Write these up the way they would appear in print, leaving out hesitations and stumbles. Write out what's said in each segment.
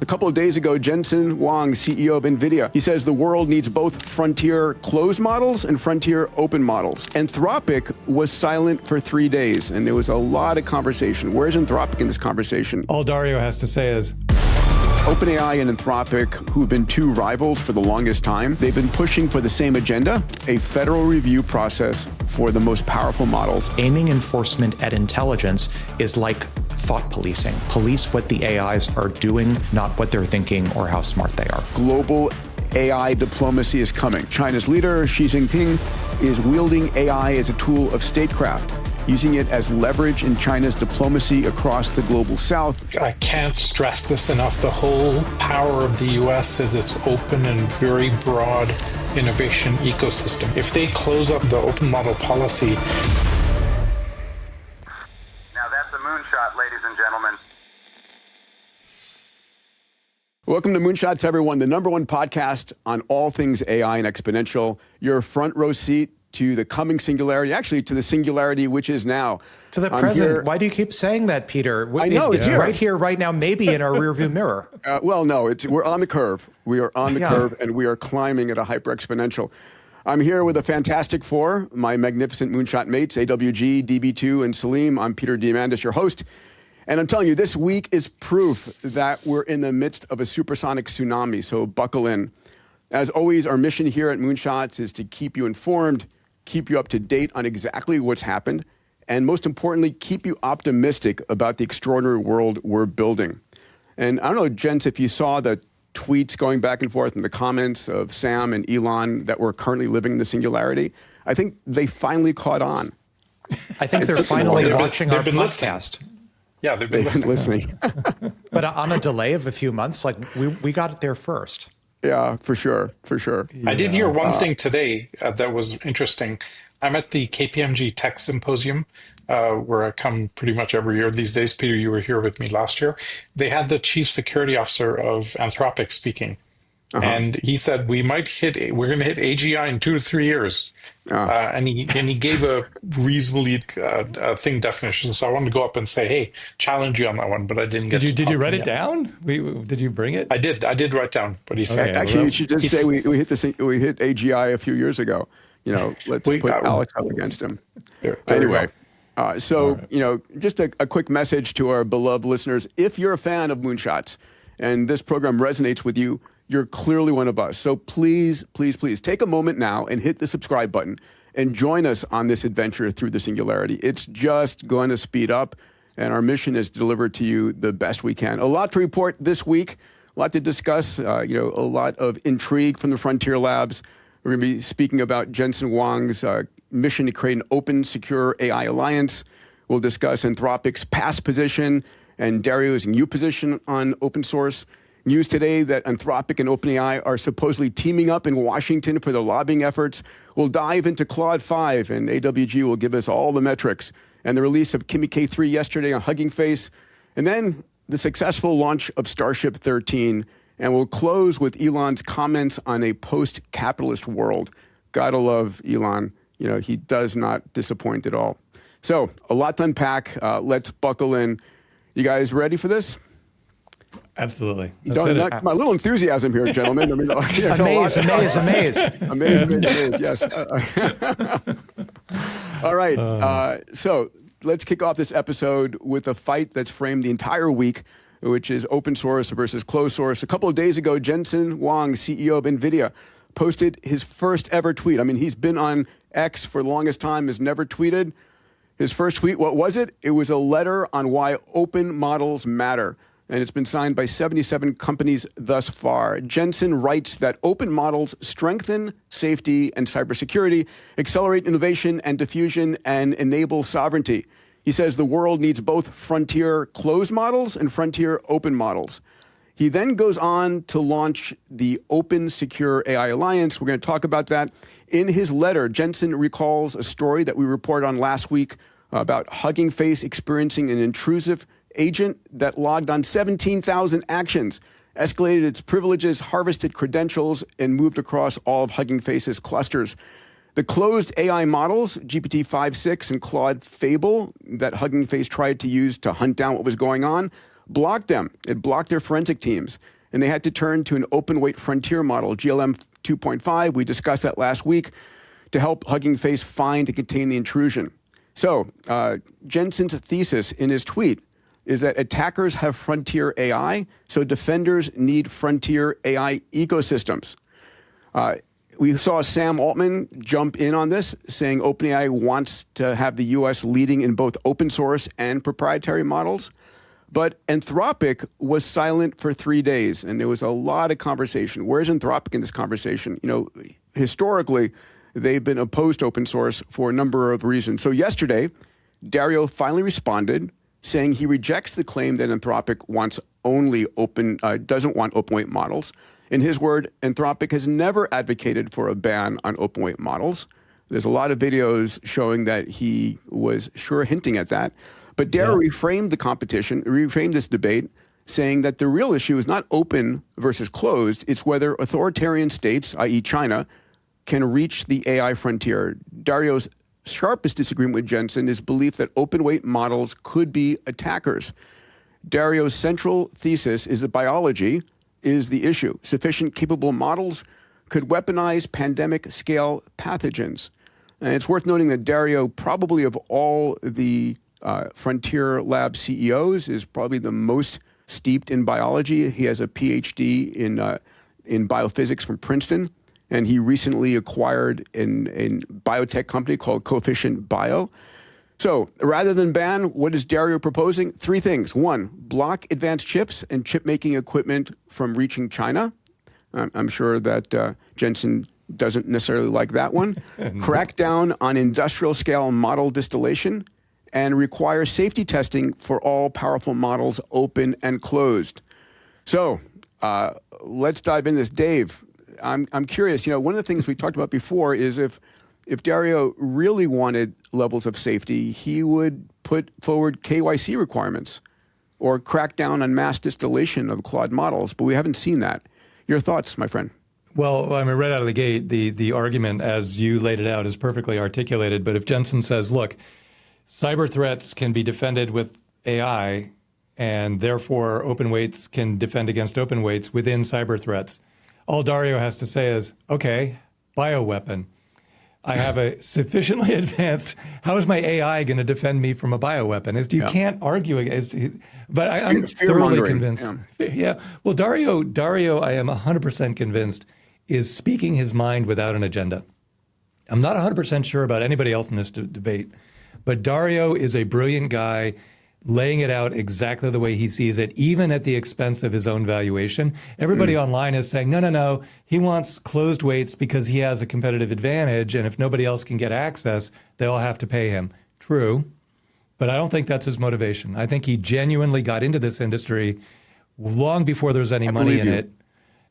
couple of days ago, Jensen Huang, CEO of NVIDIA, he says the world needs both frontier closed models and frontier open models. Anthropic was silent for 3 days, and there was a lot of conversation. Where's Anthropic in this conversation? All Dario has to say is, OpenAI and Anthropic, who have been two rivals for the longest time, they've been pushing for the same agenda, a federal review process for the most powerful models. Aiming enforcement at intelligence is like thought policing. Police what the AIs are doing, not what they're thinking or how smart they are. Global AI diplomacy is coming. China's leader, Xi Jinping, is wielding AI as a tool of statecraft, using it as leverage in China's diplomacy across the global south. I can't stress this enough. The whole power of the US is its open and very broad innovation ecosystem. If they close up the open model policy. Now that's a moonshot, ladies and gentlemen. Welcome to Moonshots, everyone, the #1 podcast on all things AI and exponential. Your front row seat to the coming singularity, actually to the singularity which is now. To the present. Why do you keep saying that, Peter? I know, it's right here, right now, maybe in our rearview mirror. Well, no, we're on the curve. We are on the curve, and we are climbing at a hyper-exponential. I'm here with a fantastic four, my magnificent moonshot mates, AWG, DB2, and Salim. I'm Peter Diamandis, your host. And I'm telling you, this week is proof that we're in the midst of a supersonic tsunami, so buckle in. As always, our mission here at Moonshots is to keep you informed, keep you up to date on exactly what's happened, and most importantly, keep you optimistic about the extraordinary world we're building. And I don't know, gents, if you saw the tweets going back and forth in the comments of Sam and Elon that we're currently living in the singularity, I think they finally caught on. I think they're finally watching our podcast. Yeah, they've been listening. But on a delay of a few months, like we got it there first. Yeah, for sure, for sure. I did hear one thing today that was interesting. I'm at the KPMG Tech Symposium, where I come pretty much every year these days. Peter, you were here with me last year. They had the chief security officer of Anthropic speaking. And he said, we're going to hit AGI in 2 to 3 years. And he gave a reasonably thing definition. So I wanted to go up and say, hey, challenge you on that one, but I didn't get Did you write it down? Did you bring it? I did write down what he said. Actually, you should just say we hit AGI a few years ago. You know, let's put Alex up against him. There anyway, just a quick message to our beloved listeners. If you're a fan of Moonshots and this program resonates with you, you're clearly one of us. So please, please, please take a moment now and hit the subscribe button and join us on this adventure through the singularity. It's just going to speed up, and our mission is to deliver to you the best we can. A lot to report this week, a lot to discuss, a lot of intrigue from the Frontier Labs. We're going to be speaking about Jensen Huang's mission to create an open, secure AI alliance. We'll discuss Anthropic's past position and Dario's new position on open source. News today that Anthropic and OpenAI are supposedly teaming up in Washington for their lobbying efforts. We'll dive into Claude 5, and AWG will give us all the metrics. And the release of Kimi K3 yesterday on Hugging Face. And then the successful launch of Starship 13. And we'll close with Elon's comments on a post-capitalist world. Gotta love Elon. He does not disappoint at all. So, a lot to unpack. Let's buckle in. You guys ready for this? Absolutely. My little enthusiasm here, gentlemen. Amaze. Yes. All right. So let's kick off this episode with a fight that's framed the entire week, which is open source versus closed source. A couple of days ago, Jensen Huang, CEO of NVIDIA, posted his first ever tweet. I mean, he's been on X for the longest time, has never tweeted. His first tweet, what was it? It was a letter on why open models matter. And it's been signed by 77 companies thus far. Jensen writes that open models strengthen safety and cybersecurity, accelerate innovation and diffusion, and enable sovereignty. He says the world needs both frontier closed models and frontier open models. He then goes on to launch the Open Secure AI Alliance. We're going to talk about that. In his letter, Jensen recalls a story that we reported on last week about Hugging Face experiencing an intrusive agent that logged on 17,000 actions, escalated its privileges, harvested credentials, and moved across all of Hugging Face's clusters. The closed AI models, GPT-5.6 and Claude Fable, that Hugging Face tried to use to hunt down what was going on, blocked them. It blocked their forensic teams. and they had to turn to an open weight frontier model, GLM 2.5. We discussed that last week to help Hugging Face find and contain the intrusion. So Jensen's thesis in his tweet is that attackers have frontier AI, so defenders need frontier AI ecosystems. We saw Sam Altman jump in on this, saying OpenAI wants to have the US leading in both open source and proprietary models. But Anthropic was silent for 3 days, and there was a lot of conversation. Where's Anthropic in this conversation? You know, historically, they've been opposed to open source for a number of reasons. So yesterday, Dario finally responded, saying he rejects the claim that Anthropic wants only doesn't want open weight models. In his word, Anthropic has never advocated for a ban on open weight models. There's a lot of videos showing that he was sure hinting at that. But Dario reframed this debate, saying that the real issue is not open versus closed. It's whether authoritarian states, i.e. China, can reach the AI frontier. Dario's sharpest disagreement with Jensen is belief that open weight models could be attackers. Dario's central thesis is that biology is the issue. Sufficient capable models could weaponize pandemic scale pathogens. And it's worth noting that Dario, probably of all the Frontier Lab CEOs, is probably the most steeped in biology. He has a PhD in biophysics from Princeton, and he recently acquired a biotech company called Coefficient Bio. So rather than ban, what is Dario proposing? 3 things. 1, block advanced chips and chip-making equipment from reaching China. I'm sure that Jensen doesn't necessarily like that one. Crack down on industrial-scale model distillation and require safety testing for all powerful models, open and closed. So let's dive into this. Dave, I'm curious. You know, one of the things we talked about before is if Dario really wanted levels of safety, he would put forward KYC requirements or crack down on mass distillation of Claude models, but we haven't seen that. Your thoughts, my friend? Well, I mean, right out of the gate, the argument, as you laid it out, is perfectly articulated. But if Jensen says, look, cyber threats can be defended with AI, and therefore open weights can defend against open weights within cyber threats, all Dario has to say is, okay, bioweapon. I have a sufficiently advanced, how is my AI going to defend me from a bioweapon? You can't argue against, but I'm thoroughly convinced. Yeah. Well, Dario, I am 100% convinced, is speaking his mind without an agenda. I'm not 100% sure about anybody else in this debate, but Dario is a brilliant guy laying it out exactly the way he sees it, even at the expense of his own valuation. Everybody online is saying, no, he wants closed weights because he has a competitive advantage, and if nobody else can get access, they'll have to pay him. True, but I don't think that's his motivation. I think he genuinely got into this industry long before there was any money in it.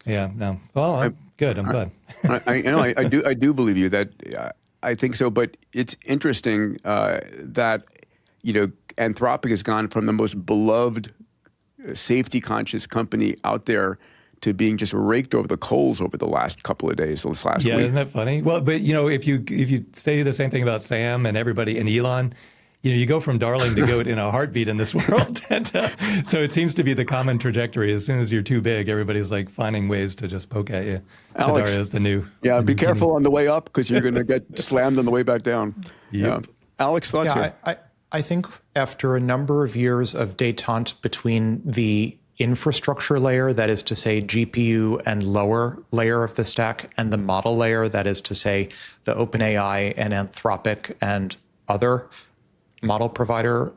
Yeah, no. Well, I'm glad. I do believe you that I think so, but it's interesting that, you know, Anthropic has gone from the most beloved, safety-conscious company out there to being just raked over the coals over the last couple of days, this last week. Yeah, isn't that funny? Well, but you know, if you say the same thing about Sam and everybody and Elon, you know, you go from darling to goat in a heartbeat in this world. And, so it seems to be the common trajectory. As soon as you're too big, everybody's like finding ways to just poke at you. Alex, Dario's the new. Yeah, be careful on the way up because you're going to get slammed on the way back down. Yep. Alex, thoughts here? I think after a number of years of détente between the infrastructure layer, that is to say GPU and lower layer of the stack, and the model layer, that is to say the OpenAI and Anthropic and other model provider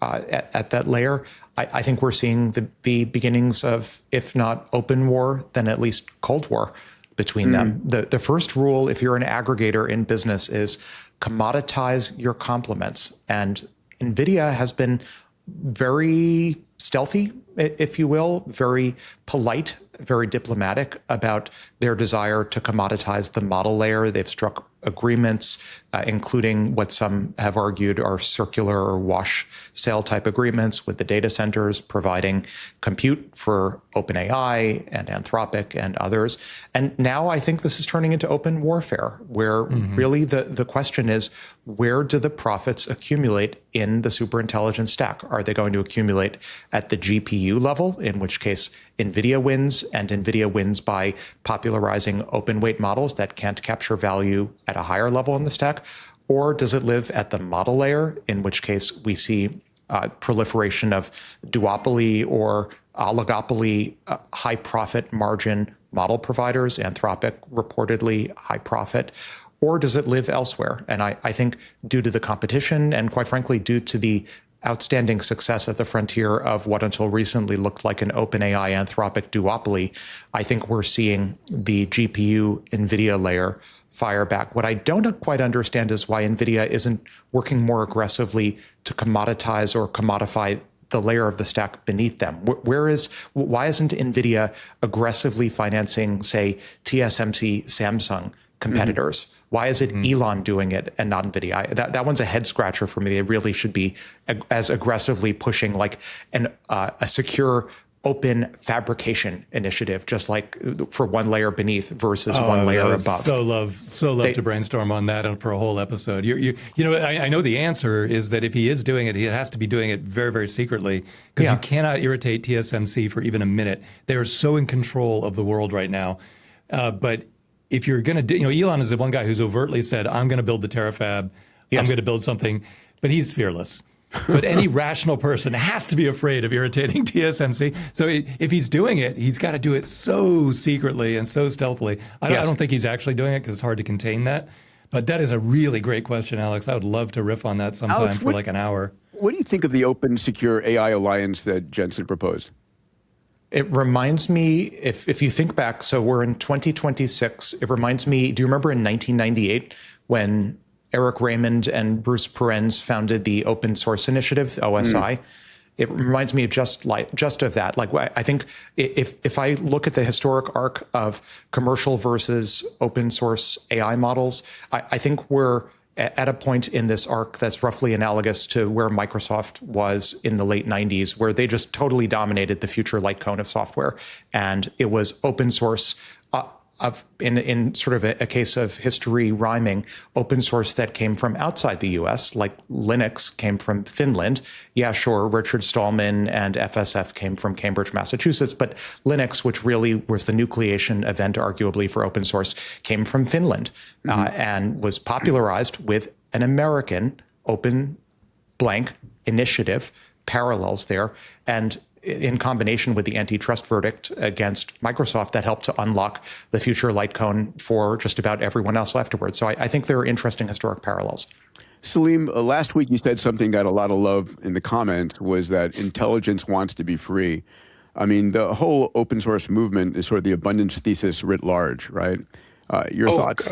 at that layer, I think we're seeing the beginnings of, if not open war, then at least Cold War between them. The first rule, if you're an aggregator in business, is commoditize your complements. And NVIDIA has been very stealthy, if you will, very polite, very diplomatic about their desire to commoditize the model layer. They've struck agreements, including what some have argued are circular or wash sale type agreements with the data centers providing compute for OpenAI and Anthropic and others. And now I think this is turning into open warfare, where really the question is, where do the profits accumulate in the superintelligence stack? Are they going to accumulate at the GPU level, in which case NVIDIA wins, and NVIDIA wins by popularizing open weight models that can't capture value at a higher level in the stack? Or does it live at the model layer, in which case we see proliferation of duopoly or oligopoly high profit margin model providers, Anthropic reportedly high profit? Or does it live elsewhere? And I think due to the competition and quite frankly, due to the outstanding success at the frontier of what until recently looked like an OpenAI Anthropic duopoly, I think we're seeing the GPU NVIDIA layer fire back. What I don't quite understand is why NVIDIA isn't working more aggressively to commoditize or commodify the layer of the stack beneath them. Why isn't NVIDIA aggressively financing, say, TSMC Samsung competitors? Why is it Elon doing it and not NVIDIA? That one's a head scratcher for me. They really should be as aggressively pushing like a secure open fabrication initiative, just like for one layer beneath versus one layer above. So love to brainstorm on that for a whole episode. I know the answer is that if he is doing it, he has to be doing it very, very secretly, because you cannot irritate TSMC for even a minute. They are so in control of the world right now. But if you're going to do, Elon is the one guy who's overtly said, I'm going to build the terafab, I'm going to build something, but he's fearless. But any rational person has to be afraid of irritating TSMC. So if he's doing it, he's got to do it so secretly and so stealthily. I don't think he's actually doing it because it's hard to contain that. But that is a really great question, Alex. I would love to riff on that sometime for like an hour. What do you think of the Open Secure AI Alliance that Jensen proposed? It reminds me, if you think back, so we're in 2026. It reminds me, do you remember in 1998 when Eric Raymond and Bruce Perens founded the Open Source Initiative, OSI? It reminds me just of that. Like, I think if I look at the historic arc of commercial versus open source AI models, I think we're at a point in this arc that's roughly analogous to where Microsoft was in the late 90s, where they just totally dominated the future light cone of software. And it was open source in sort of a case of history rhyming, open source that came from outside the US, like Linux came from Finland. Yeah, sure, Richard Stallman and FSF came from Cambridge, Massachusetts, but Linux, which really was the nucleation event arguably for open source, came from Finland and was popularized with an American open blank initiative, parallels there. And in combination with the antitrust verdict against Microsoft, that helped to unlock the future light cone for just about everyone else afterwards. So I think there are interesting historic parallels. Salim, last week you said something got a lot of love in the comments, was that intelligence wants to be free. I mean, the whole open source movement is sort of the abundance thesis writ large, right? Your thoughts?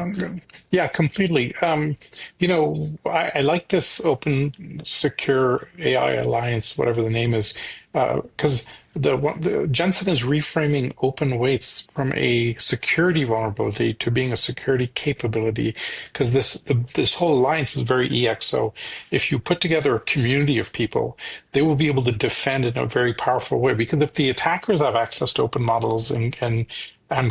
Yeah, completely. I like this Open Secure AI Alliance, whatever the name is, because the Jensen is reframing open weights from a security vulnerability to being a security capability, because this whole alliance is very EXO. If you put together a community of people, they will be able to defend in a very powerful way, because if the attackers have access to open models and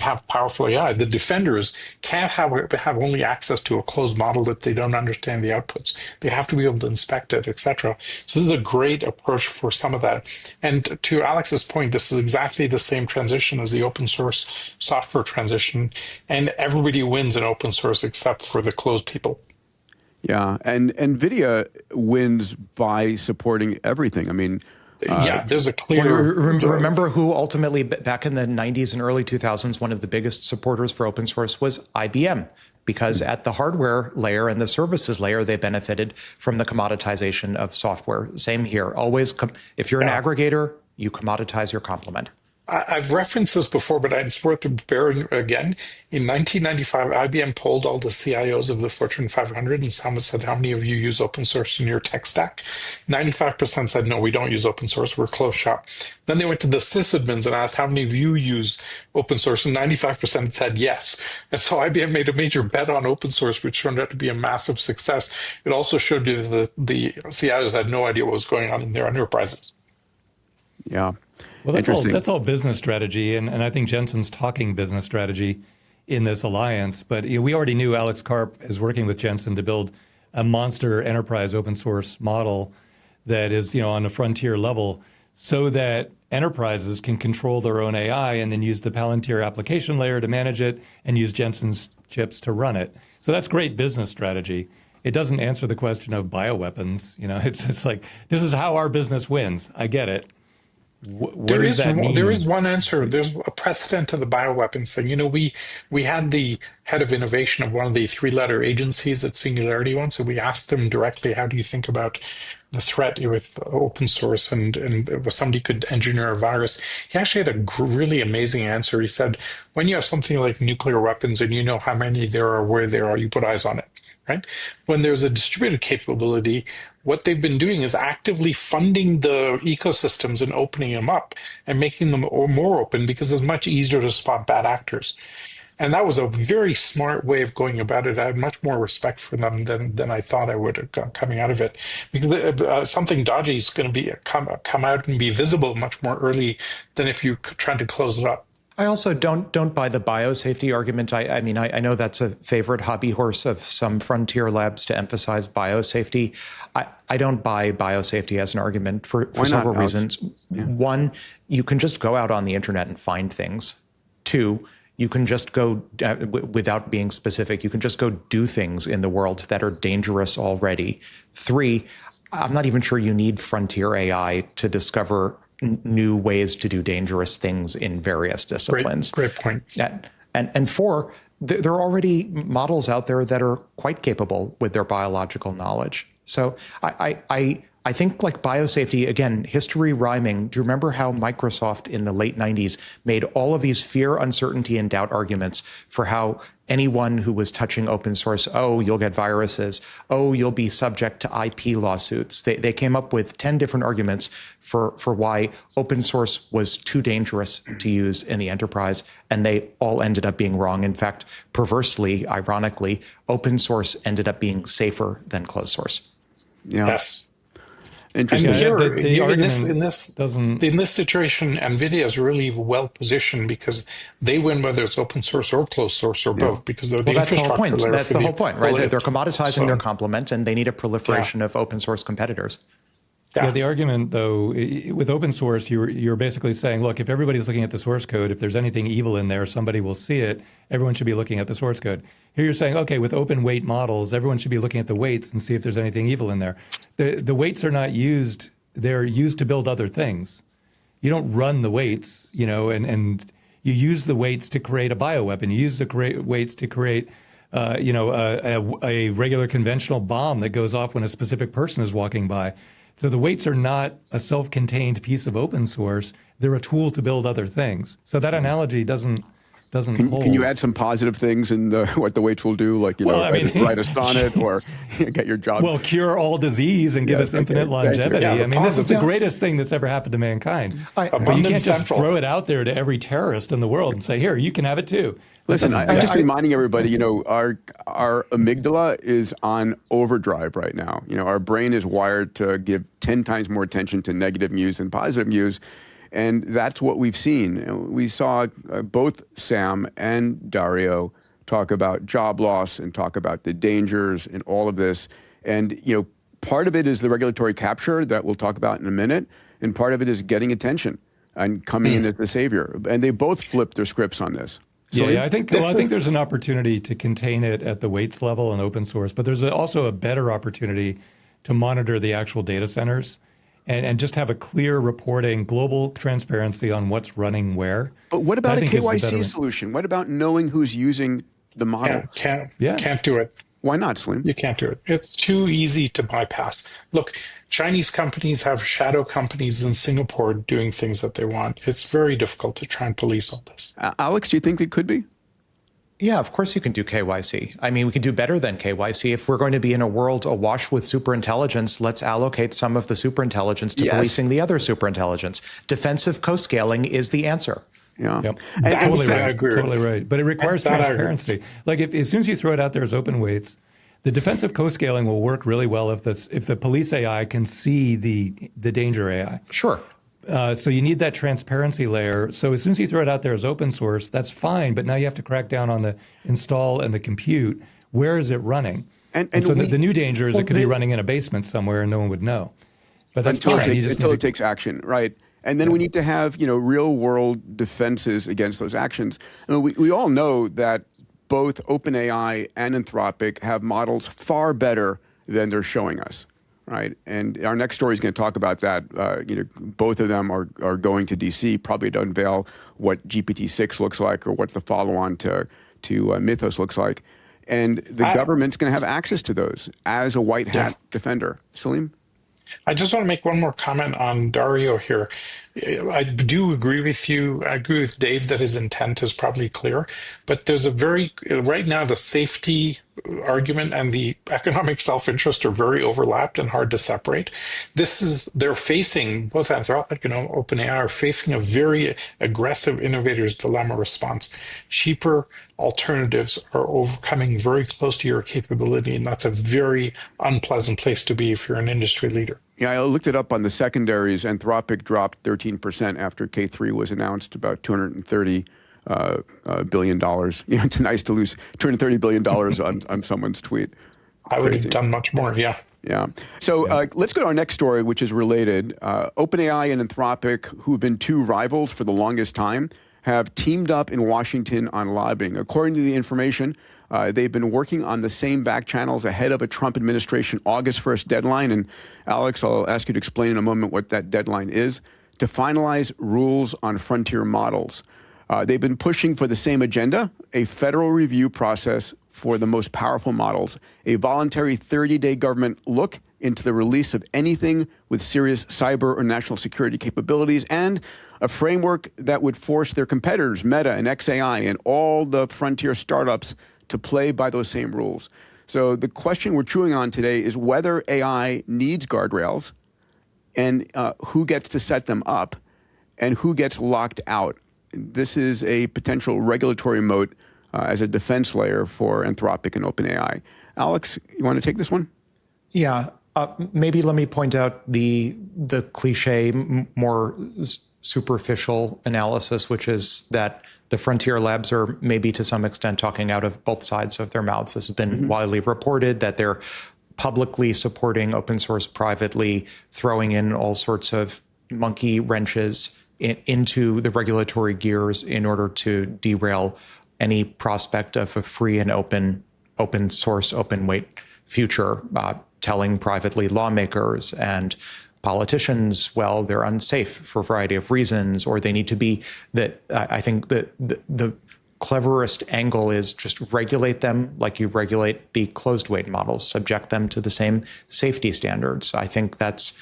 have powerful AI, the defenders can't have only access to a closed model that they don't understand the outputs. They have to be able to inspect it, etc. So this is a great approach for some of that. And to Alex's point, this is exactly the same transition as the open source software transition. And everybody wins in open source except for the closed people. Yeah, and NVIDIA wins by supporting everything. I mean, there's a clear... Remember who ultimately, back in the 90s and early 2000s, one of the biggest supporters for open source was IBM, because at the hardware layer and the services layer, they benefited from the commoditization of software. Same here. Always, if you're an aggregator, you commoditize your complement. I've referenced this before, but it's worth bearing again. In 1995, IBM polled all the CIOs of the Fortune 500, and someone said, how many of you use open source in your tech stack? 95% said, no, we don't use open source. We're closed shop. Then they went to the sysadmins and asked, how many of you use open source? And 95% said yes. And so IBM made a major bet on open source, which turned out to be a massive success. It also showed you that the CIOs had no idea what was going on in their enterprises. Yeah. Well, that's all business strategy, and I think Jensen's talking business strategy in this alliance. But we already knew Alex Karp is working with Jensen to build a monster enterprise open source model that is, on a frontier level, so that enterprises can control their own AI and then use the Palantir application layer to manage it and use Jensen's chips to run it. So that's great business strategy. It doesn't answer the question of bioweapons. It's like, this is how our business wins. I get it. There is one answer. There's a precedent to the bioweapons thing. We had the head of innovation of one of the three-letter agencies at Singularity once, and we asked them directly, how do you think about the threat with open source and if somebody could engineer a virus? He actually had a really amazing answer. He said, when you have something like nuclear weapons and you know how many there are, where they are, you put eyes on it, right? When there's a distributed capability, what they've been doing is actively funding the ecosystems and opening them up and making them more open, because it's much easier to spot bad actors. And that was a very smart way of going about it. I had much more respect for them than I thought I would coming out of it, because something dodgy is going to come out and be visible much more early than if you're trying to close it up. I also don't buy the biosafety argument. I mean, I know that's a favorite hobby horse of some frontier labs to emphasize biosafety. I don't buy biosafety as an argument for several reasons. Yeah. One, you can just go out on the internet and find things. Two, you can just go, without being specific, you can just go do things in the world that are dangerous already. Three, I'm not even sure you need frontier AI to discover new ways to do dangerous things in various disciplines. Great point. And four, there are already models out there that are quite capable with their biological knowledge. So I think, like biosafety, again, history rhyming. Do you remember how Microsoft in the late 90s made all of these fear, uncertainty, and doubt arguments for how anyone who was touching open source, oh, you'll get viruses, oh, you'll be subject to IP lawsuits. They came up with 10 different arguments for why open source was too dangerous to use in the enterprise, and they all ended up being wrong. In fact, perversely, ironically, open source ended up being safer than closed source. Yeah. Yes. Interesting. And here, in doesn't... this situation, NVIDIA is really well positioned because they win whether it's open source or closed source or both, because they're the infrastructure layer. That's the whole point, right? They're commoditizing their complement, and they need a proliferation of open source competitors. Yeah, the argument, though, with open source, you're basically saying, look, if everybody's looking at the source code, if there's anything evil in there, somebody will see it. Everyone should be looking at the source code. Here you're saying, okay, with open weight models, everyone should be looking at the weights and see if there's anything evil in there. The weights are not used. They're used to build other things. You don't run the weights, and you use the weights to create a bioweapon. You use the weights to create a regular conventional bomb that goes off when a specific person is walking by. So the weights are not a self-contained piece of open source. They're a tool to build other things. So that analogy doesn't hold. Can you add some positive things in what the weights will do? Like, write a sonnet or get your job. Well, cure all disease and give us infinite longevity. Yeah, this is the greatest thing that's ever happened to mankind. But you can't just throw it out there to every terrorist in the world and say, here, you can have it too. Listen, I'm just reminding everybody, our amygdala is on overdrive right now. Our brain is wired to give 10 times more attention to negative news than positive news. And that's what we've seen. We saw both Sam and Dario talk about job loss and talk about the dangers and all of this. And, part of it is the regulatory capture that we'll talk about in a minute. And part of it is getting attention and coming in as the savior. And they both flipped their scripts on this. So I think there's an opportunity to contain it at the weights level and open source, but there's also a better opportunity to monitor the actual data centers and just have a clear reporting, global transparency on what's running where. But what about a KYC solution? What about knowing who's using the model? Can't do it. Why not, Salim? You can't do it. It's too easy to bypass. Look, Chinese companies have shadow companies in Singapore doing things that they want. It's very difficult to try and police all this. Alex, do you think it could be? Yeah, of course you can do KYC. I mean, we can do better than KYC. If we're going to be in a world awash with superintelligence, let's allocate some of the superintelligence to policing the other superintelligence. Defensive co-scaling is the answer. Yeah. Yep. I agree. Totally right. But it requires transparency. Like as soon as you throw it out there as open weights, the defensive co-scaling will work really well if the police AI can see the danger AI. Sure. So you need that transparency layer. So as soon as you throw it out there as open source, that's fine. But now you have to crack down on the install and the compute. Where is it running? And so the new danger is it could be running in a basement somewhere and no one would know. But that's until fine. it takes action, right? And then we need to have real world defenses against those actions. I mean, we all know that both OpenAI and Anthropic have models far better than they're showing us. Right, and our next story is going to talk about that. Both of them are going to DC, probably to unveil what GPT-6 looks like or what the follow-on to Mythos looks like. And the government's going to have access to those as a white hat defender. Salim? I just want to make one more comment on Dario here. I do agree with you. I agree with Dave that his intent is probably clear, but there's right now the safety argument and the economic self-interest are very overlapped and hard to separate. They're facing, both Anthropic and OpenAI are facing a very aggressive innovator's dilemma response. Cheaper alternatives are coming very close to your capability, and that's a very unpleasant place to be if you're an industry leader. Yeah, I looked it up on the secondaries. Anthropic dropped 13% after K3 was announced, about $230 billion. It's nice to lose $230 billion on someone's tweet. I would have done much more, yeah. Yeah. So let's go to our next story, which is related. OpenAI and Anthropic, who have been two rivals for the longest time, have teamed up in Washington on lobbying. According to the information, they've been working on the same back channels ahead of a Trump administration August 1st deadline. And Alex, I'll ask you to explain in a moment what that deadline is, to finalize rules on frontier models. They've been pushing for the same agenda, a federal review process for the most powerful models, a voluntary 30-day government look into the release of anything with serious cyber or national security capabilities, and a framework that would force their competitors, Meta and XAI and all the frontier startups, to play by those same rules. So the question we're chewing on today is whether AI needs guardrails, and who gets to set them up, and who gets locked out. This is a potential regulatory moat as a defense layer for Anthropic and OpenAI. Alex, you want to take this one? Yeah. Maybe let me point out the cliche, more superficial analysis, which is that the frontier labs are maybe to some extent talking out of both sides of their mouths. This has been widely reported that they're publicly supporting open source privately, throwing in all sorts of monkey wrenches into the regulatory gears in order to derail any prospect of a free and open source, open weight future, telling privately lawmakers and politicians, well, they're unsafe for a variety of reasons, or they need to be I think the cleverest angle is just regulate them like you regulate the closed weight models, subject them to the same safety standards. I think that's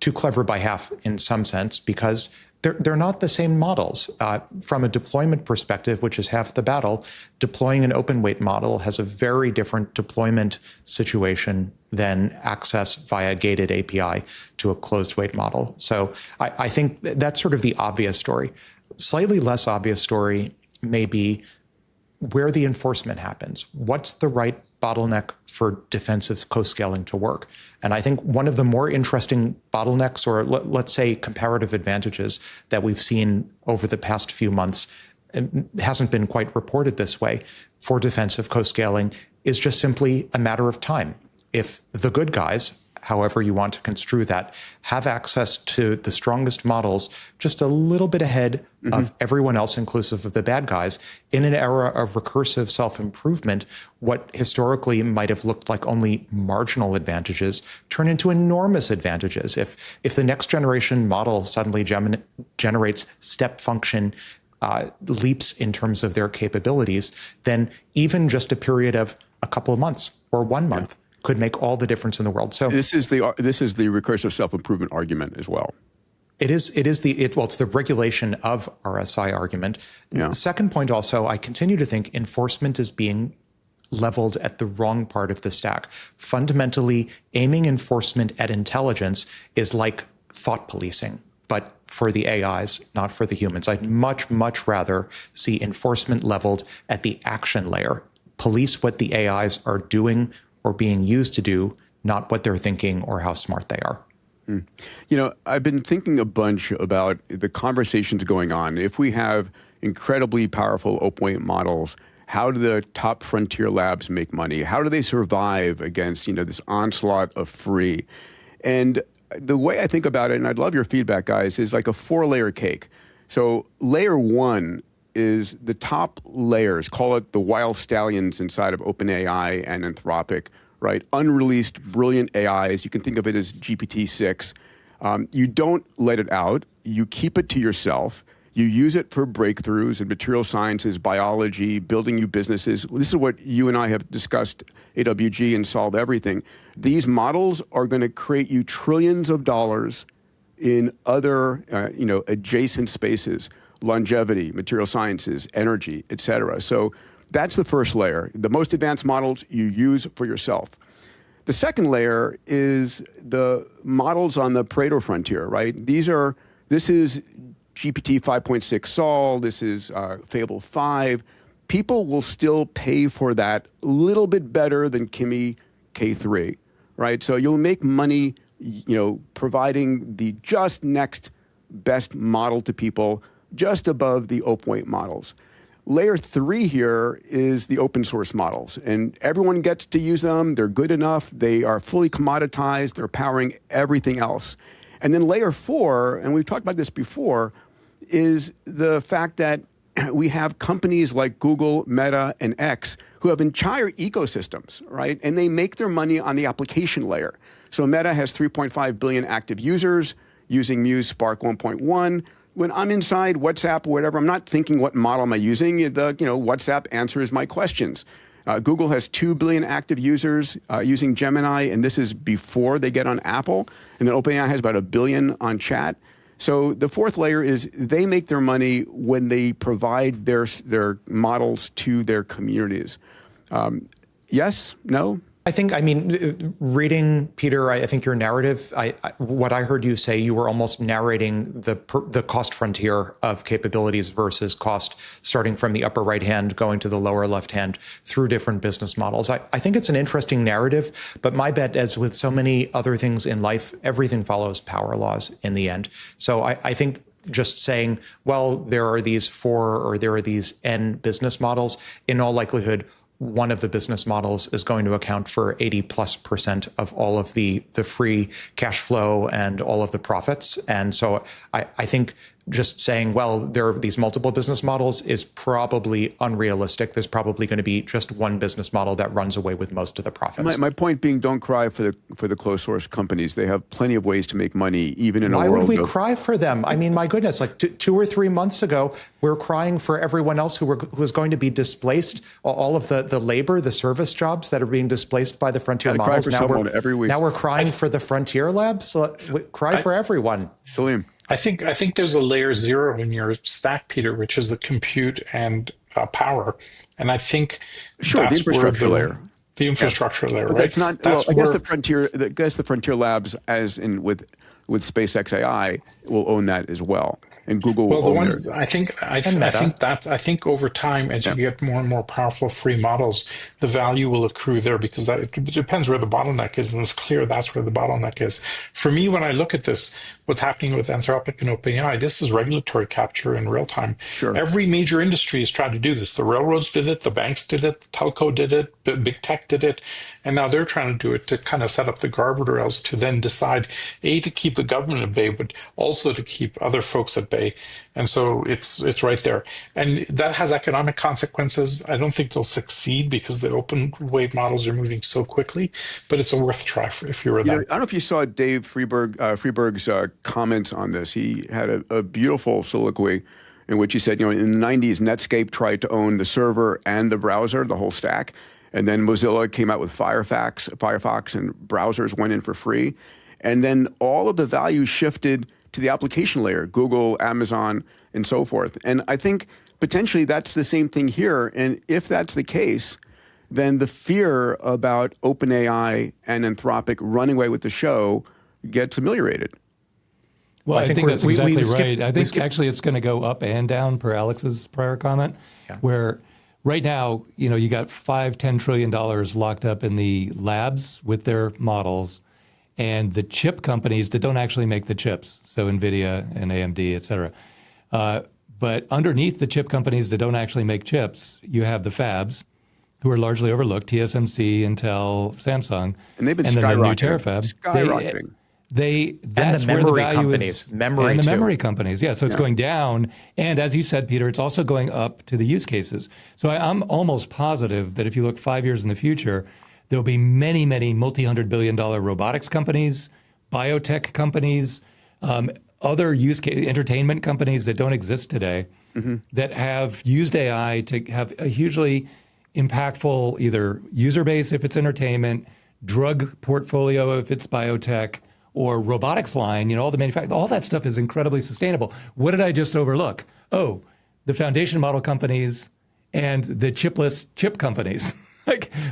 too clever by half in some sense, because they're not the same models. From a deployment perspective, which is half the battle, deploying an open weight model has a very different deployment situation than access via gated API to a closed weight model. So I think that's sort of the obvious story. Slightly less obvious story may be where the enforcement happens. What's the right bottleneck for defensive co-scaling to work? And I think one of the more interesting bottlenecks, or let's say comparative advantages that we've seen over the past few months, and hasn't been quite reported this way, for defensive co-scaling is just simply a matter of time. If the good guys, however you want to construe that, have access to the strongest models just a little bit ahead of everyone else, inclusive of the bad guys, in an era of recursive self-improvement, what historically might have looked like only marginal advantages turn into enormous advantages. If the next generation model suddenly generates step function leaps in terms of their capabilities, then even just a period of a couple of months or 1 month could make all the difference in the world. So this is the recursive self-improvement argument as well. it's the regulation of RSI argument. Yeah. The second point also, I continue to think enforcement is being leveled at the wrong part of the stack. Fundamentally, aiming enforcement at intelligence is like thought policing, but for the AIs, not for the humans. I'd much, much rather see enforcement leveled at the action layer. Police what the AIs are doing or being used to do, not what they're thinking or how smart they are. You know, I've been thinking a bunch about the conversations going on. If we have incredibly powerful open-weight models, how do the top frontier labs make money? How do they survive against, this onslaught of free? And the way I think about it, and I'd love your feedback, guys, is like a 4-layer cake. So layer 1 is the top layers, call it the wild stallions inside of OpenAI and Anthropic, right? Unreleased, brilliant AIs. You can think of it as GPT-6. You don't let it out. You keep it to yourself. You use it for breakthroughs in material sciences, biology, building new businesses. This is what you and I have discussed, AWG and Solve Everything. These models are going to create you trillions of dollars in other, adjacent spaces, longevity, material sciences, energy, et cetera. So that's the first layer. The most advanced models you use for yourself. The second layer is the models on the Pareto frontier, right? This is GPT 5.6 Sol, this is Fable 5. People will still pay for that a little bit better than Kimi K3, right? So you'll make money, providing the just next best model to people just above the open-weight models. Layer 3 here is the open source models, and everyone gets to use them. They're good enough. They are fully commoditized. They're powering everything else. And then layer 4, and we've talked about this before, is the fact that we have companies like Google, Meta, and X who have entire ecosystems, right? And they make their money on the application layer. So Meta has 3.5 billion active users using Muse Spark 1.1. When I'm inside WhatsApp or whatever, I'm not thinking what model am I using. WhatsApp answers my questions. Google has 2 billion active users using Gemini, and this is before they get on Apple. And then OpenAI has about 1 billion on chat. So the fourth layer is they make their money when they provide their models to their communities. Yes? No? Reading, Peter, I think your narrative, what I heard you say, you were almost narrating the cost frontier of capabilities versus cost, starting from the upper right hand, going to the lower left hand through different business models. I think it's an interesting narrative, but my bet, as with so many other things in life, everything follows power laws in the end. So I think just saying, well, there are these 4 or there are these N business models, in all likelihood, one of the business models is going to account for 80+% of all of the free cash flow and all of the profits. And so I think just saying, well, there are these multiple business models is probably unrealistic. There's probably going to be just one business model that runs away with most of the profits. My point being, don't cry for the closed source companies. They have plenty of ways to make money, even in a world. Why would we cry for them? I mean, my goodness, like 2 or 3 months ago, we were crying for everyone else who was going to be displaced, all of the labor, the service jobs that are being displaced by the frontier models. Now we're crying for the frontier labs. So cry for everyone. Salim. I think there's a layer 0 in your stack, Peter, which is the compute and power, and I think the infrastructure layer. The infrastructure layer, right? That's not. I guess the frontier labs, as in with SpaceX AI, will own that as well. And Google will own theirs. I think over time, as you get more and more powerful free models, the value will accrue there, because it depends where the bottleneck is, and it's clear that's where the bottleneck is. For me, when I look at this, what's happening with Anthropic and OpenAI, this is regulatory capture in real time. Sure. Every major industry has tried to do this. The railroads did it, the banks did it, the telco did it, big tech did it, and now they're trying to do it to kind of set up the guardrails to then decide, A, to keep the government at bay, but also to keep other folks at bay. And so it's right there. And that has economic consequences. I don't think they'll succeed because the open weight models are moving so quickly, but it's a worth try if you were them. I don't know if you saw Dave Freeberg's comments on this. He had a beautiful soliloquy in which he said, in the 90s, Netscape tried to own the server and the browser, the whole stack. And then Mozilla came out with Firefox, and browsers went in for free. And then all of the value shifted to the application layer, Google, Amazon, and so forth. And I think potentially that's the same thing here. And if that's the case, then the fear about OpenAI and Anthropic running away with the show gets ameliorated. Well, I think that's exactly right. I think actually it's going to go up and down per Alex's prior comment, where right now, you got $5-10 trillion locked up in the labs with their models and the chip companies that don't actually make the chips. So NVIDIA and AMD, et cetera. But underneath the chip companies that don't actually make chips, you have the fabs who are largely overlooked, TSMC, Intel, Samsung. And they've been skyrocketing. The new terafab. Skyrocketing. That's and the where the memory value companies, is. memory and the too. memory companies, yeah. So it's going down, and as you said, Peter, it's also going up to the use cases. So I'm almost positive that if you look 5 years in the future, there'll be many, many multi-hundred-billion-dollar robotics companies, biotech companies, other entertainment companies that don't exist today that have used AI to have a hugely impactful either user base if it's entertainment, drug portfolio if it's biotech, or robotics line, all the manufacturing, all that stuff is incredibly sustainable. What did I just overlook? Oh, the foundation model companies and the chipless chip companies.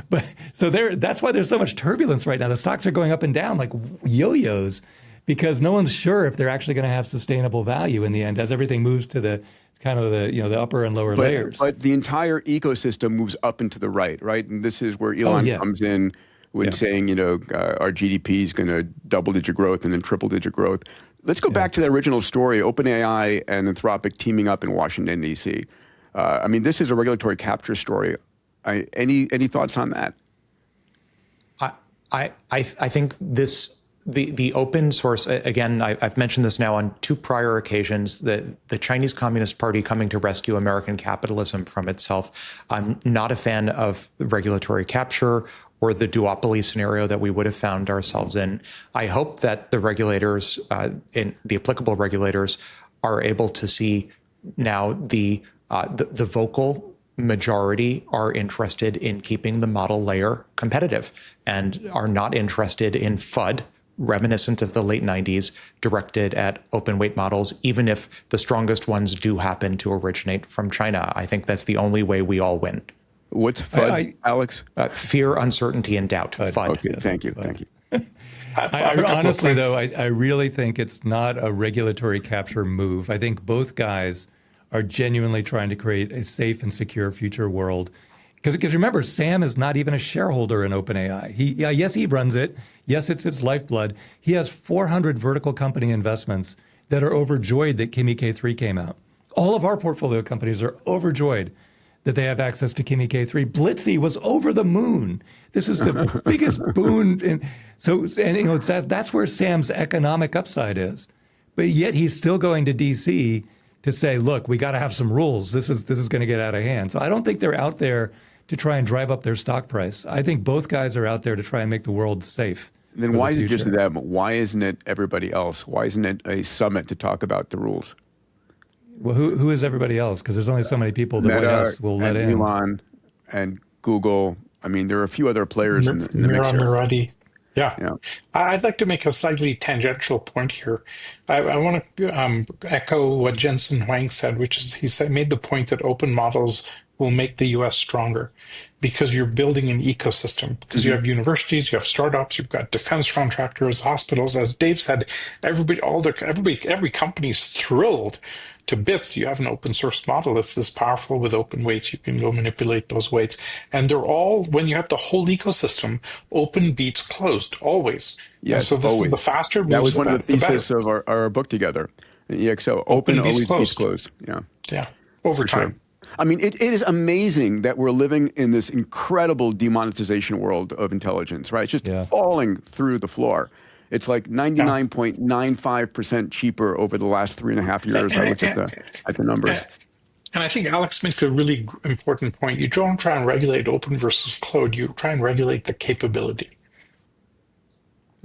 That's why there's so much turbulence right now. The stocks are going up and down like yo-yos because no one's sure if they're actually going to have sustainable value in the end as everything moves to the kind of the upper and lower layers. But the entire ecosystem moves up and to the right? And this is where Elon comes in when saying, our GDP is going to double-digit growth and then triple-digit growth. Let's go back to the original story, OpenAI and Anthropic teaming up in Washington, D.C. This is a regulatory capture story. Any thoughts on that? I think the open source, again, I've mentioned this now on 2 prior occasions, the Chinese Communist Party coming to rescue American capitalism from itself. I'm not a fan of regulatory capture or the duopoly scenario that we would have found ourselves in. I hope that the regulators, the applicable regulators, are able to see now the vocal majority are interested in keeping the model layer competitive and are not interested in FUD, reminiscent of the late 90s, directed at open weight models, even if the strongest ones do happen to originate from China. I think that's the only way we all win. What's FUD, Alex? Fear, uncertainty, and doubt. FUD. Okay, thank you. I honestly, though, I really think it's not a regulatory capture move. I think both guys are genuinely trying to create a safe and secure future world. Because remember, Sam is not even a shareholder in OpenAI. Yes, he runs it. Yes, it's his lifeblood. He has 400 vertical company investments that are overjoyed that Kimi K3 came out. All of our portfolio companies are overjoyed that they have access to Kimi K3. Blitzy was over the moon. This is the biggest boon. That's where Sam's economic upside is. But yet he's still going to DC to say, look, we got to have some rules. This is going to get out of hand. So I don't think they're out there to try and drive up their stock price. I think both guys are out there to try and make the world safe. Then why is it just them? Why isn't it everybody else? Why isn't it a summit to talk about the rules? Well, who is everybody else? Because there's only so many people the White House will let in. Elon and Google. There are a few other players in the mix here. Yeah. I'd like to make a slightly tangential point here. I want to echo what Jensen Huang said, which is made the point that open models will make the U.S. stronger because you're building an ecosystem. Because you have universities, you have startups, you've got defense contractors, hospitals. As Dave said, every company's thrilled to bits. You have an open source model that's this powerful with open weights. You can go manipulate those weights. And they're all, when you have the whole ecosystem, open beats closed, always. Yes, so this always. is the faster moves. That was one of the thesis of our book together. EXO, open always beats closed. Yeah, over time. It is amazing that we're living in this incredible demonetization world of intelligence, right? It's just falling through the floor. It's like 99.95% cheaper over the last 3.5 years. I looked at the numbers. And I think Alex makes a really important point. You don't try and regulate open versus closed. You try and regulate the capability.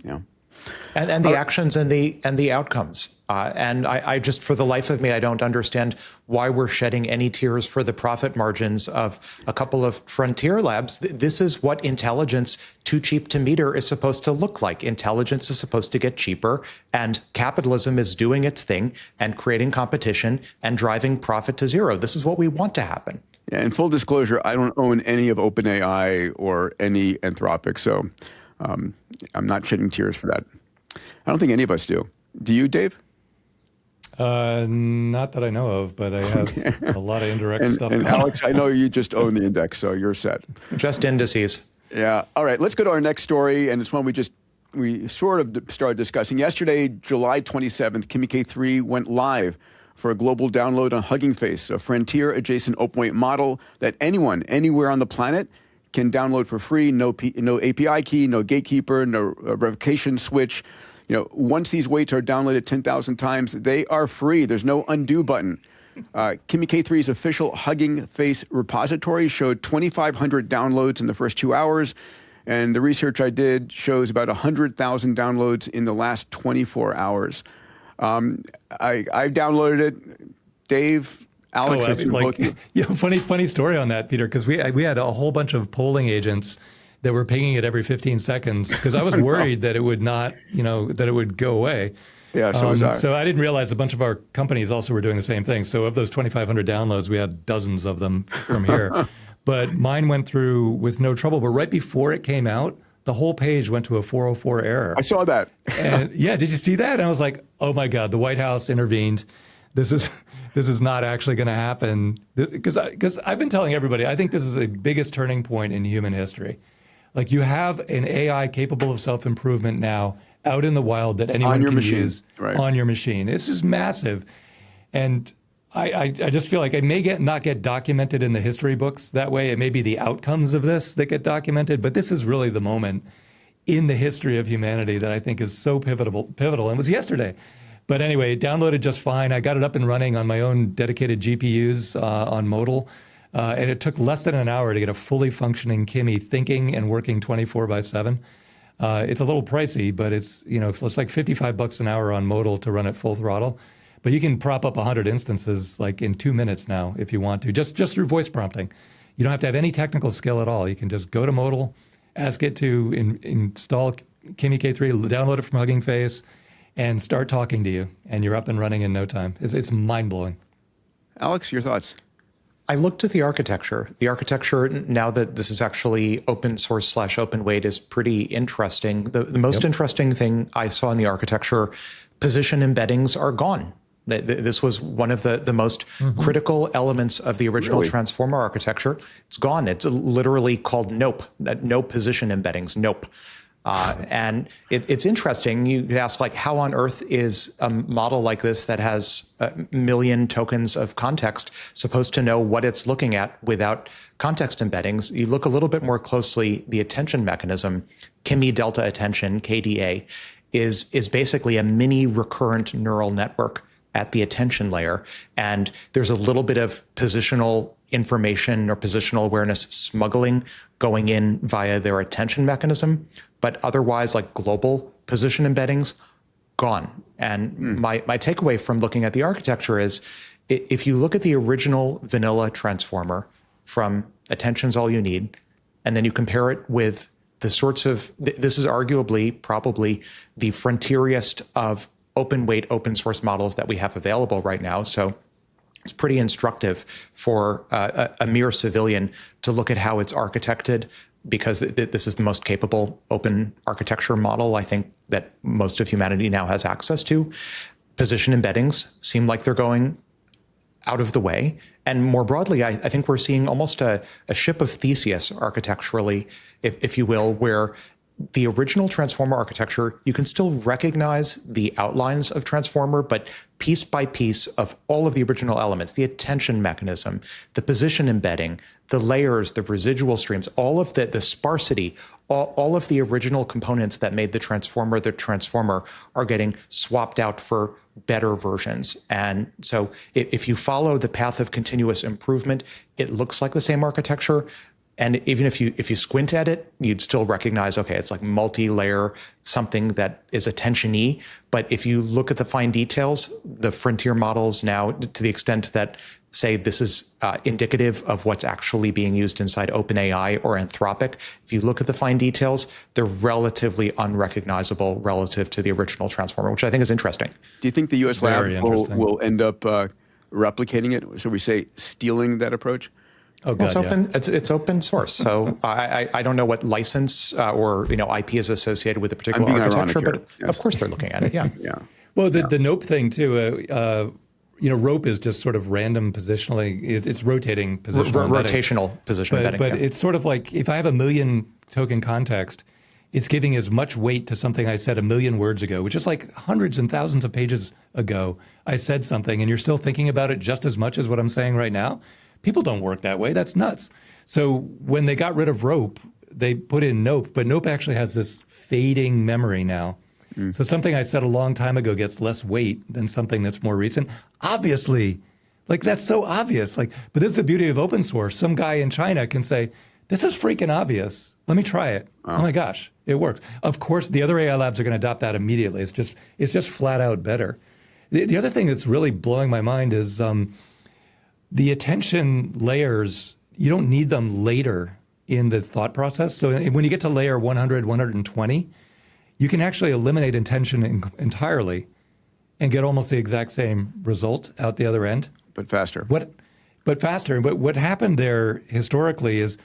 Yeah. And the actions and the outcomes. And I just, for the life of me, I don't understand why we're shedding any tears for the profit margins of a couple of frontier labs. This is what intelligence too cheap to meter is supposed to look like. Intelligence is supposed to get cheaper, and capitalism is doing its thing and creating competition and driving profit to zero. This is what we want to happen. Yeah, in full disclosure, I don't own any of OpenAI or any Anthropic, so I'm not shedding tears for that. I don't think any of us do. Do you, Dave? Not that I know of, but I have a lot of indirect stuff. And Alex, I know you just own the index, so you're set. Just indices. Yeah. All right. Let's go to our next story, and it's one we sort of started discussing yesterday, July 27th. Kimi K3 went live for a global download on Hugging Face, a frontier-adjacent open-weight model that anyone, anywhere on the planet can download for free. No API key, no gatekeeper, no revocation switch. Once these weights are downloaded 10,000 times, they are free. There's no undo button. Kimi K3's official Hugging Face repository showed 2,500 downloads in the first 2 hours, and the research I did shows about 100,000 downloads in the last 24 hours. I downloaded it. Dave, Alex, funny story on that, Peter, because we had a whole bunch of polling agents that were pinging it every 15 seconds because I was worried that it would not, that it would go away. Yeah, so was I. So I didn't realize a bunch of our companies also were doing the same thing. So of those 2,500 downloads, we had dozens of them from here. But mine went through with no trouble. But right before it came out, the whole page went to a 404 error. I saw that. And yeah, did you see that? And I was like, oh my God, the White House intervened. This is not actually going to happen. Because I've been telling everybody, I think this is the biggest turning point in human history. Like, you have an AI capable of self-improvement now out in the wild that anyone can use on your machine. This is massive. And I just feel like it may not get documented in the history books that way. It may be the outcomes of this that get documented, but this is really the moment in the history of humanity that I think is so pivotal. And it was yesterday. But anyway, it downloaded just fine. I got it up and running on my own dedicated GPUs on Modal. And it took less than an hour to get a fully functioning Kimi thinking and working 24/7. It's a little pricey, but it's like $55 an hour on Modal to run at full throttle. But you can prop up 100 instances like in 2 minutes now if you want to, just through voice prompting. You don't have to have any technical skill at all. You can just go to Modal, ask it to install Kimi K3, download it from Hugging Face, and start talking to you, and you're up and running in no time. It's mind-blowing. Alex, your thoughts? I looked at the architecture. The architecture, now that this is actually open source / open weight, is pretty interesting. The most interesting thing I saw in the architecture, position embeddings are gone. This was one of the most critical elements of the original transformer architecture. It's gone. It's literally called NOPE, no position embeddings, NOPE. And it's interesting. You could ask, how on earth is a model like this that has a million tokens of context supposed to know what it's looking at without context embeddings? You look a little bit more closely, the attention mechanism, Kimi delta attention, KDA, is basically a mini recurrent neural network at the attention layer. And there's a little bit of positional information or positional awareness smuggling going in via their attention mechanism. But otherwise, global position embeddings, gone. And my takeaway from looking at the architecture is, if you look at the original vanilla transformer from attention's all you need, and then you compare it with the sorts of, this is arguably probably the frontieriest of open weight, open source models that we have available right now. So it's pretty instructive for a mere civilian to look at how it's architected, because this is the most capable open architecture model I think that most of humanity now has access to. Position embeddings seem like they're going out of the way. And more broadly, I think we're seeing almost a ship of Theseus architecturally, if you will, where the original transformer architecture, you can still recognize the outlines of transformer, but piece by piece of all of the original elements, the attention mechanism, the position embedding, the layers, the residual streams, all of the sparsity, all of the original components that made the transformer are getting swapped out for better versions. And so if you follow the path of continuous improvement, it looks like the same architecture, And even if you squint at it, you'd still recognize, okay, it's like multi-layer, something that is attention-y. But if you look at the fine details, the frontier models now, to the extent that say this is indicative of what's actually being used inside OpenAI or Anthropic, if you look at the fine details, they're relatively unrecognizable relative to the original transformer, which I think is interesting. Do you think the U.S. lab will end up replicating it? Shall we say stealing that approach? Oh, God, it's open. It's open source. So I don't know what license or IP is associated with the particular architecture, but of course they're looking at it. Yeah. Yeah. Well, the NOPE thing too. Rope is just sort of random positionally. It's rotating positional rotational position embedding. But it's sort of like if I have a million token context, it's giving as much weight to something I said a million words ago, which is like hundreds and thousands of pages ago. I said something, and you're still thinking about it just as much as what I'm saying right now. People don't work that way. That's nuts. So when they got rid of rope, they put in NOPE, but NOPE actually has this fading memory now. So something I said a long time ago gets less weight than something that's more recent. Obviously, like that's so obvious. But that's the beauty of open source. Some guy in China can say, this is freaking obvious. Let me try it. Oh my gosh, it works. Of course, the other AI labs are going to adopt that immediately. It's just flat out better. The other thing that's really blowing my mind is the attention layers, you don't need them later in the thought process. So when you get to layer 100, 120, you can actually eliminate intention entirely and get almost the exact same result out the other end. But faster. But faster. But what happened there historically is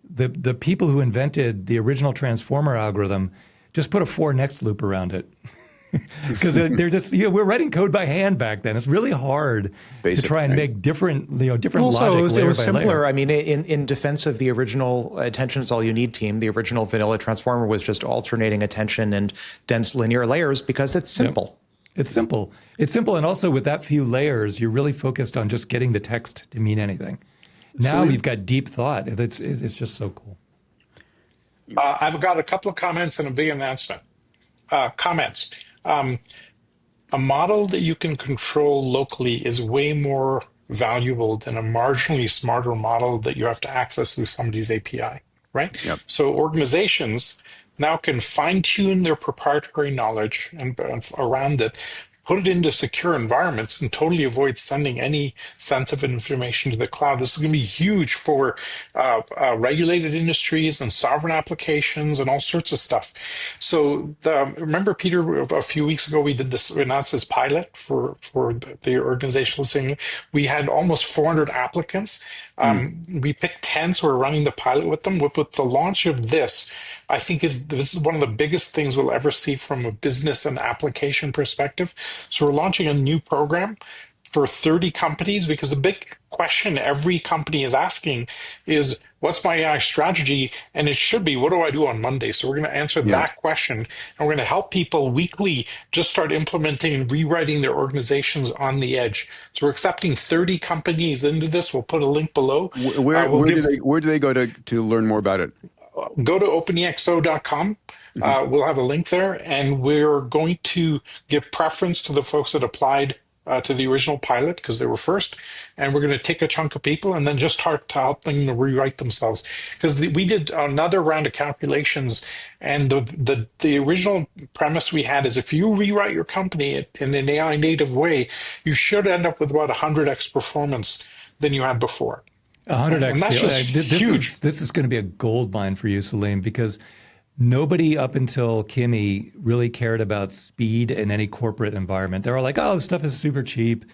the people who invented the original transformer algorithm just put a for next loop around it. Because they're just, we're writing code by hand back then. It's really hard to try and make different logic it was simpler. layer. I mean, in defense of the original attention is all you need team, the original vanilla transformer was just alternating attention and dense linear layers because it's simple. Yep. It's simple. It's simple. And also with that few layers, you're really focused on just getting the text to mean anything. Now you've got deep thought. It's just so cool. I've got a couple of comments and a big announcement. Comments. A model that you can control locally is way more valuable than a marginally smarter model that you have to access through somebody's API, right? Yep. So organizations now can fine-tune their proprietary knowledge and around it, put it into secure environments, and totally avoid sending any sensitive information to the cloud. This is going to be huge for regulated industries and sovereign applications and all sorts of stuff. So remember, Peter, a few weeks ago, we announced this pilot for the Organizational Singularity. We had almost 400 applicants. We picked 10, so we're running the pilot with them. With the launch of this, I think this is one of the biggest things we'll ever see from a business and application perspective. So we're launching a new program for 30 companies, because the big question every company is asking is, what's my AI strategy? And it should be, what do I do on Monday? So we're going to answer that question, and we're going to help people weekly just start implementing and rewriting their organizations on the edge. So we're accepting 30 companies into this. We'll put a link below. Where do they go to learn more about it? Go to openexo.com. We'll have a link there, and we're going to give preference to the folks that applied to the original pilot because they were first, and we're going to take a chunk of people and then just start to help them rewrite themselves. Because we did another round of calculations, and the original premise we had is if you rewrite your company in an AI native way, you should end up with about 100x performance than you had before. 100x. And that's just huge. This is going to be a gold mine for you, Salim, because nobody up until Kimi really cared about speed in any corporate environment. They were like, oh, this stuff is super cheap.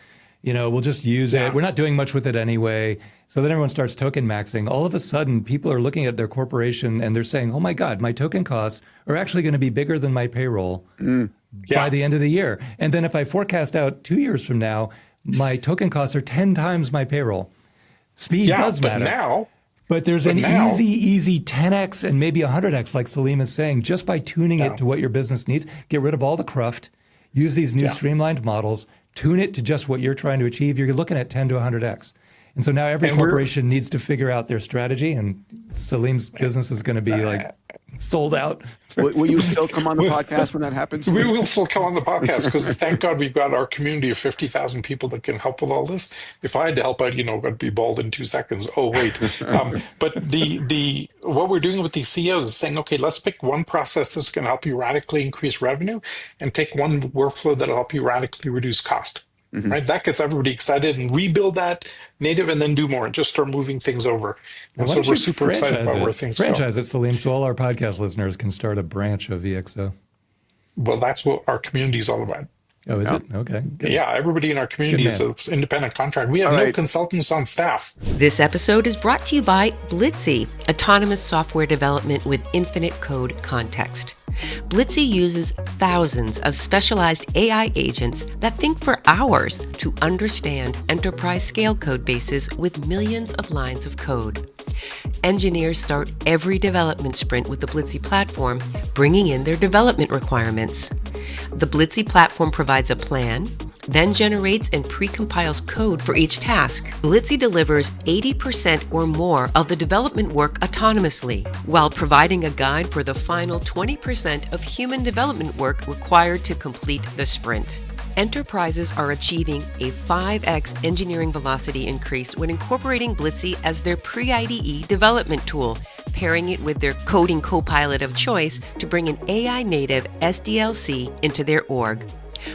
We'll just use it. We're not doing much with it anyway. So then everyone starts token maxing. All of a sudden, people are looking at their corporation and they're saying, oh my God, my token costs are actually going to be bigger than my payroll by the end of the year. And then if I forecast out 2 years from now, my token costs are 10 times my payroll. Speed does matter. But there's an easy 10x and maybe 100x, like Salim is saying, just by tuning it to what your business needs. Get rid of all the cruft, use these new streamlined models, tune it to just what you're trying to achieve. You're looking at 10 to 100x. And so now every corporation needs to figure out their strategy, and Salim's business is going to be like sold out. Will you still come on the podcast when that happens? We will still come on the podcast because thank God we've got our community of 50,000 people that can help with all this. If I had to help out, I'd be bald in 2 seconds. Oh, wait. But the what we're doing with these CEOs is saying, okay, let's pick one process that's going to help you radically increase revenue and take one workflow that'll help you radically reduce cost. Right? That gets everybody excited and rebuild that native and then do more and just start moving things over. And so we're super excited about where things go. Franchise it, Salim, so all our podcast listeners can start a branch of EXO. Well, that's what our community is all about. Oh, is it? Okay. Good. Yeah, everybody in our community is an independent contractor. We have no consultants on staff. This episode is brought to you by Blitzy, autonomous software development with infinite code context. Blitzy uses thousands of specialized AI agents that think for hours to understand enterprise-scale code bases with millions of lines of code. Engineers start every development sprint with the Blitzy platform, bringing in their development requirements. The Blitzy platform provides a plan, then generates and pre-compiles code for each task. Blitzy delivers 80% or more of the development work autonomously, while providing a guide for the final 20% of human development work required to complete the sprint. Enterprises are achieving a 5x engineering velocity increase when incorporating Blitzy as their pre-IDE development tool, pairing it with their coding copilot of choice to bring an AI-native SDLC into their org.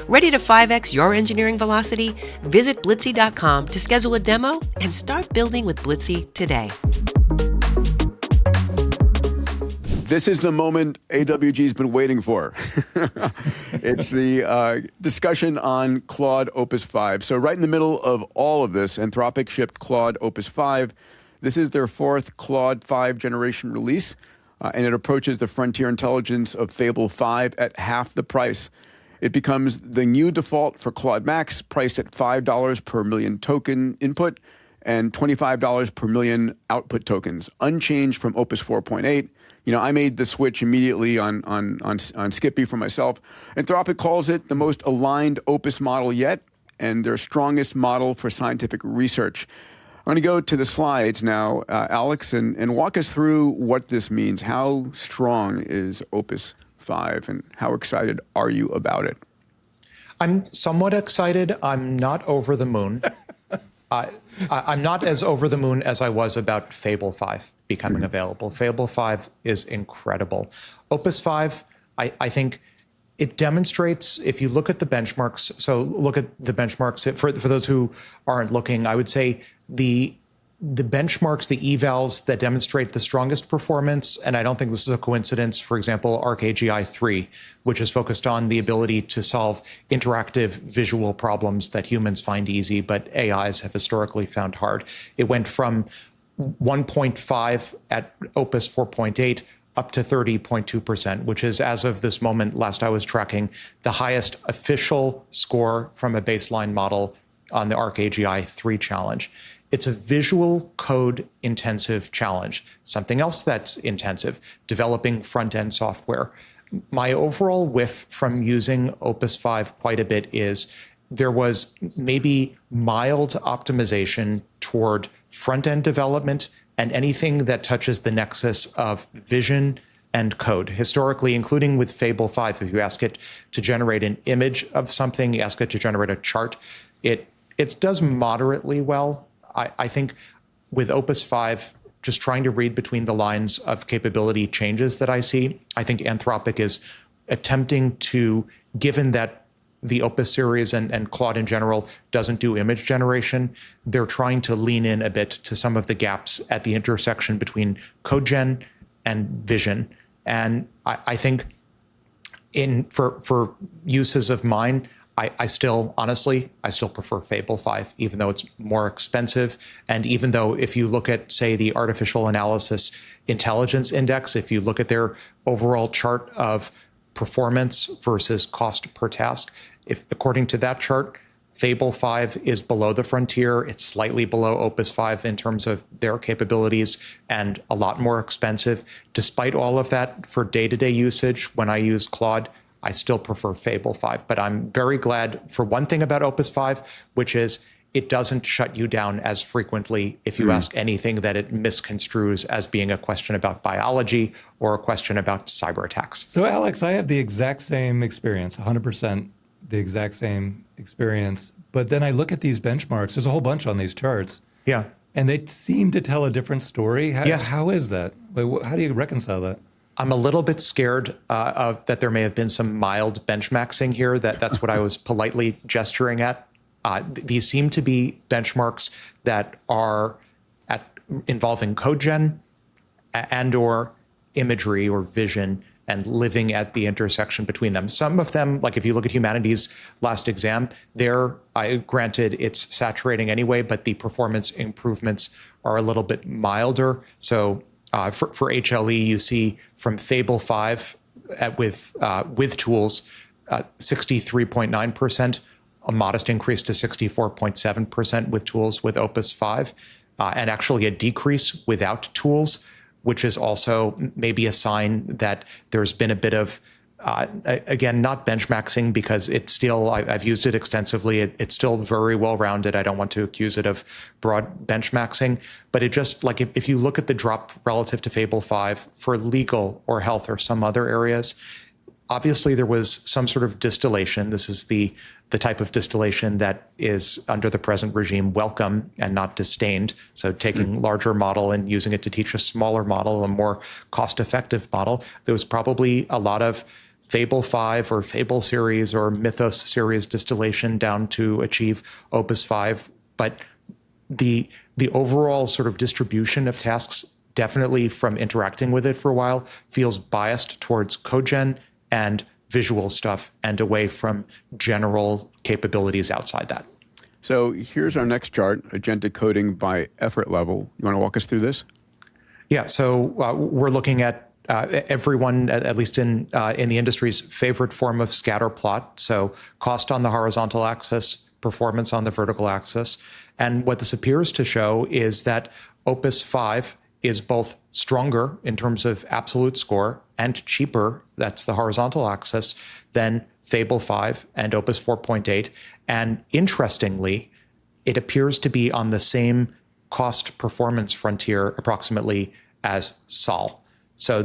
Ready to 5x your engineering velocity? Visit Blitzy.com to schedule a demo and start building with Blitzy today. This is the moment AWG's been waiting for. It's the discussion on Claude Opus V. So right in the middle of all of this, Anthropic shipped Claude Opus V. This is their 4th Claude 5 generation release, and it approaches the frontier intelligence of Fable 5 at half the price. It becomes the new default for Claude Max, priced at $5 per million token input and $25 per million output tokens, unchanged from Opus 4.8. I made the switch immediately on Skippy for myself. Anthropic calls it the most aligned Opus model yet and their strongest model for scientific research. I'm going to go to the slides now, Alex, and walk us through what this means. How strong is Opus 5 and how excited are you about it? I'm somewhat excited. I'm not over the moon. I'm not as over the moon as I was about Fable 5 becoming available. Fable 5 is incredible. Opus 5, I think it demonstrates, if you look at the benchmarks, so look at the benchmarks, for those who aren't looking, I would say the benchmarks, the evals that demonstrate the strongest performance, and I don't think this is a coincidence, for example, ArcAGI3, which is focused on the ability to solve interactive visual problems that humans find easy, but AIs have historically found hard. It went from 1.5 at Opus 4.8 up to 30.2%, which is, as of this moment, last I was tracking, the highest official score from a baseline model on the ArcAGI3 challenge. It's a visual code intensive challenge. Something else that's intensive, developing front-end software. My overall whiff from using Opus 5 quite a bit is there was maybe mild optimization toward front-end development and anything that touches the nexus of vision and code. Historically, including with Fable 5, if you ask it to generate an image of something, you ask it to generate a chart, it does moderately well. I think with Opus 5, just trying to read between the lines of capability changes that I see, I think Anthropic is attempting to, given that the Opus series and Claude in general doesn't do image generation, they're trying to lean in a bit to some of the gaps at the intersection between code gen and vision. And I think for uses of mine, I still prefer Fable 5, even though it's more expensive. And even though if you look at, say, the Artificial Analysis Intelligence Index, if you look at their overall chart of performance versus cost per task, if according to that chart, Fable 5 is below the frontier. It's slightly below Opus 5 in terms of their capabilities and a lot more expensive. Despite all of that, for day-to-day usage, when I use Claude, I still prefer Fable 5. But I'm very glad for one thing about Opus 5, which is it doesn't shut you down as frequently if you ask anything that it misconstrues as being a question about biology or a question about cyber attacks. So, Alex, I have the exact same experience, 100% the exact same experience. But then I look at these benchmarks. There's a whole bunch on these charts. Yeah. And they seem to tell a different story. Yes. How is that? How do you reconcile that? I'm a little bit scared of that there may have been some mild benchmarking here. That's what I was politely gesturing at. These seem to be benchmarks that are involving code gen and or imagery or vision and living at the intersection between them. Some of them, like if you look at humanities last exam, granted it's saturating anyway, but the performance improvements are a little bit milder. So for HLE, you see from Fable 5 with tools, 63.9%, a modest increase to 64.7% with tools with Opus 5, and actually a decrease without tools, which is also maybe a sign that there's been a bit of, again, not benchmarking because it's still, I've used it extensively. It's still very well-rounded. I don't want to accuse it of broad benchmarking, but it just, like if you look at the drop relative to Fable 5 for legal or health or some other areas, obviously there was some sort of distillation. This is the type of distillation that is under the present regime welcome and not disdained. So taking larger model and using it to teach a smaller model, a more cost-effective model. There was probably a lot of Fable 5 or Fable series or Mythos series distillation down to achieve Opus 5. But the overall sort of distribution of tasks, definitely from interacting with it for a while, feels biased towards code gen and visual stuff and away from general capabilities outside that. So here's our next chart, agentic coding by effort level. You want to walk us through this? Yeah, so we're looking at everyone, at least in the industry's favorite form of scatter plot. So cost on the horizontal axis, performance on the vertical axis. And what this appears to show is that Opus 5 is both stronger in terms of absolute score and cheaper, that's the horizontal axis, than Fable 5 and Opus 4.8. And interestingly, it appears to be on the same cost performance frontier approximately as Sol. So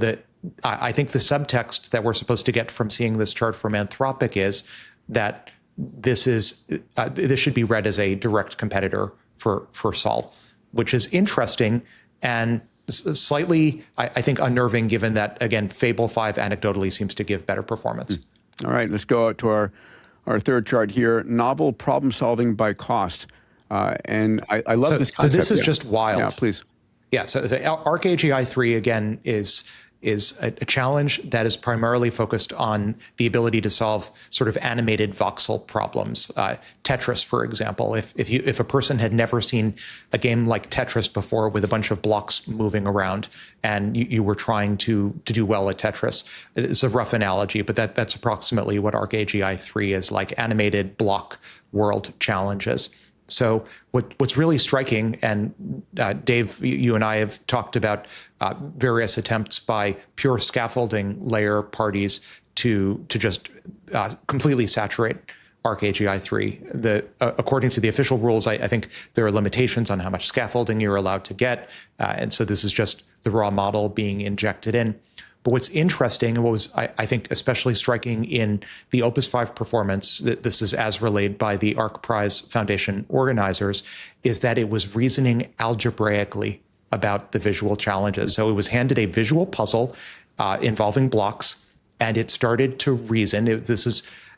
I think the subtext that we're supposed to get from seeing this chart from Anthropic is that this should be read as a direct competitor for Sol, which is interesting and slightly, I think, unnerving, given that, again, Fable 5 anecdotally seems to give better performance. All right, let's go out to our third chart here, novel problem solving by cost. And I love this concept. So this is just wild. Yeah, please. Yeah, so ArcAGI 3, again, is a challenge that is primarily focused on the ability to solve sort of animated voxel problems. Tetris, for example, if a person had never seen a game like Tetris before with a bunch of blocks moving around and you were trying to do well at Tetris, it's a rough analogy, but that's approximately what ArcAGI 3 is, like animated block world challenges. So what's really striking, and Dave, you and I have talked about various attempts by pure scaffolding layer parties to just completely saturate ArcAGI 3. According to the official rules, I think there are limitations on how much scaffolding you're allowed to get, and so this is just the raw model being injected in. But what's interesting, and what was, I think, especially striking in the Opus 5 performance, this is as relayed by the XPRIZE Foundation organizers, is that it was reasoning algebraically about the visual challenges. So it was handed a visual puzzle involving blocks, and it started to reason.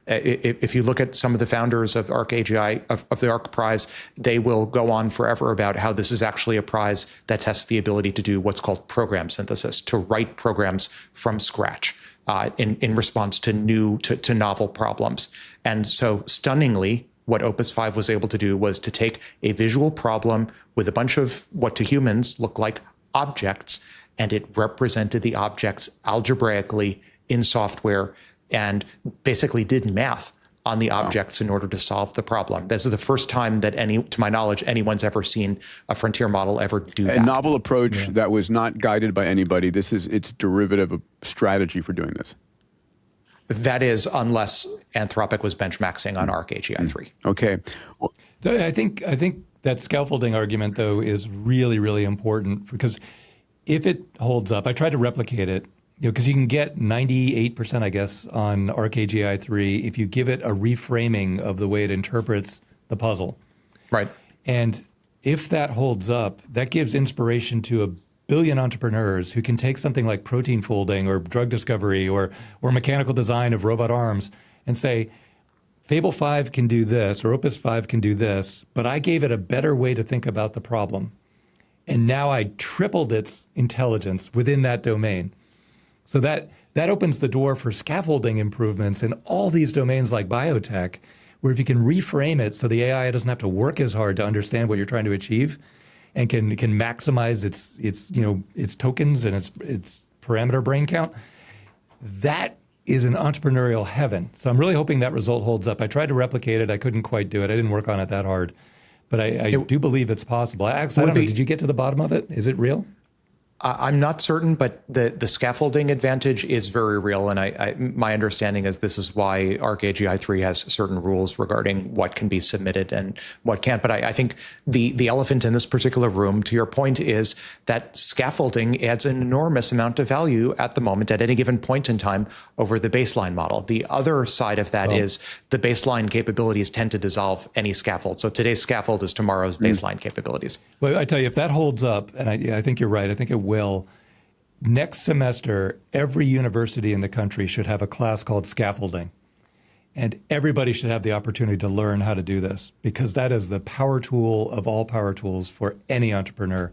If you look at some of the founders of ArcAGI, of the XPRIZE, they will go on forever about how this is actually a prize that tests the ability to do what's called program synthesis, to write programs from scratch in response to novel problems. And so stunningly, what Opus 5 was able to do was to take a visual problem with a bunch of what to humans look like objects, and it represented the objects algebraically in software and basically did math on the objects in order to solve the problem. This is the first time that to my knowledge, anyone's ever seen a frontier model ever do that. A novel approach that was not guided by anybody. It's derivative of strategy for doing this. That is, unless Anthropic was benchmaxing on Arc AGI3. Okay. Well, I think that scaffolding argument, though, is really, really important because if it holds up, I tried to replicate it, because you can get 98%, I guess, on Arc AGI3 if you give it a reframing of the way it interprets the puzzle. Right. And if that holds up, that gives inspiration to a billion entrepreneurs who can take something like protein folding or drug discovery or mechanical design of robot arms and say, Fable 5 can do this, or Opus 5 can do this, but I gave it a better way to think about the problem. And now I tripled its intelligence within that domain. So that opens the door for scaffolding improvements in all these domains like biotech, where if you can reframe it so the AI doesn't have to work as hard to understand what you're trying to achieve and can maximize its tokens and its parameter brain count, that is an entrepreneurial heaven. So I'm really hoping that result holds up. I tried to replicate it. I couldn't quite do it. I didn't work on it that hard. But I do believe it's possible. I don't know, did you get to the bottom of it? Is it real? I'm not certain, but the scaffolding advantage is very real. And my understanding is this is why Arc AGI3 has certain rules regarding what can be submitted and what can't. But I think the elephant in this particular room, to your point, is that scaffolding adds an enormous amount of value at the moment at any given point in time over the baseline model. The other side of that is the baseline capabilities tend to dissolve any scaffold. So today's scaffold is tomorrow's baseline capabilities. Well, I tell you, if that holds up, and I think you're right, I think it will. Next semester, every university in the country should have a class called scaffolding. And everybody should have the opportunity to learn how to do this because that is the power tool of all power tools for any entrepreneur.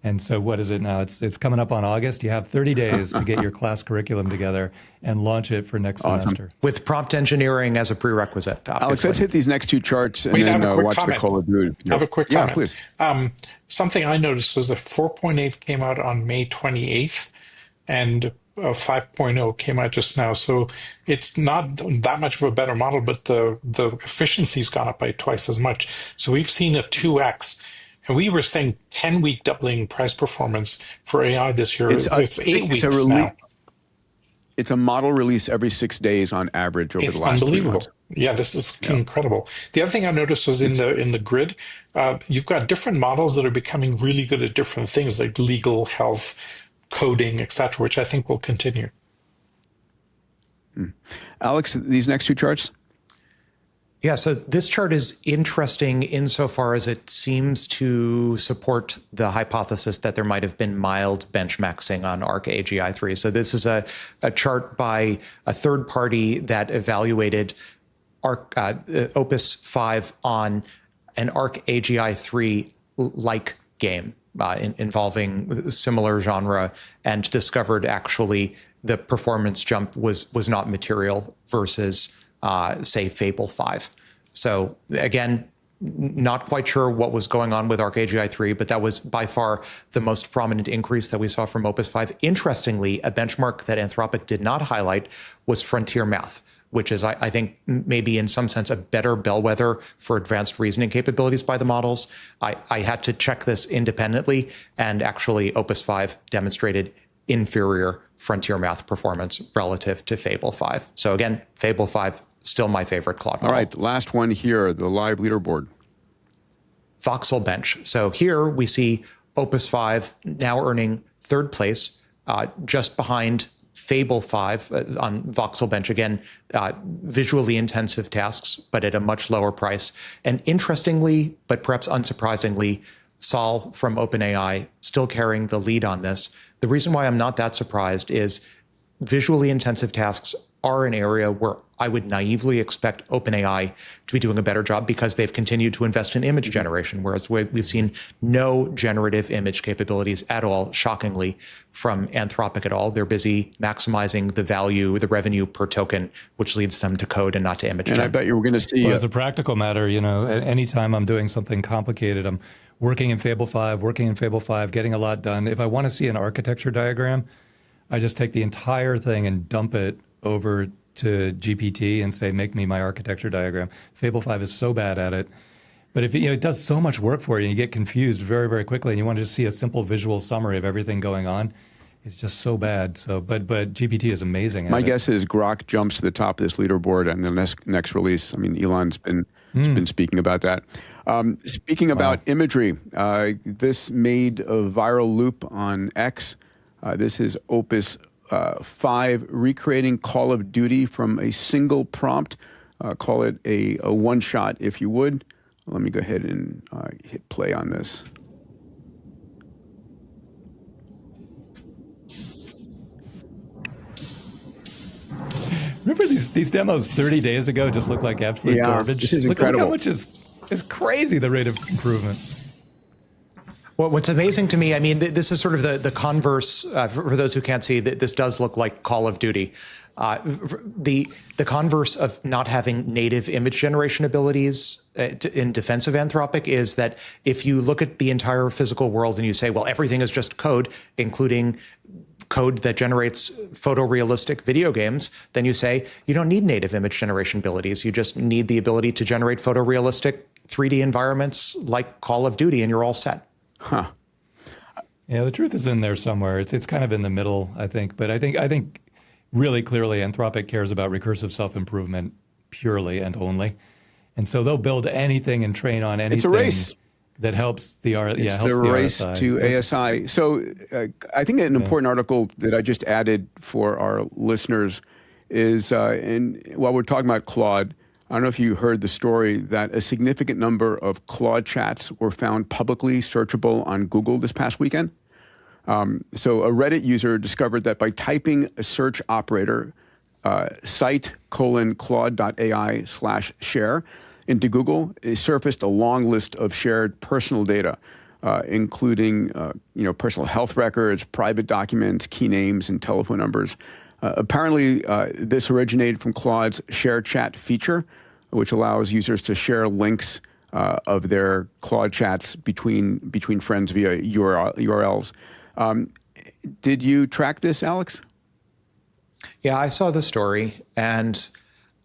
And so what is it now? It's coming up on August. You have 30 days to get your class curriculum together and launch it for next semester. With prompt engineering as a prerequisite, obviously. Alex, let's hit these next two charts and then watch the Call of Duty. I have a quick comment. Yeah, please. Something I noticed was that 4.8 came out on May 28th and 5.0 came out just now. So it's not that much of a better model, but the efficiency's gone up by twice as much. So we've seen a 2x. And we were saying 10-week doubling price performance for AI this year. It's 8 weeks now. It's a model release every 6 days on average over the last 3 months. Yeah, this is incredible. The other thing I noticed was in the grid, you've got different models that are becoming really good at different things like legal, health, coding, et cetera, which I think will continue. Alex, these next two charts? Yeah, so this chart is interesting insofar as it seems to support the hypothesis that there might have been mild benchmaxing on Arc AGI3. So this is a chart by a third party that evaluated Opus 5 on an Arc AGI3-like game involving similar genre and discovered actually the performance jump was not material versus say Fable 5. So again, not quite sure what was going on with Arc AGI3, but that was by far the most prominent increase that we saw from Opus 5. Interestingly, a benchmark that Anthropic did not highlight was frontier math, which is, I think, maybe in some sense a better bellwether for advanced reasoning capabilities by the models. I had to check this independently, and actually Opus 5 demonstrated inferior frontier math performance relative to Fable 5. So again, Fable 5, still my favorite Claude model. All right, last one here, the live leaderboard. Voxel Bench. So here we see Opus 5 now earning third place, just behind Fable 5 on Voxel Bench. Again, visually intensive tasks, but at a much lower price. And interestingly, but perhaps unsurprisingly, Sol from OpenAI still carrying the lead on this. The reason why I'm not that surprised is visually intensive tasks are an area where I would naively expect OpenAI to be doing a better job because they've continued to invest in image generation, whereas we've seen no generative image capabilities at all, shockingly, from Anthropic at all. They're busy maximizing the value, the revenue per token, which leads them to code and not to image gen. And I bet you we're going to see... Well, as a practical matter, anytime I'm doing something complicated, I'm working in Fable 5, getting a lot done. If I want to see an architecture diagram, I just take the entire thing and dump it over to GPT and say, make me my architecture diagram. Fable 5 is so bad at it. But if it does so much work for you and you get confused very, very quickly and you want to just see a simple visual summary of everything going on, is just so bad. So, but GPT is amazing. My guess is Grok jumps to the top of this leaderboard and the next release. I mean, Elon's been speaking about that. Speaking about imagery, this made a viral loop on X. This is Opus V, recreating Call of Duty from a single prompt. Call it a one-shot, if you would. Let me go ahead and hit play on this. Remember these demos 30 days ago just looked like absolute garbage? This is incredible. Look how much is crazy, the rate of improvement. Well, what's amazing to me, I mean, this is sort of the converse, for those who can't see, that this does look like Call of Duty. The converse of not having native image generation abilities in defense of Anthropic is that if you look at the entire physical world and you say, well, everything is just code, including code that generates photorealistic video games, then you say you don't need native image generation abilities. You just need the ability to generate photorealistic 3D environments like Call of Duty, and you're all set. Huh. Yeah, the truth is in there somewhere. It's kind of in the middle, I think. But I think really clearly Anthropic cares about recursive self-improvement purely and only. And so they'll build anything and train on anything. It's a race. That helps the RSI. It's the race to ASI. So I think an important article that I just added for our listeners is, and while we're talking about Claude, I don't know if you heard the story that a significant number of Claude chats were found publicly searchable on Google this past weekend. So a Reddit user discovered that by typing a search operator, site:/Claude.ai/share, into Google, it surfaced a long list of shared personal data, including personal health records, private documents, key names, and telephone numbers. Apparently, this originated from Claude's Share Chat feature, which allows users to share links of their Claude chats between friends via URLs. Did you track this, Alex? Yeah, I saw the story, and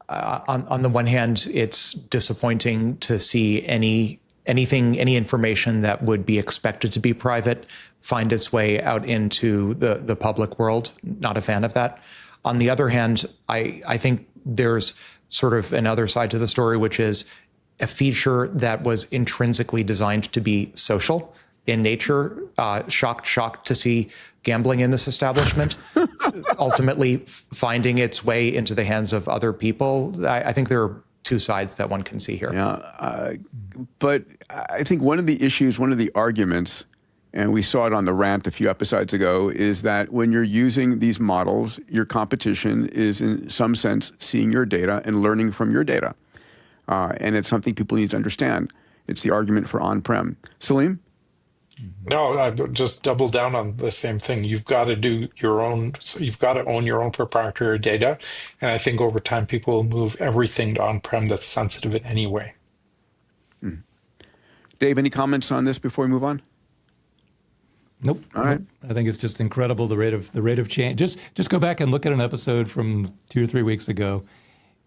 on the one hand, it's disappointing to see any information that would be expected to be private find its way out into the public world. Not a fan of that. On the other hand, I think there's sort of another side to the story, which is a feature that was intrinsically designed to be social in nature. Shocked to see gambling in this establishment ultimately finding its way into the hands of other people. I think there are two sides that one can see here. Yeah, but I think one of the issues, one of the arguments, and we saw it on the rant a few episodes ago, is that when you're using these models, your competition is in some sense seeing your data and learning from your data. And it's something people need to understand. It's the argument for on-prem. Salim? No, I just double down on the same thing. You've got to do your own, you've got to own your own proprietary data. And I think over time, people will move everything to on-prem that's sensitive in any way. Dave, any comments on this before we move on? Nope. All right. I think it's just incredible the rate of change. Just go back and look at an episode from 2 or 3 weeks ago,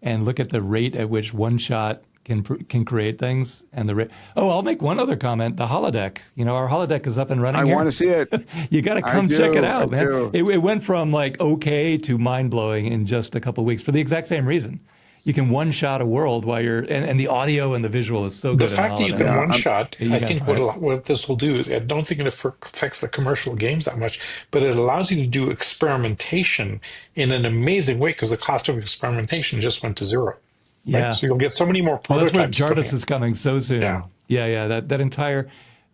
and look at the rate at which one shot can create things, and the rate. Oh, I'll make one other comment. The holodeck. Our holodeck is up and running. I want to see it. You got to come check it out, man. It went from like okay to mind blowing in just a couple of weeks for the exact same reason. You can one shot a world while you're, and the audio and the visual is so good. The fact that you can one shot, I think what this will do is, I don't think it affects the commercial games that much, but it allows you to do experimentation in an amazing way because the cost of experimentation just went to zero. Yeah. Right? So you'll get so many more prototypes. Well, that's where Jarvis is coming so soon. Yeah. That entire,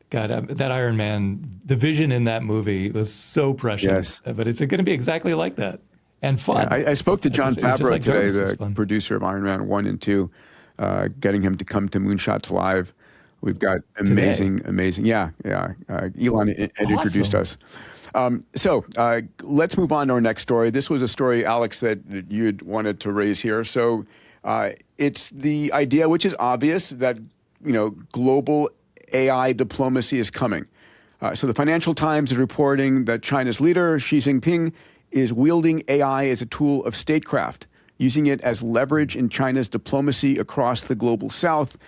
God, that Iron Man, the vision in that movie was so precious. Yes. But it's going to be exactly like that. And fun. Yeah, I spoke to John Favreau today, the producer of Iron Man 1 and 2, getting him to come to Moonshots Live. We've got amazing. Yeah. Elon had introduced us. So let's move on to our next story. This was a story, Alex, that you had wanted to raise here. So it's the idea, which is obvious, that global AI diplomacy is coming. So the Financial Times is reporting that China's leader, Xi Jinping, is wielding AI as a tool of statecraft, using it as leverage in China's diplomacy across the global south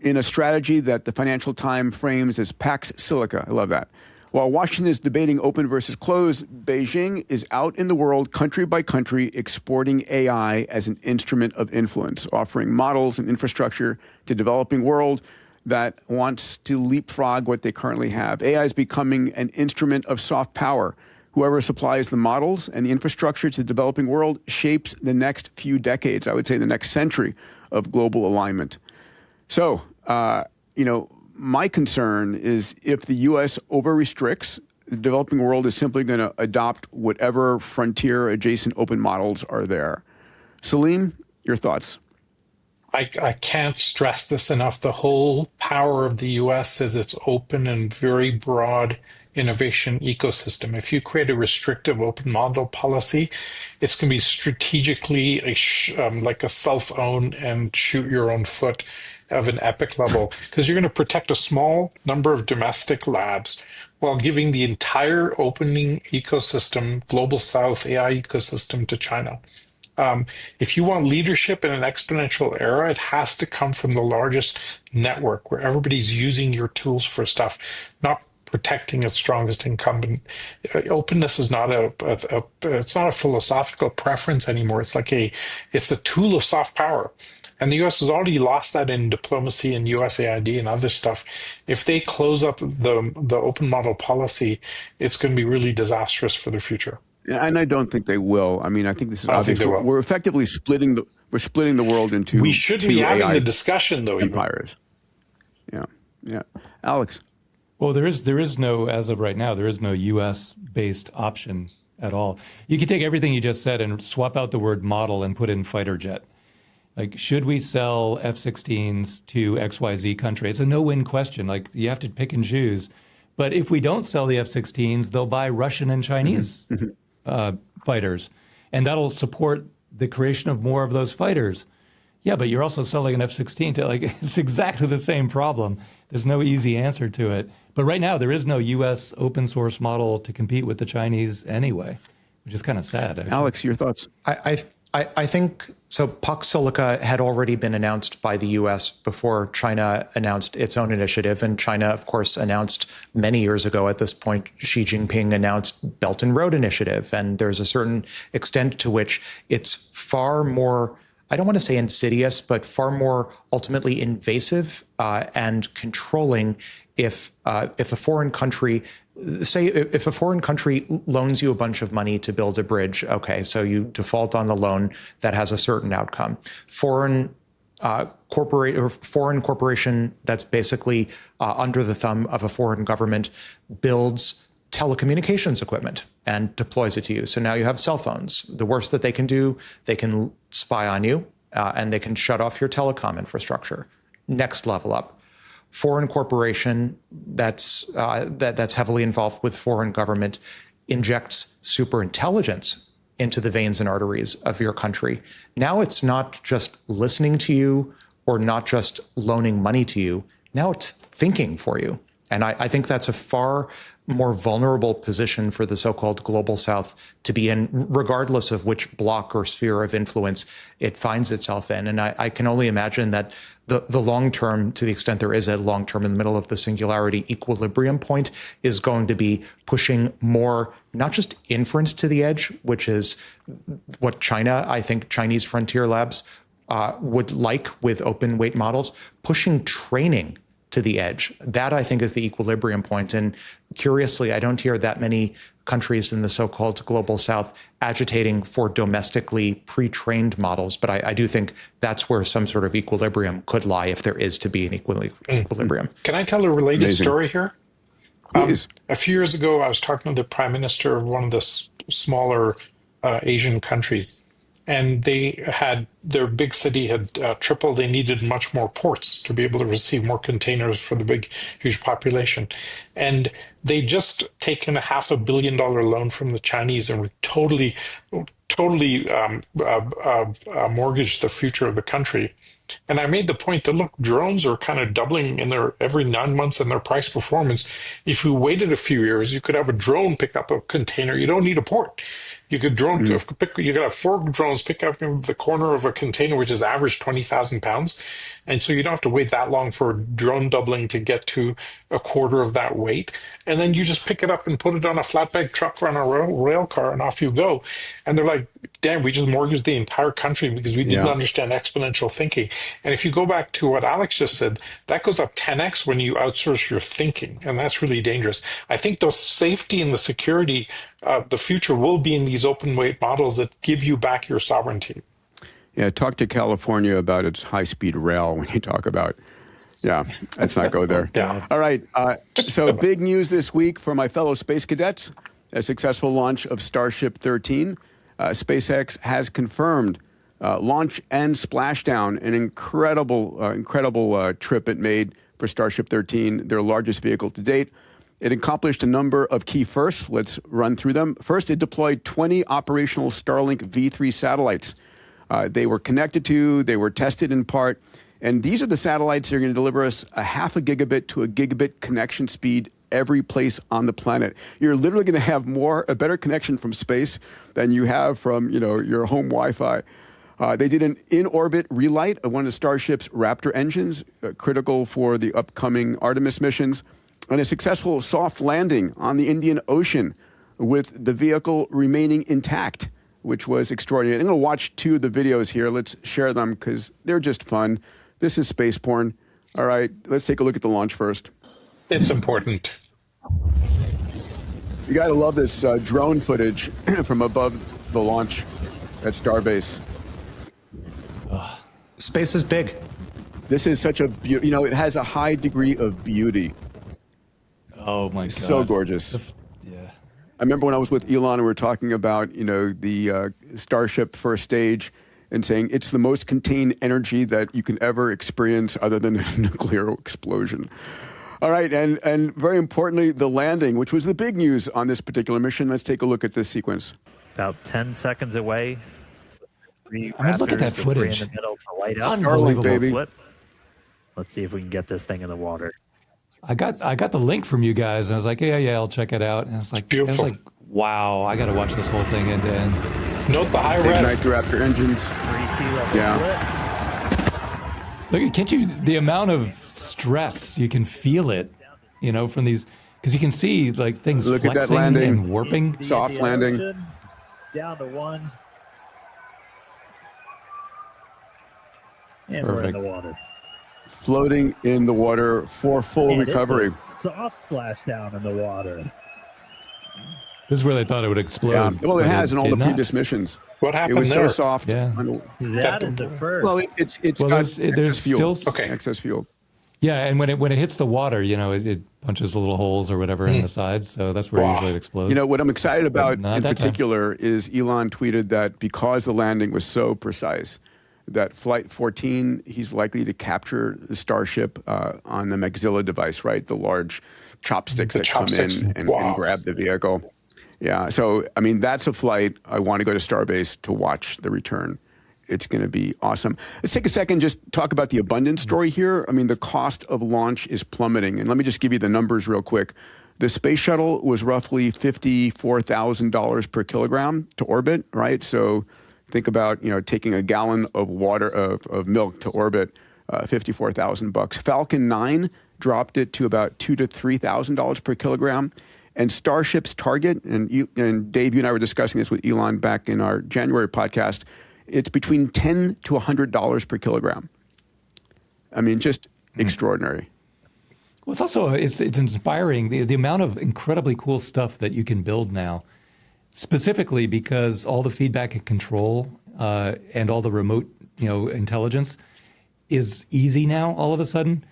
in a strategy that the Financial Times frames as Pax Silica. I love that. While Washington is debating open versus closed, Beijing is out in the world, country by country, exporting AI as an instrument of influence, offering models and infrastructure to developing world that wants to leapfrog what they currently have. AI is becoming an instrument of soft power. Whoever supplies the models and the infrastructure to the developing world shapes the next few decades, I would say the next century of global alignment. So, my concern is if the U.S. over-restricts, the developing world is simply going to adopt whatever frontier adjacent open models are there. Salim, your thoughts? I can't stress this enough. The whole power of the U.S. is its open and very broad innovation ecosystem. If you create a restrictive open model policy, it's going to be strategically like a self-own and shoot your own foot of an epic level, because you're going to protect a small number of domestic labs while giving the entire opening ecosystem, global South AI ecosystem, to China. If you want leadership in an exponential era, it has to come from the largest network where everybody's using your tools for stuff, not protecting its strongest incumbent. Openness is not it's not a philosophical preference anymore. It's the tool of soft power. And the U.S. has already lost that in diplomacy and USAID and other stuff. If they close up the open model policy, it's going to be really disastrous for the future. And I don't think they will. I mean, I think this is obvious. We're effectively splitting the world into We should be having AI the discussion, though. empires. Yeah. Alex. Well, there is no, as of right now, there is no U.S.-based option at all. You can take everything you just said and swap out the word model and put in fighter jet. Like, should we sell F-16s to XYZ country? It's a no-win question. Like, you have to pick and choose. But if we don't sell the F-16s, they'll buy Russian and Chinese fighters. And that'll support the creation of more of those fighters. Yeah, but you're also selling an F-16 to, it's exactly the same problem. There's no easy answer to it. But right now, there is no U.S. open source model to compete with the Chinese anyway, which is kind of sad, actually. Alex, your thoughts? I think so. Puck Silica had already been announced by the U.S. before China announced its own initiative. And China, of course, announced many years ago at this point, Xi Jinping announced Belt and Road Initiative. And there's a certain extent to which it's far more, I don't want to say insidious, but far more ultimately invasive and controlling if a foreign country, say if a foreign country loans you a bunch of money to build a bridge, okay, so you default on the loan, that has a certain outcome. Foreign corporation that's basically under the thumb of a foreign government builds telecommunications equipment and deploys it to you. So now you have cell phones. The worst that they can do, they can spy on you and they can shut off your telecom infrastructure. Next level up. Foreign corporation that's heavily involved with foreign government injects super intelligence into the veins and arteries of your country. Now it's not just listening to you or not just loaning money to you. Now it's thinking for you. And I think that's a far more vulnerable position for the so-called global South to be in, regardless of which block or sphere of influence it finds itself in. And I can only imagine that the long term, to the extent there is a long term in the middle of the singularity equilibrium point, is going to be pushing more, not just inference to the edge, which is what China, I think Chinese frontier labs would like with open weight models, pushing training to the edge. That, I think, is the equilibrium point. And curiously, I don't hear that many countries in the so-called global South agitating for domestically pre-trained models. But I do think that's where some sort of equilibrium could lie if there is to be an equilibrium. Can I tell a related story here? Please. A few years ago, I was talking to the prime minister of one of the smaller Asian countries. And they had, their big city had tripled. They needed much more ports to be able to receive more containers for the big, huge population. And they just taken a $500 million loan from the Chinese and were totally mortgaged the future of the country. And I made the point that, look, drones are kind of doubling in their every 9 months in their price performance. If you waited a few years, you could have a drone pick up a container. You don't need a port. You could you could have 4 drones pick up the corner of a container, which is average 20,000 pounds. And so you don't have to wait that long for drone doubling to get to a quarter of that weight. And then you just pick it up and put it on a flatbed truck or on a rail car, and off you go. And they're like, damn, we just mortgaged the entire country because we didn't understand exponential thinking. And if you go back to what Alex just said, that goes up 10x when you outsource your thinking. And that's really dangerous. I think the safety and the security, the future will be in these open weight models that give you back your sovereignty. Yeah, talk to California about its high-speed rail when you talk about, let's not go there. All right, so big news this week for my fellow space cadets, a successful launch of Starship 13. SpaceX has confirmed launch and splashdown, an incredible trip it made for Starship 13, their largest vehicle to date. It accomplished a number of key firsts. Let's run through them. First, it deployed 20 operational Starlink V3 satellites. They were connected to, they were tested in part, and these are the satellites that are going to deliver us a 0.5 gigabit to a gigabit connection speed every place on the planet. You're literally going to have a better connection from space than you have from, your home Wi-Fi. They did an in-orbit relight of one of Starship's Raptor engines, critical for the upcoming Artemis missions, and a successful soft landing on the Indian Ocean with the vehicle remaining intact, which was extraordinary. I'm going to watch 2 of the videos here. Let's share them because they're just fun. This is space porn. All right, let's take a look at the launch first. It's important. You got to love this drone footage from above the launch at Starbase. Space is big. This is such a it has a high degree of beauty. Oh my God. So gorgeous. Yeah. I remember when I was with Elon and we were talking about, the Starship first stage and saying it's the most contained energy that you can ever experience other than a nuclear explosion. All right, and very importantly, the landing, which was the big news on this particular mission. Let's take a look at this sequence. About 10 seconds away. Look at that footage. In the middle to light up. Starlink, baby. Flip. Let's see if we can get this thing in the water. I got the link from you guys, and I was like, yeah, I'll check it out. And I was like, Beautiful. Wow, I got to watch this whole thing end to end. Note the high Ignite res. Raptor engines. 3 sea level flip. Look, can't you? The amount of stress you can feel it, from these, because you can see things Look at that flexing landing. and warping. Soft landing. Ocean, down to 1. And we're in Perfect. the water. Floating in the water for full And recovery. It's a soft splashdown in the water. This is where they thought it would explode. Yeah. Well, it but has in all did the not. previous missions. What happened It was there? so soft. Yeah. That is the first. Well, it's Well, got there's excess fuel. still- Okay. Excess fuel. Yeah, and when it hits the water, it punches little holes or whatever in the sides. So that's where usually it explodes. What I'm excited about not in that time. particular is Elon tweeted that because the landing was so precise, that Flight 14, he's likely to capture the Starship on the Maxilla device, right? The large chopsticks that come in and grab the vehicle. Yeah, so, that's a flight I want to go to Starbase to watch the return. It's going to be awesome. Let's take a second, just talk about the abundance story here. The cost of launch is plummeting. And let me just give you the numbers real quick. The space shuttle was roughly $54,000 per kilogram to orbit, right? So think about, taking a gallon of water, of milk to orbit, $54,000. Falcon 9 dropped it to about $2,000 to $3,000 per kilogram. And Starship's target, and Dave, you and I were discussing this with Elon back in our January podcast, it's between $10 to $100 per kilogram. Just extraordinary. Well, it's also it's inspiring the amount of incredibly cool stuff that you can build now, specifically because all the feedback and control and all the remote intelligence is easy now. All of a sudden,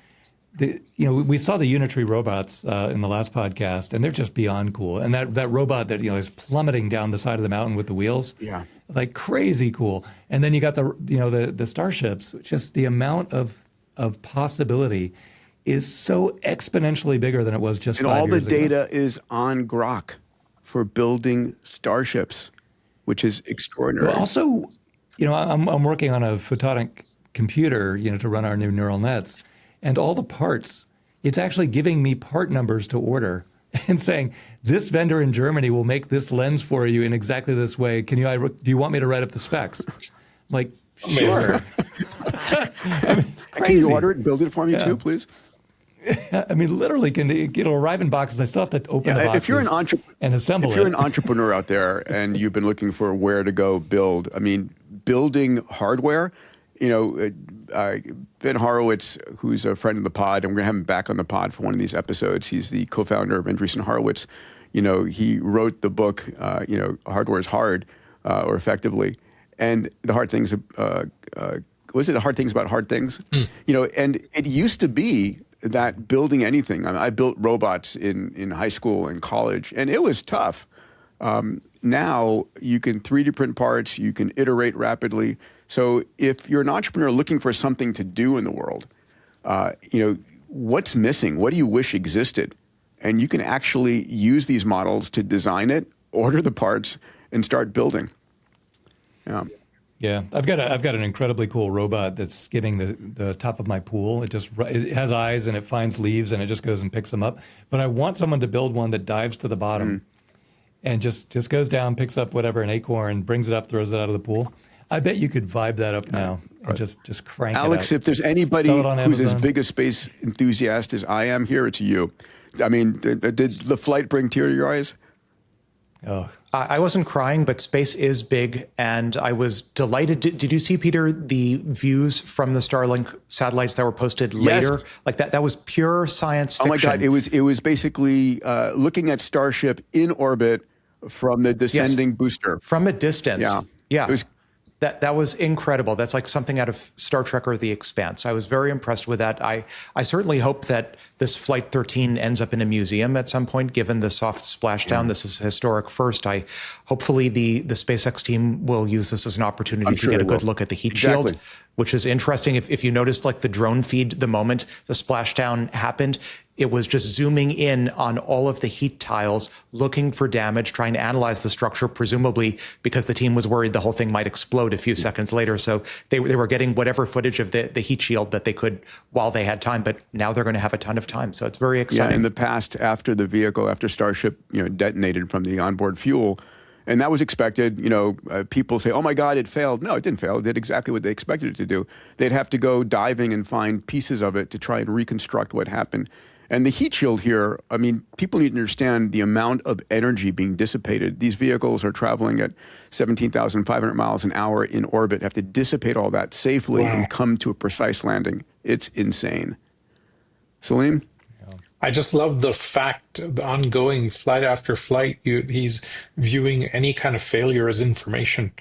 we saw the Unitary robots in the last podcast, and they're just beyond cool. And that robot that is plummeting down the side of the mountain with the wheels, crazy cool. And then you got the starships. Just the amount of possibility is so exponentially bigger than it was just 5 years ago. And all the data is on Grok for building starships, which is extraordinary. Well, also, I'm working on a photonic computer, to run our new neural nets. And all the parts, it's actually giving me part numbers to order and saying, this vendor in Germany will make this lens for you in exactly this way. Do you want me to write up the specs? I'm like, sure. I mean, it's crazy. Can you order it and build it for me too, please? I mean, literally, it'll arrive in boxes. I still have to open the boxes if you're an and assemble it. If you're an entrepreneur out there and you've been looking for where to go build, I mean, building hardware, Ben Horowitz, who's a friend of the pod, and we're going to have him back on the pod for one of these episodes. He's the co-founder of Andreessen Horowitz. He wrote the book, Hardware is Hard, or Effectively. And the hard things, was it the hard things about hard things? And it used to be that building anything, I built robots in high school and college, and it was tough. Now you can 3D print parts, you can iterate rapidly. So if you're an entrepreneur looking for something to do in the world, what's missing? What do you wish existed? And you can actually use these models to design it, order the parts, and start building. Yeah, I've got an incredibly cool robot that's skimming the top of my pool. It has eyes and it finds leaves and it just goes and picks them up. But I want someone to build one that dives to the bottom and just goes down, picks up whatever, an acorn, brings it up, throws it out of the pool. I bet you could vibe that up now and just crank Alex, it out. if there's anybody who's as big a space enthusiast as I am here, it's you. I mean, did the flight bring tears to your eyes? Oh. I wasn't crying, but space is big, and I was delighted. Did you see, Peter, the views from the Starlink satellites that were posted later? Yes. Like that was pure science fiction. Oh my God! It was basically looking at Starship in orbit from the descending booster from a distance. Yeah. It was. That was incredible. That's like something out of Star Trek or The Expanse. I was very impressed with that. I certainly hope that this Flight 13 ends up in a museum at some point, given the soft splashdown. This is a historic first. Hopefully the SpaceX team will use this as an opportunity to get a good look at the heat shield, which is interesting. If you noticed, like the drone feed, the moment the splashdown happened, it was just zooming in on all of the heat tiles, looking for damage, trying to analyze the structure, presumably because the team was worried the whole thing might explode a few seconds later. So they were getting whatever footage of the heat shield that they could while they had time, but now they're going to have a ton of time. So it's very exciting. Yeah, in the past, after Starship, detonated from the onboard fuel, and that was expected. People say, "Oh my God, it failed." No, it didn't fail. It did exactly what they expected it to do. They'd have to go diving and find pieces of it to try and reconstruct what happened. And the heat shield here, I mean, people need to understand the amount of energy being dissipated. These vehicles are traveling at 17,500 miles an hour in orbit, have to dissipate all that safely and come to a precise landing. It's insane. Salim? I just love the fact, the ongoing flight after flight, he's viewing any kind of failure as information.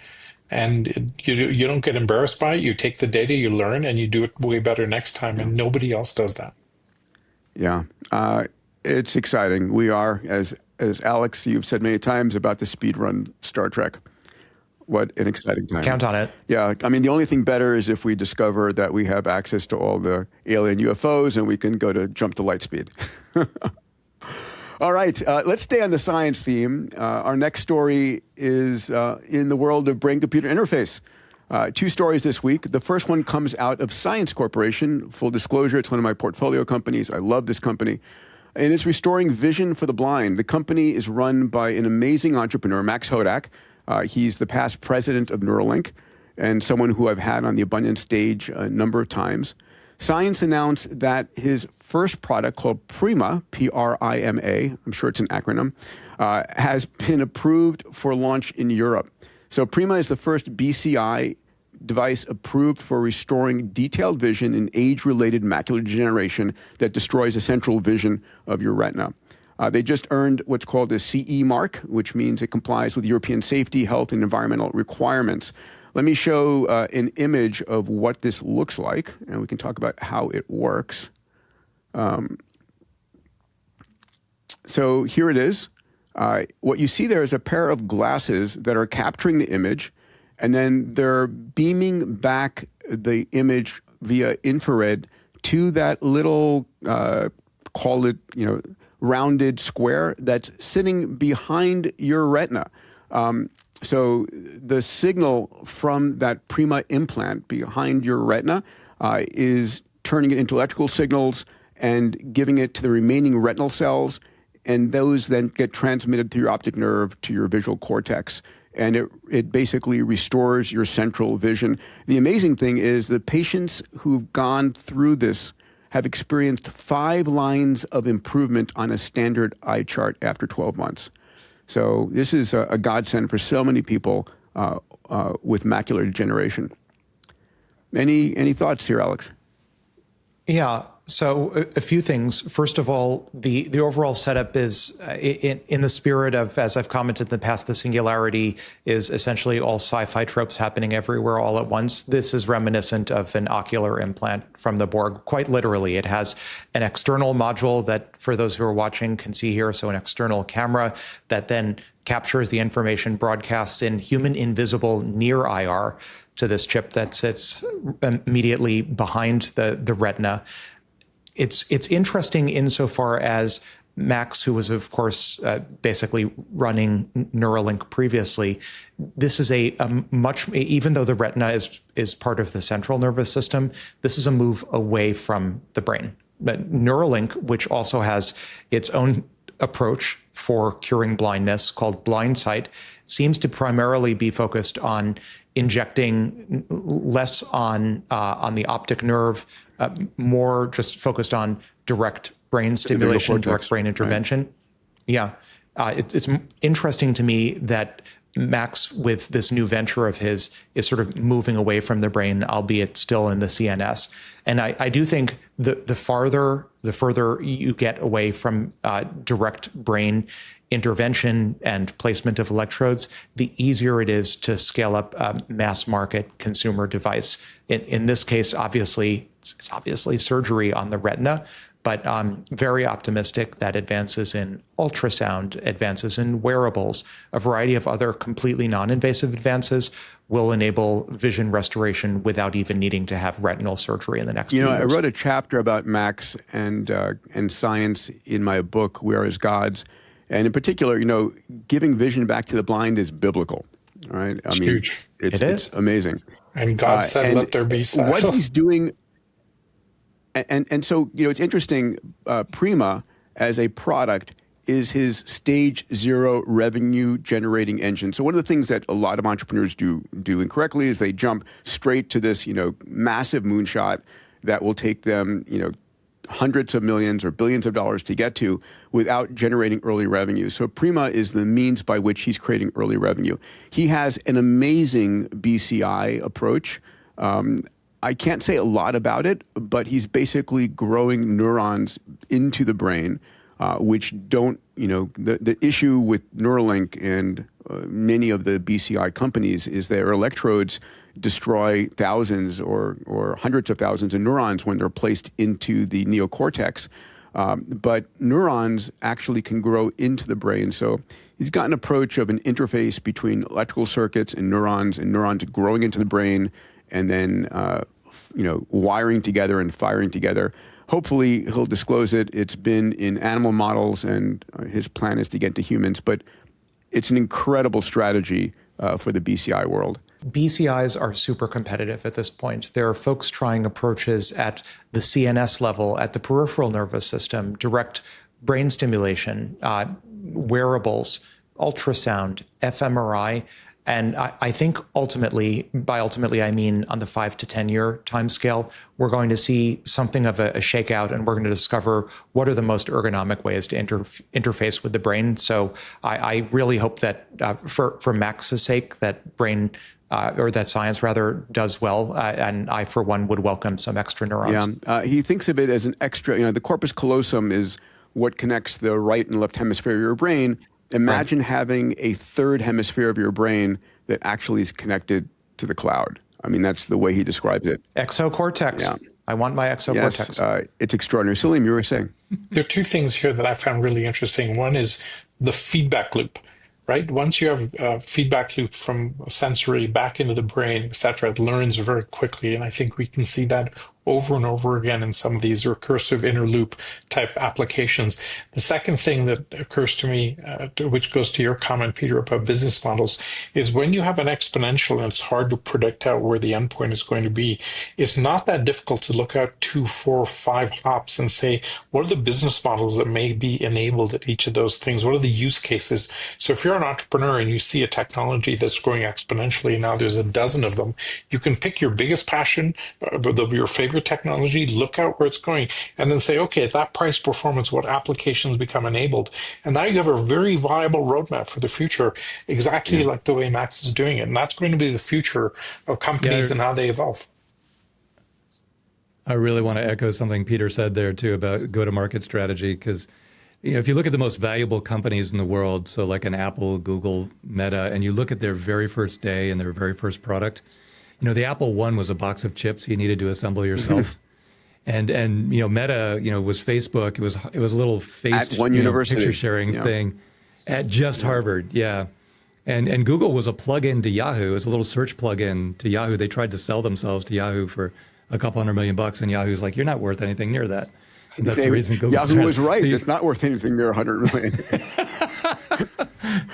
And you don't get embarrassed by it. You take the data, you learn, and you do it way better next time. And nobody else does that. Yeah, it's exciting. We are, as Alex, you've said many times, about the speed run Star Trek. What an exciting time. Count on it. Yeah, I mean, the only thing better is if we discover that we have access to all the alien UFOs and we can jump to light speed. All right, let's stay on the science theme. Our next story is in the world of brain-computer interface. 2 stories this week. The first one comes out of Science Corporation. Full disclosure, it's one of my portfolio companies. I love this company. And it's restoring vision for the blind. The company is run by an amazing entrepreneur, Max Hodak. He's the past president of Neuralink and someone who I've had on the Abundance stage a number of times. Science announced that his first product, called Prima, P-R-I-M-A, I'm sure it's an acronym, has been approved for launch in Europe. So Prima is the first BCI device approved for restoring detailed vision in age-related macular degeneration that destroys the central vision of your retina. They just earned what's called a CE mark, which means it complies with European safety, health, and environmental requirements. Let me show an image of what this looks like, and we can talk about how it works. So here it is. What you see there is a pair of glasses that are capturing the image, and then they're beaming back the image via infrared to that little, call it, rounded square that's sitting behind your retina. So the signal from that Prima implant behind your retina is turning it into electrical signals and giving it to the remaining retinal cells. and those then get transmitted through your optic nerve to your visual cortex. And it basically restores your central vision. The amazing thing is the patients who've gone through this have experienced 5 lines of improvement on a standard eye chart after 12 months. So this is a godsend for so many people with macular degeneration. Any thoughts here, Alex? Yeah. So a few things. First of all, the overall setup is in the spirit of, as I've commented in the past, the singularity is essentially all sci-fi tropes happening everywhere all at once. This is reminiscent of an ocular implant from the Borg, quite literally. It has an external module that, for those who are watching, can see here. So an external camera that then captures the information, broadcasts in human invisible near IR to this chip that sits immediately behind the retina. It's interesting insofar as Max, who was, of course, basically running Neuralink previously, this is a much, even though the retina is part of the central nervous system, this is a move away from the brain. But Neuralink, which also has its own approach for curing blindness called BlindSight, seems to primarily be focused on injecting less on the optic nerve, more just focused on direct brain stimulation, direct brain intervention. Right. Yeah. It's interesting to me that Max, with this new venture of his, is sort of moving away from the brain, albeit still in the CNS. And I do think the further you get away from direct brain intervention and placement of electrodes, the easier it is to scale up a mass market consumer device. In this case, it's obviously surgery on the retina, but I'm very optimistic that advances in ultrasound, advances in wearables, a variety of other completely non-invasive advances will enable vision restoration without even needing to have retinal surgery in the next few years. I wrote a chapter about Max and science in my book, We Are As Gods. And in particular, giving vision back to the blind is biblical, right? It's huge. It's amazing. And God said, let there be such. What he's doing, and so, it's interesting, Prima as a product is his stage 0 revenue generating engine. So one of the things that a lot of entrepreneurs do incorrectly is they jump straight to this, massive moonshot that will take them, hundreds of millions or billions of dollars to get to without generating early revenue. So Prima is the means by which he's creating early revenue. He has an amazing BCI approach. I can't say a lot about it, but he's basically growing neurons into the brain, which don't, the issue with Neuralink and many of the BCI companies is their electrodes destroy thousands or hundreds of thousands of neurons when they're placed into the neocortex. But neurons actually can grow into the brain. So he's got an approach of an interface between electrical circuits and neurons growing into the brain and then, wiring together and firing together. Hopefully he'll disclose it. It's been in animal models and his plan is to get to humans, but it's an incredible strategy for the BCI world. BCIs are super competitive at this point. There are folks trying approaches at the CNS level, at the peripheral nervous system, direct brain stimulation, wearables, ultrasound, fMRI. And I think ultimately, by ultimately I mean on the 5 to 10 year timescale, we're going to see something of a shakeout, and we're going to discover what are the most ergonomic ways to interface with the brain. So I really hope that for Max's sake, that brain or that science rather does well, and I for one would welcome some extra neurons. Yeah, he thinks of it as an extra. The corpus callosum is what connects the right and left hemisphere of your brain. Imagine having a third hemisphere of your brain that actually is connected to the cloud. I mean, that's the way he describes it. Exocortex. Yeah. I want my exocortex. Yes, it's extraordinary. Salim, you were saying? There are two things here that I found really interesting. One is the feedback loop, right? Once you have a feedback loop from sensory back into the brain, et cetera, it learns very quickly. And I think we can see that over and over again in some of these recursive inner loop type applications. The second thing that occurs to me, which goes to your comment, Peter, about business models, is when you have an exponential and it's hard to predict out where the endpoint is going to be, it's not that difficult to look out 2, 4, 5 hops and say, what are the business models that may be enabled at each of those things? What are the use cases? So if you're an entrepreneur and you see a technology that's growing exponentially, now there's a dozen of them, you can pick your biggest passion, your favorite technology, look out where it's going, and then say, okay, at that price performance, what applications become enabled? And now you have a very viable roadmap for the future, exactly like the way Max is doing it. And that's going to be the future of companies and how they evolve. I really want to echo something Peter said there too about go-to-market strategy, because if you look at the most valuable companies in the world, so like an Apple, Google, Meta, and you look at their very first day and their very first product, the Apple One was a box of chips you needed to assemble yourself. And Meta, was Facebook. It was a little face at one university picture sharing thing at just Harvard. Yeah. And Google was a plug-in to Yahoo. It was a little search plug-in to Yahoo. They tried to sell themselves to Yahoo for a couple $100 million, and Yahoo's like, you're not worth anything near that. And that's the reason Google Yahoo was right. It's not worth anything near 100 million.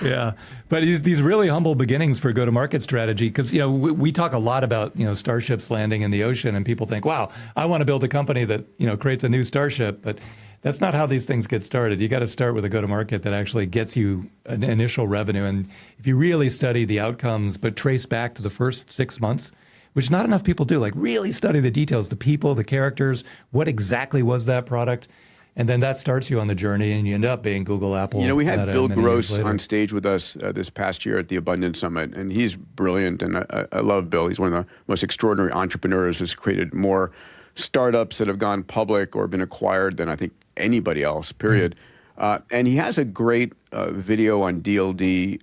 Yeah, but these really humble beginnings for go-to-market strategy, because we talk a lot about starships landing in the ocean, and people think, wow, I want to build a company that creates a new starship, but that's not how these things get started. You got to start with a go-to-market that actually gets you an initial revenue, and if you really study the outcomes, but trace back to the first 6 months, which not enough people do, like really study the details, the people, the characters, what exactly was that product. And then that starts you on the journey, and you end up being Google, Apple. We had Meta, Bill Gross on stage with us this past year at the Abundance Summit, and he's brilliant, and I love Bill. He's one of the most extraordinary entrepreneurs who's created more startups that have gone public or been acquired than I think anybody else, period. And he has a great video on DLD,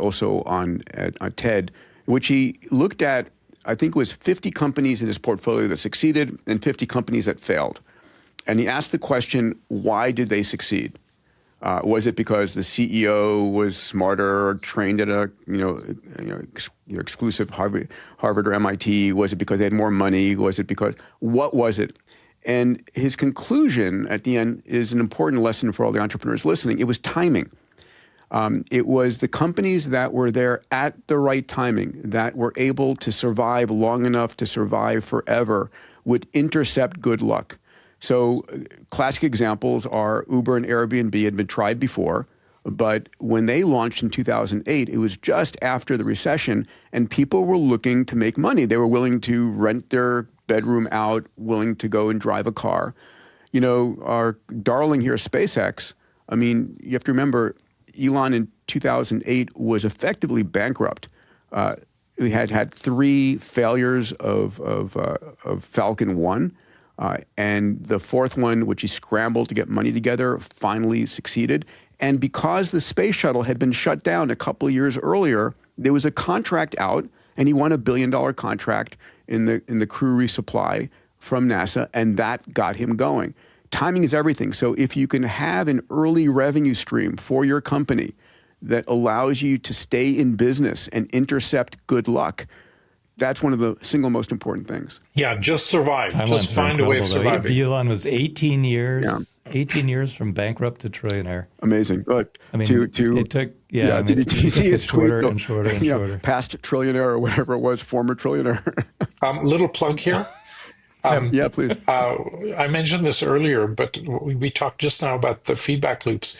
also on TED, which he looked at, I think it was 50 companies in his portfolio that succeeded and 50 companies that failed. And he asked the question, why did they succeed? Was it because the CEO was smarter or trained at a exclusive Harvard or MIT? Was it because they had more money? Was it because, what was it? And his conclusion at the end is an important lesson for all the entrepreneurs listening. It was timing. It was the companies that were there at the right timing, that were able to survive long enough to survive forever, would intercept good luck. So classic examples are Uber and Airbnb had been tried before, but when they launched in 2008, it was just after the recession, and people were looking to make money. They were willing to rent their bedroom out, willing to go and drive a car. Our darling here, SpaceX, you have to remember, Elon in 2008 was effectively bankrupt. We had 3 failures of Falcon 1. And the fourth one, which he scrambled to get money together, finally succeeded. And because the space shuttle had been shut down a couple of years earlier, there was a contract out, and he won $1 billion contract in the crew resupply from NASA, and that got him going. Timing is everything. So if you can have an early revenue stream for your company that allows you to stay in business and intercept good luck, that's one of the single most important things. Yeah, just survive. Just find a way of surviving. Elon was 18 years, 18 years from bankrupt to trillionaire. Amazing. Look, it took, did you see his tweet? Shorter and shorter and shorter. Past trillionaire or whatever it was, former trillionaire. Little plug here. Yeah, please. I mentioned this earlier, but we talked just now about the feedback loops.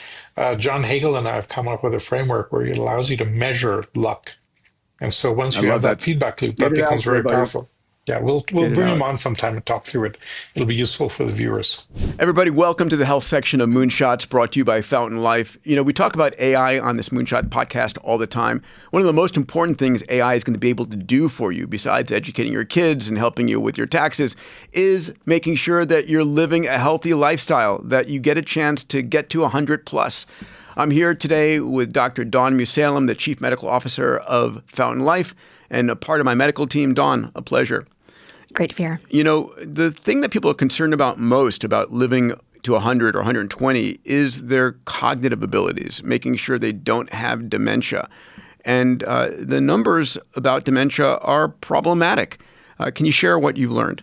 John Hagel and I have come up with a framework where it allows you to measure luck. And so once you have that feedback loop, that becomes very powerful. Yeah, we'll bring him on sometime and talk through it. It'll be useful for the viewers. Everybody, welcome to the health section of Moonshots, brought to you by Fountain Life. We talk about AI on this Moonshot podcast all the time. One of the most important things AI is going to be able to do for you, besides educating your kids and helping you with your taxes, is making sure that you're living a healthy lifestyle, that you get a chance to get to 100 plus. I'm here today with Dr. Dawn Musalem, the Chief Medical Officer of Fountain Life, and a part of my medical team. Dawn, a pleasure. Great to be here. The thing that people are concerned about most about living to 100 or 120 is their cognitive abilities, making sure they don't have dementia. And the numbers about dementia are problematic. Can you share what you've learned?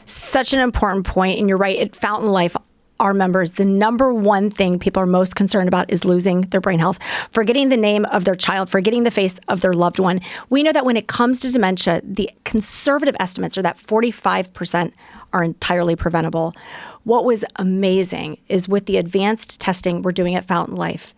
Such an important point, and you're right. At Fountain Life, our members, the number one thing people are most concerned about is losing their brain health, forgetting the name of their child, forgetting the face of their loved one. We know that when it comes to dementia, the conservative estimates are that 45% are entirely preventable. What was amazing is with the advanced testing we're doing at Fountain Life,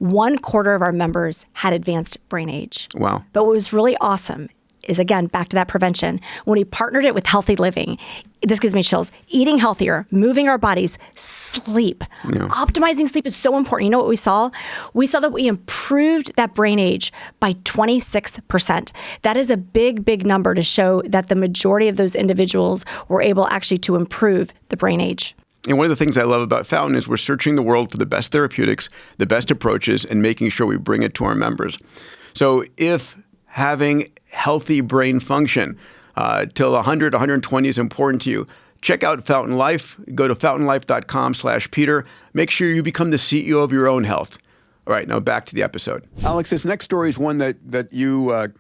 1/4 of our members had advanced brain age. Wow. But what was really awesome is, again, back to that prevention. When we partnered it with healthy living, this gives me chills. Eating healthier, moving our bodies, sleep. Yeah. Optimizing sleep is so important. You know what we saw? We saw that we improved that brain age by 26%. That is a big, big number to show that the majority of those individuals were able actually to improve the brain age. And one of the things I love about Fountain is we're searching the world for the best therapeutics, the best approaches, and making sure we bring it to our members. So if having healthy brain function till 100, 120 is important to you, check out Fountain Life. Go to fountainlife.com/Peter. Make sure you become the CEO of your own health. All right, now back to the episode. Alex, this next story is one that you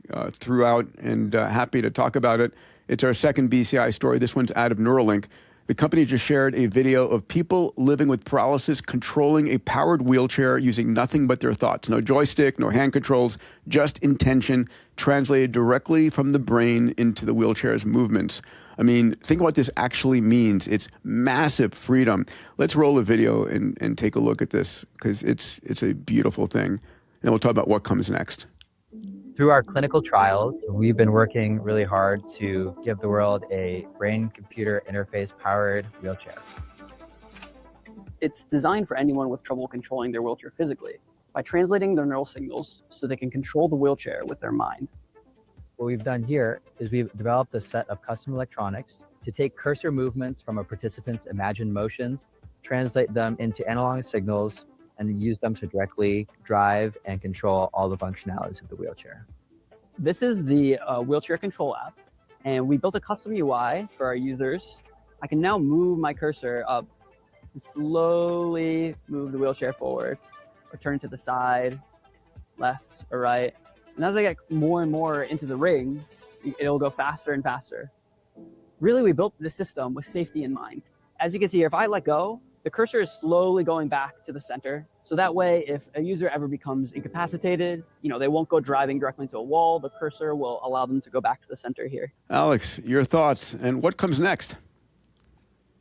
threw out, and happy to talk about it. It's our second BCI story. This one's out of Neuralink. The company just shared a video of people living with paralysis controlling a powered wheelchair using nothing but their thoughts. No joystick, no hand controls, just intention translated directly from the brain into the wheelchair's movements. I mean, think what this actually means. It's massive freedom. Let's roll a video and take a look at this, because it's a beautiful thing. And we'll talk about what comes next. Through our clinical trials, we've been working really hard to give the world a brain-computer interface-powered wheelchair. It's designed for anyone with trouble controlling their wheelchair physically by translating their neural signals so they can control the wheelchair with their mind. What we've done here is we've developed a set of custom electronics to take cursor movements from a participant's imagined motions, translate them into analog signals, and use them to directly drive and control all the functionalities of the wheelchair. This is the wheelchair control app, and we built a custom UI for our users. I can now move my cursor up and slowly move the wheelchair forward, or turn to the side, left or right. And as I get more and more into the ring, it'll go faster and faster. Really, we built this system with safety in mind. As you can see here, if I let go, the cursor is slowly going back to the center. So that way, if a user ever becomes incapacitated, they won't go driving directly into a wall. The cursor will allow them to go back to the center here. Alex, your thoughts, and what comes next?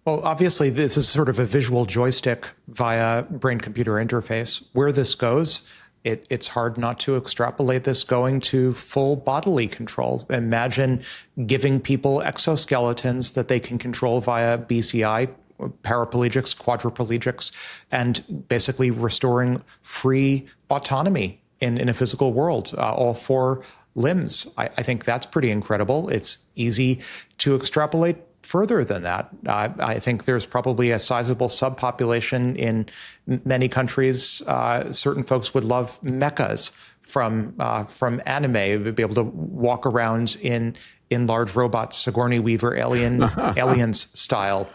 Well, obviously, this is sort of a visual joystick via brain-computer interface. Where this goes, it's hard not to extrapolate this going to full bodily control. Imagine giving people exoskeletons that they can control via BCI, paraplegics, quadriplegics, and basically restoring free autonomy in a physical world, all four limbs. I think that's pretty incredible. It's easy to extrapolate further than that. I think there's probably a sizable subpopulation in many countries. Certain folks would love mechas from anime, be able to walk around in large robots, Sigourney Weaver aliens style.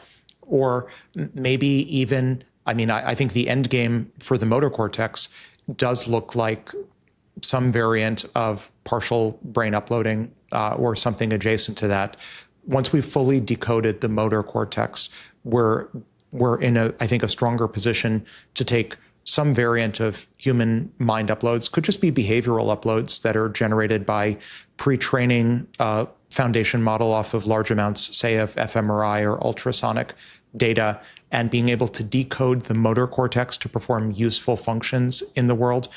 Or maybe even, I think the end game for the motor cortex does look like some variant of partial brain uploading or something adjacent to that. Once we've fully decoded the motor cortex, we're in I think a stronger position to take some variant of human mind uploads, could just be behavioral uploads that are generated by pre-training a foundation model off of large amounts, say, of fMRI or ultrasonic data, and being able to decode the motor cortex to perform useful functions in the world.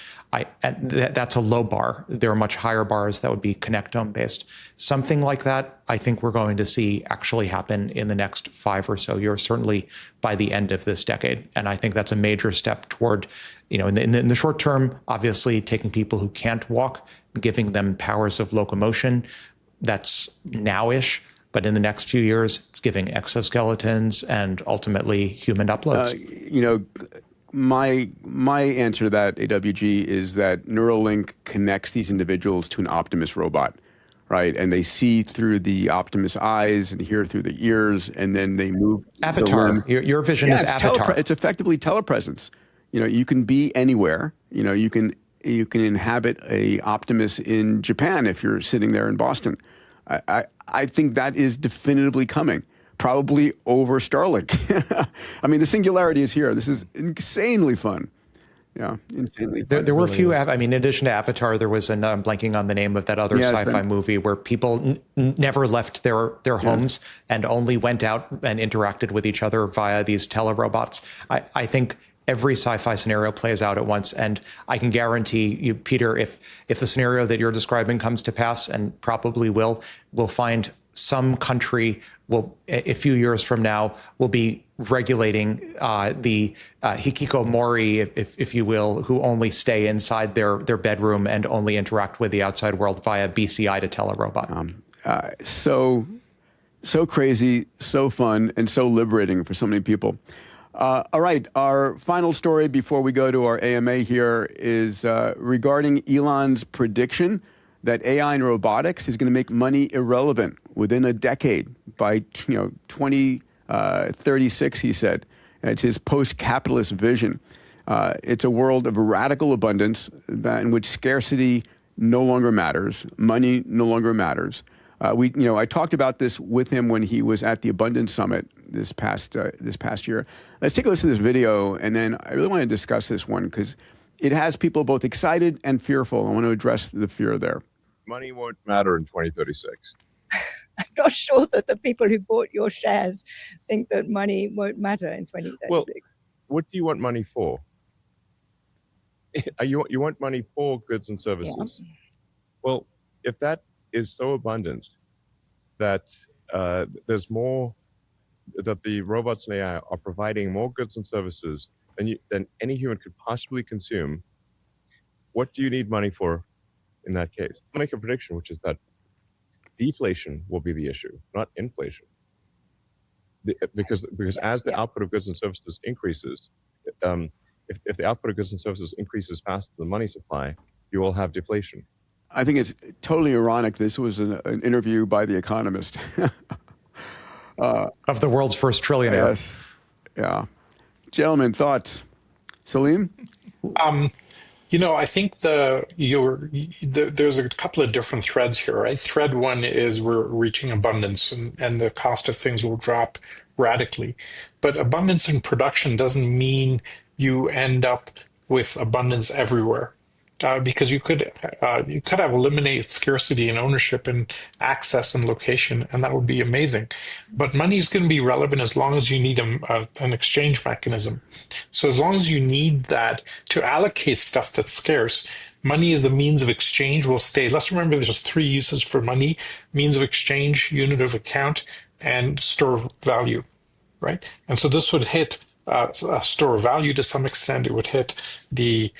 That's a low bar. There are much higher bars that would be connectome based. Something like that, I think we're going to see actually happen in the next 5 or so years, certainly by the end of this decade. And I think that's a major step toward, in the short term, obviously taking people who can't walk, giving them powers of locomotion. That's now-ish. But in the next few years, it's giving exoskeletons and ultimately human uploads. My answer to that, AWG, is that Neuralink connects these individuals to an Optimus robot, right? And they see through the Optimus eyes and hear through the ears, and then they move. Avatar. Your vision is Avatar. It's effectively telepresence. You can be anywhere. You can inhabit a Optimus in Japan if you're sitting there in Boston. I think that is definitively coming. probably over Starlink. I mean, the singularity is here. This is insanely fun. Yeah, insanely fun. There were a few, in addition to Avatar, there was, I'm blanking on the name of that other sci-fi movie where people never left their homes and only went out and interacted with each other via these telerobots. I think every sci-fi scenario plays out at once. And I can guarantee you, Peter, if the scenario that you're describing comes to pass, and probably will, we'll find some country will, a few years from now, will be regulating the hikikomori, if you will, who only stay inside their bedroom and only interact with the outside world via BCI to telerobot. So crazy, so fun, and so liberating for so many people. All right, our final story before we go to our AMA here is regarding Elon's prediction that AI and robotics is going to make money irrelevant within a decade by 2036, he said. And it's his post-capitalist vision. It's a world of radical abundance in which scarcity no longer matters, money no longer matters. I talked about this with him when he was at the Abundance Summit this past year. Let's take a listen to this video, and then I really want to discuss this one because it has people both excited and fearful. I want to address the fear there. Money won't matter in 2036. I'm not sure that the people who bought your shares think that money won't matter in 2036. Well, what do you want money for? You want money for goods and services. Yeah. Well, if that is so abundant that there's more, that the robots and AI are providing more goods and services than any human could possibly consume, what do you need money for in that case? I'll make a prediction, which is that deflation will be the issue, not inflation. Because as the output of goods and services increases, if the output of goods and services increases faster than the money supply, you will have deflation. I think it's totally ironic. This was an interview by The Economist. Of the world's first trillionaire. Yes. Yeah. Gentlemen, thoughts? Salim? I think there's a couple of different threads here, right? Thread one is we're reaching abundance and the cost of things will drop radically. But abundance in production doesn't mean you end up with abundance everywhere. Because you could have eliminated scarcity and ownership and access and location, and that would be amazing. But money is going to be relevant as long as you need an exchange mechanism. So as long as you need that to allocate stuff that's scarce, money is the means of exchange will stay. Let's remember there's three uses for money: means of exchange, unit of account, and store of value, right? And so this would hit a store of value to some extent. It would hit the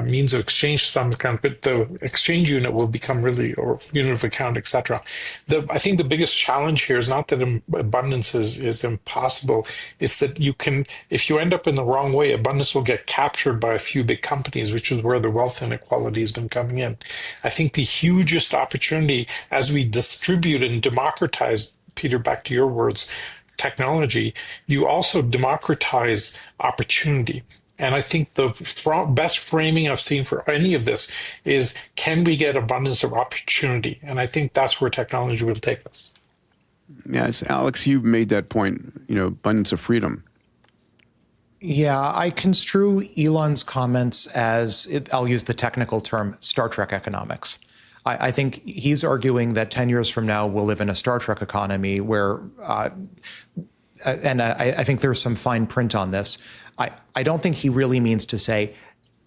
means of exchange to some extent, but the exchange unit will become really, or unit of account, etc. I think the biggest challenge here is not that abundance is impossible. It's that if you end up in the wrong way, abundance will get captured by a few big companies, which is where the wealth inequality has been coming in. I think the hugest opportunity as we distribute and democratize, Peter, back to your words, technology, you also democratize opportunity. And I think the best framing I've seen for any of this is, can we get abundance of opportunity? And I think that's where technology will take us. Yes, Alex, you made that point, abundance of freedom. Yeah, I construe Elon's comments as, I'll use the technical term, Star Trek economics. I think he's arguing that 10 years from now, we'll live in a Star Trek economy where, and I think there's some fine print on this. I don't think he really means to say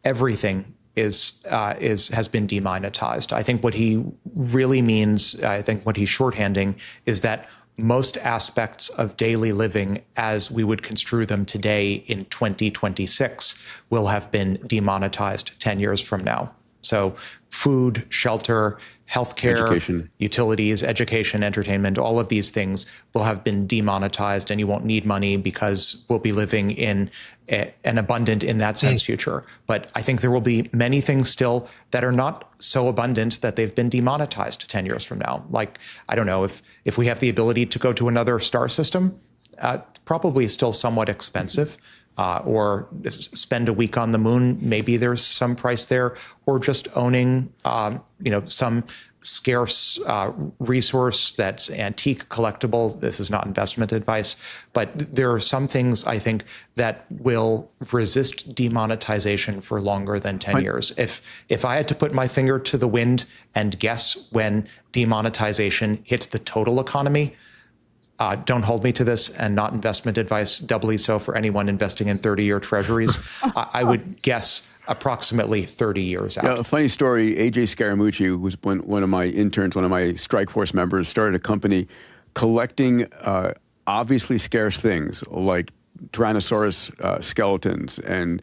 everything has been demonetized. I think what he really means, I think what he's shorthanding, is that most aspects of daily living as we would construe them today in 2026 will have been demonetized 10 years from now. So food, shelter, healthcare, utilities, education, entertainment, all of these things will have been demonetized, and you won't need money because we'll be living in an abundant, in that sense, future. But I think there will be many things still that are not so abundant that they've been demonetized 10 years from now. Like, I don't know, if we have the ability to go to another star system, probably still somewhat expensive. Or spend a week on the moon, maybe there's some price there, or just owning, some scarce resource that's antique, collectible. This is not investment advice, but there are some things I think that will resist demonetization for longer than 10 years. If I had to put my finger to the wind and guess when demonetization hits the total economy, don't hold me to this, and not investment advice, doubly so for anyone investing in 30-year treasuries. I would guess approximately 30 years out. Yeah, a funny story, AJ Scaramucci, who was one of my interns, one of my strike force members, started a company collecting obviously scarce things like Tyrannosaurus skeletons and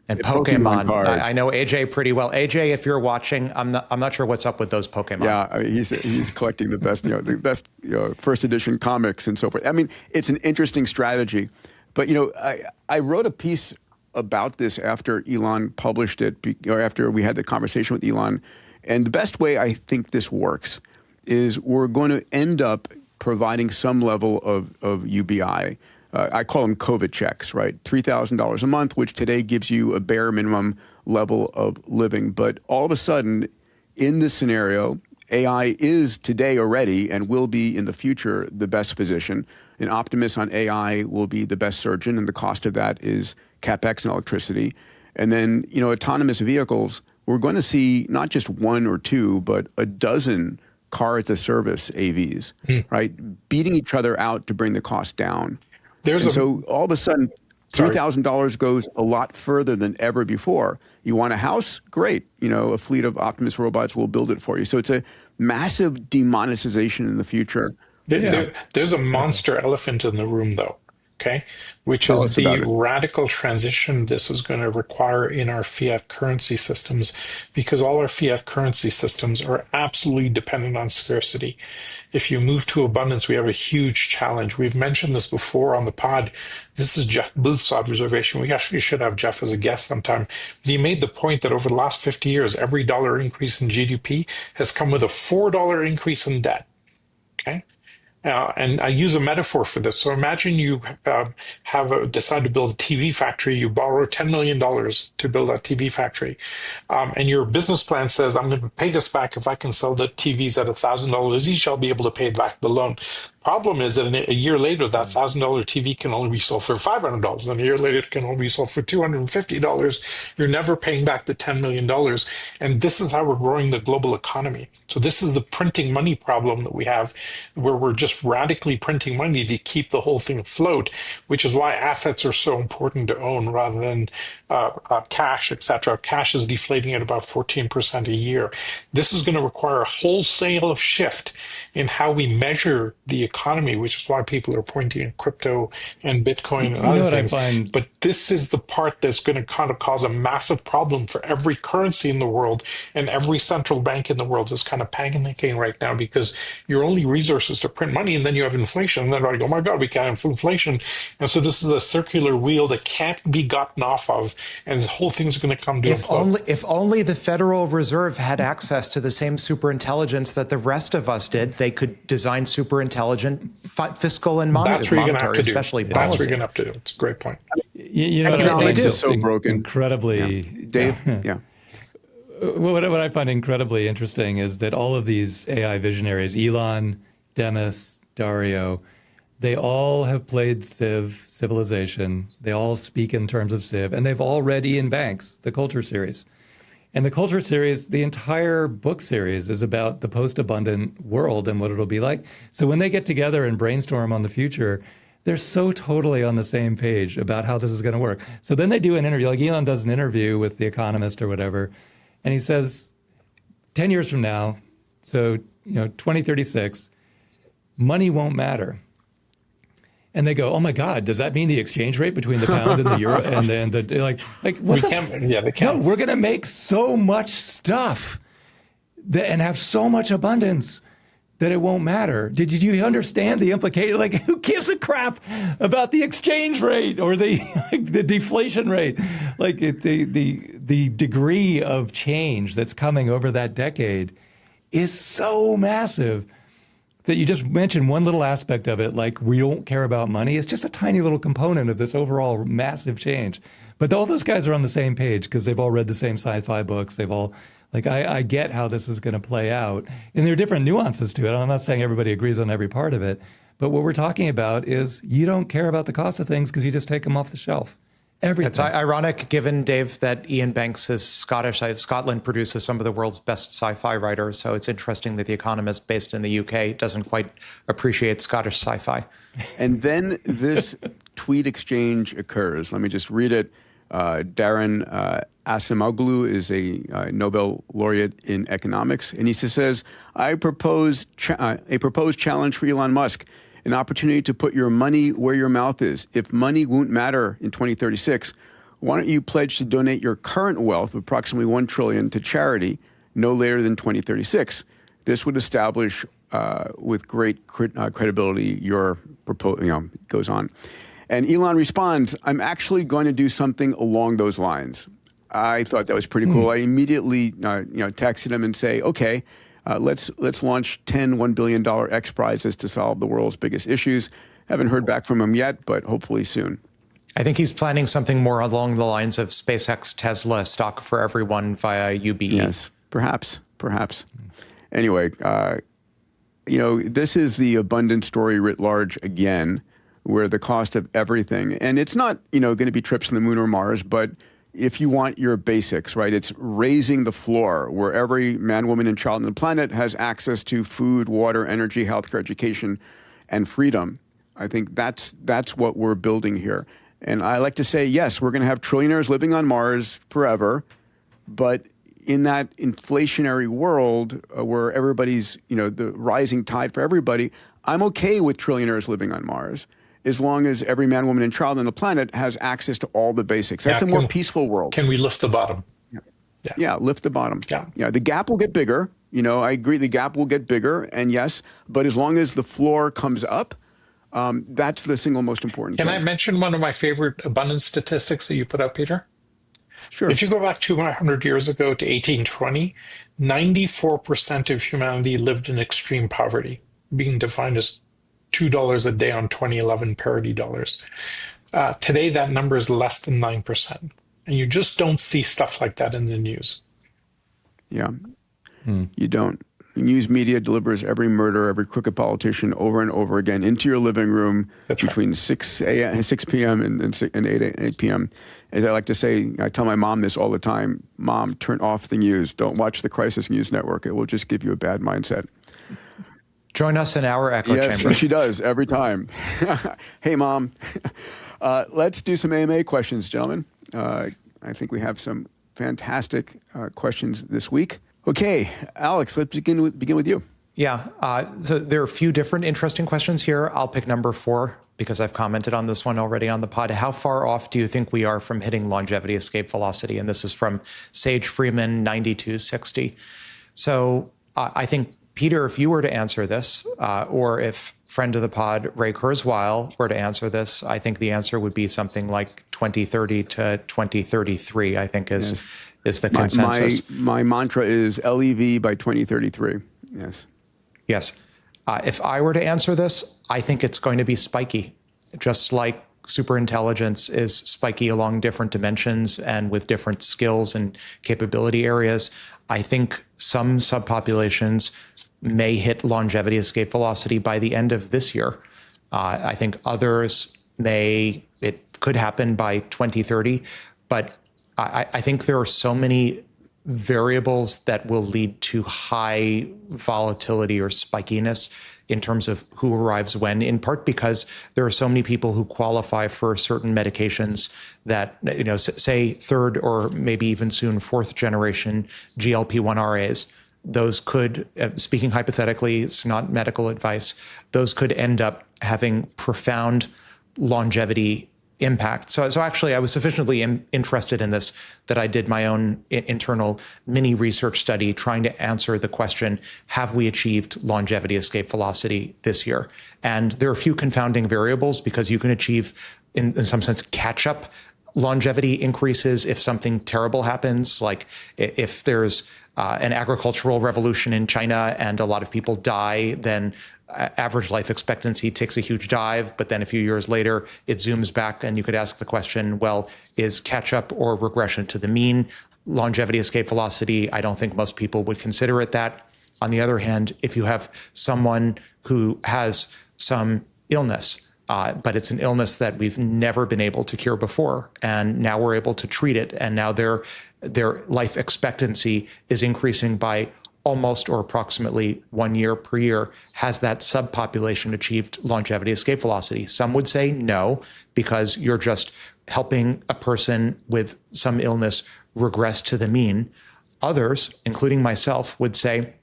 Pokemon cards. I know AJ pretty well. AJ, if you're watching, I'm not sure what's up with those Pokemon. Yeah, I mean, he's collecting the best, first edition comics and so forth. I mean, it's an interesting strategy, but I wrote a piece about this after Elon published it, or after we had the conversation with Elon, and the best way I think this works is we're going to end up providing some level of UBI. I call them COVID checks, right? $3,000 a month, which today gives you a bare minimum level of living. But all of a sudden, in this scenario, AI is today already and will be in the future the best physician. An optimist on AI will be the best surgeon, and the cost of that is CapEx and electricity. And then, autonomous vehicles, we're going to see not just one or two, but a dozen car-as-a-service AVs, right? Beating each other out to bring the cost down. So all of a sudden, $3,000 goes a lot further than ever before. You want a house? Great. A fleet of Optimus robots will build it for you. So it's a massive demonetization in the future. There's a monster elephant in the room, though, okay? Which is the radical transition this is going to require in our fiat currency systems, because all our fiat currency systems are absolutely dependent on scarcity. If you move to abundance, we have a huge challenge. We've mentioned this before on the pod. This is Jeff Booth's observation. We actually should have Jeff as a guest sometime. But he made the point that over the last 50 years, every dollar increase in GDP has come with a $4 increase in debt, okay? And I use a metaphor for this. So imagine you decide to build a TV factory. You borrow $10 million to build that TV factory. And your business plan says, I'm going to pay this back if I can sell the TVs at $1,000 each. I'll be able to pay back the loan. Problem is that a year later, that $1,000 TV can only be sold for $500, and a year later it can only be sold for $250. You're never paying back the $10 million. And this is how we're growing the global economy. So this is the printing money problem that we have, where we're just radically printing money to keep the whole thing afloat, which is why assets are so important to own rather than cash, etc. Cash is deflating at about 14% a year. This is going to require a wholesale shift in how we measure the economy, which is why people are pointing at crypto and Bitcoin and other things. But this is the part that's going to kind of cause a massive problem for every currency in the world, and every central bank in the world is kind of panicking right now, because your only resource is to print money, and then you have inflation, and then like, oh my God, we can't have inflation. And so this is a circular wheel that can't be gotten off of, and the whole thing's going to come to a float. If only the Federal Reserve had access to the same superintelligence that the rest of us did, they could design superintelligent fiscal and monetary, especially policy. That's what you're going to have to do. It's a great point. Economics is so broken. Incredibly, Dave. Yeah. What I find incredibly interesting is that all of these AI visionaries, Elon, Demis, Dario, they all have played Civilization. They all speak in terms of Civ, and they've all read Ian Banks, the Culture series. And the Culture series, the entire book series is about the post-abundant world and what it'll be like. So when they get together and brainstorm on the future, they're so totally on the same page about how this is going to work. So then they do an interview, like Elon does an interview with The Economist or whatever, and he says, 10 years from now, so 2036, money won't matter. And they go, oh my God, does that mean the exchange rate between the pound and the euro? And then like what they can't. No, we're going to make so much stuff and have so much abundance that it won't matter. Did you understand the implication? Like, who gives a crap about the exchange rate or the deflation rate? Like the degree of change that's coming over that decade is so massive that you just mentioned one little aspect of it, like we don't care about money. It's just a tiny little component of this overall massive change. But all those guys are on the same page because they've all read the same sci-fi books. They've all Like, I get how this is going to play out. And there are different nuances to it. I'm not saying everybody agrees on every part of it. But what we're talking about is you don't care about the cost of things because you just take them off the shelf. Everything. It's ironic, given, Dave, that Ian Banks is Scottish. Scotland produces some of the world's best sci-fi writers. So it's interesting that The Economist, based in the UK, doesn't quite appreciate Scottish sci-fi. And then this tweet exchange occurs. Let me just read it. Darren Acemoglu is a Nobel laureate in economics. And he says, I propose a proposed challenge for Elon Musk, an opportunity to put your money where your mouth is. If money won't matter in 2036, why don't you pledge to donate your current wealth of approximately $1 trillion to charity no later than 2036? This would establish with great credibility your proposal, goes on. And Elon responds, I'm actually going to do something along those lines. I thought that was pretty cool. I immediately texted him and say, okay, let's launch 10 $1 billion XPRIZes to solve the world's biggest issues. Haven't heard back from him yet, but hopefully soon. I think he's planning something more along the lines of SpaceX, Tesla, stock for everyone via UBE. Yes, perhaps. Anyway, this is the abundant story writ large again, where the cost of everything, and it's not, going to be trips to the moon or Mars, but if you want your basics, right, it's raising the floor where every man, woman, and child on the planet has access to food, water, energy, healthcare, education, and freedom. I think that's what we're building here. And I like to say, yes, we're going to have trillionaires living on Mars forever, but in that inflationary world where everybody's, the rising tide for everybody, I'm okay with trillionaires living on Mars, as long as every man, woman, and child on the planet has access to all the basics. That's a more peaceful world. Can we lift the bottom? Yeah, lift the bottom. Yeah, the gap will get bigger. I agree the gap will get bigger, and yes, but as long as the floor comes up, that's the single most important thing. Can I mention one of my favorite abundance statistics that you put up, Peter? Sure. If you go back 200 years ago to 1820, 94% of humanity lived in extreme poverty, being defined as $2 a day on 2011 parity dollars. Today, that number is less than 9%. And you just don't see stuff like that in the news. Yeah, you don't. News media delivers every murder, every crooked politician over and over again into your living room between 6 p.m. and 8 p.m. As I like to say, I tell my mom this all the time, Mom, turn off the news. Don't watch the Crisis News Network. It will just give you a bad mindset. Join us in our echo chamber. Yes, she does every time. Hey, Mom. Let's do some AMA questions, gentlemen. I think we have some fantastic questions this week. Okay, Alex, let's begin with you. Yeah, so there are a few different interesting questions here. I'll pick number 4 because I've commented on this one already on the pod. How far off do you think we are from hitting longevity escape velocity? And this is from Sage Freeman 9260. So I think, Peter, if you were to answer this, or if friend of the pod, Ray Kurzweil, were to answer this, I think the answer would be something like 2030 to 2033, I think is the consensus. My mantra is LEV by 2033. Yes. Yes. If I were to answer this, I think it's going to be spiky, just like superintelligence is spiky along different dimensions and with different skills and capability areas. I think some subpopulations may hit longevity escape velocity by the end of this year. I think others it could happen by 2030, but I think there are so many variables that will lead to high volatility or spikiness in terms of who arrives when, in part because there are so many people who qualify for certain medications that, say third or maybe even soon fourth generation GLP-1 RAs. Those could, speaking hypothetically, it's not medical advice, those could end up having profound longevity impact. So actually, I was sufficiently interested in this that I did my own internal mini research study trying to answer the question, have we achieved longevity escape velocity this year? And there are a few confounding variables because you can achieve, in some sense, catch up longevity increases if something terrible happens, like if there's an agricultural revolution in China and a lot of people die, then average life expectancy takes a huge dive, but then a few years later, it zooms back and you could ask the question, well, is catch up or regression to the mean longevity escape velocity. I don't think most people would consider it that. On the other hand, if you have someone who has some illness, but it's an illness that we've never been able to cure before, and now we're able to treat it, and now their life expectancy is increasing by almost or approximately 1 year per year, has that subpopulation achieved longevity escape velocity? Some would say no, because you're just helping a person with some illness regress to the mean. Others, including myself, would say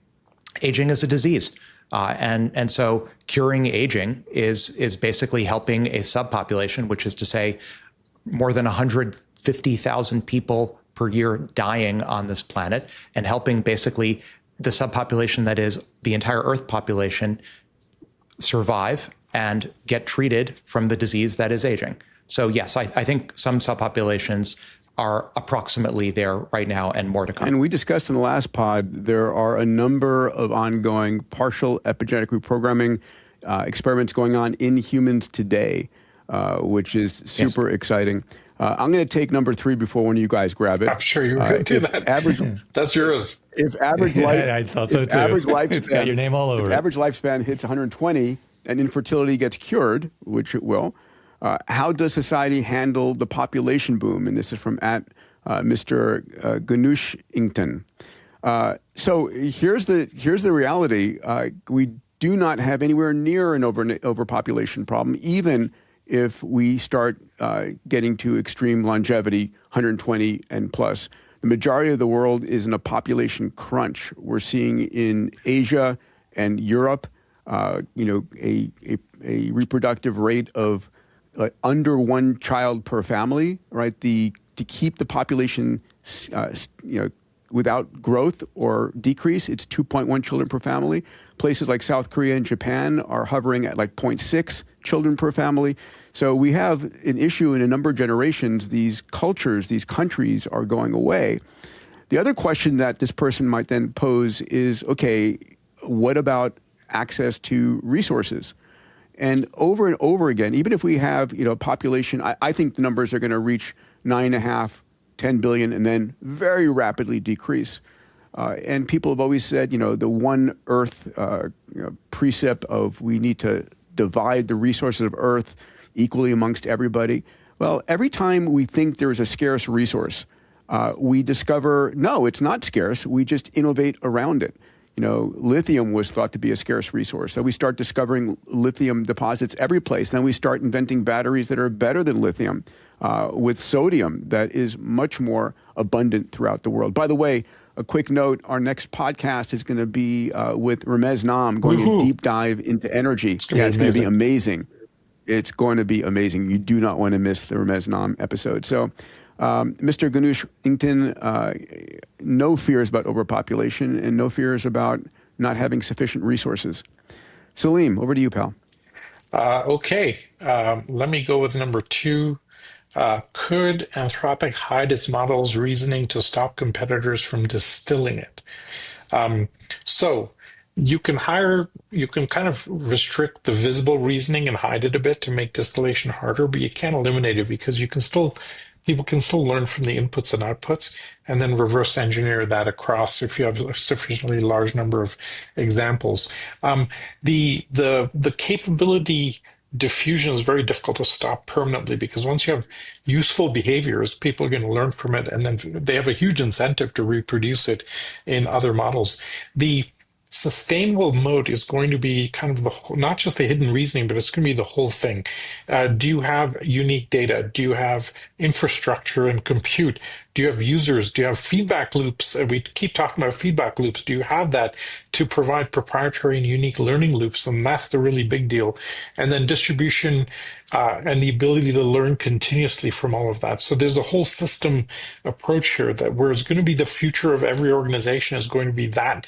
aging is a disease. And so curing aging is basically helping a subpopulation, which is to say more than 150,000 people per year dying on this planet, and helping basically the subpopulation that is the entire Earth population survive and get treated from the disease that is aging. So yes, I think some subpopulations are approximately there right now, and more to come. And we discussed in the last pod, there are a number of ongoing partial epigenetic reprogramming experiments going on in humans today, which is super exciting. I'm going to take number 3 before one of you guys grab it. I'm sure you're going to do that. That's yours. If average life, I thought so too. Average lifespan, it's got your name all over if it. average lifespan hits 120 and infertility gets cured, which it will, how does society handle the population boom? And this is from Mr. Ganushington. So here's the reality. We do not have anywhere near an overpopulation problem, even if we start getting to extreme longevity, 120 and plus. The majority of the world is in a population crunch. We're seeing in Asia and Europe, a reproductive rate of under 1 child per family, right? To keep the population, without growth or decrease, it's 2.1 children per family. Places like South Korea and Japan are hovering at like 0.6 children per family. So we have an issue in a number of generations. These cultures, these countries are going away. The other question that this person might then pose is, okay, what about access to resources? And over again, even if we have, population, I think the numbers are going to reach 9.5, 10 billion, and then very rapidly decrease. And people have always said, the one Earth precept of we need to divide the resources of Earth equally amongst everybody. Well, every time we think there is a scarce resource, we discover, no, it's not scarce. We just innovate around it. Lithium was thought to be a scarce resource. So we start discovering lithium deposits every place. Then we start inventing batteries that are better than lithium with sodium that is much more abundant throughout the world. By the way, a quick note, our next podcast is going to be with Ramez Nam, going a deep dive into energy. It's going to be amazing. It's going to be amazing. You do not want to miss the Ramez Nam episode. So, Mr. Ganushington, no fears about overpopulation and no fears about not having sufficient resources. Salim, over to you, pal. Okay. Let me go with number 2. Could Anthropic hide its model's reasoning to stop competitors from distilling it? So you can kind of restrict the visible reasoning and hide it a bit to make distillation harder, but you can't eliminate it because people can still learn from the inputs and outputs and then reverse engineer that across if you have a sufficiently large number of examples. The capability diffusion is very difficult to stop permanently because once you have useful behaviors, people are going to learn from it, and then they have a huge incentive to reproduce it in other models. The sustainable mode is going to be kind of not just the hidden reasoning, but it's going to be the whole thing. Do you have unique data? Do you have infrastructure and compute? Do you have users? Do you have feedback loops? We keep talking about feedback loops. Do you have that to provide proprietary and unique learning loops? And that's the really big deal. And then distribution and the ability to learn continuously from all of that. So there's a whole system approach here that where it's going to be the future of every organization is going to be that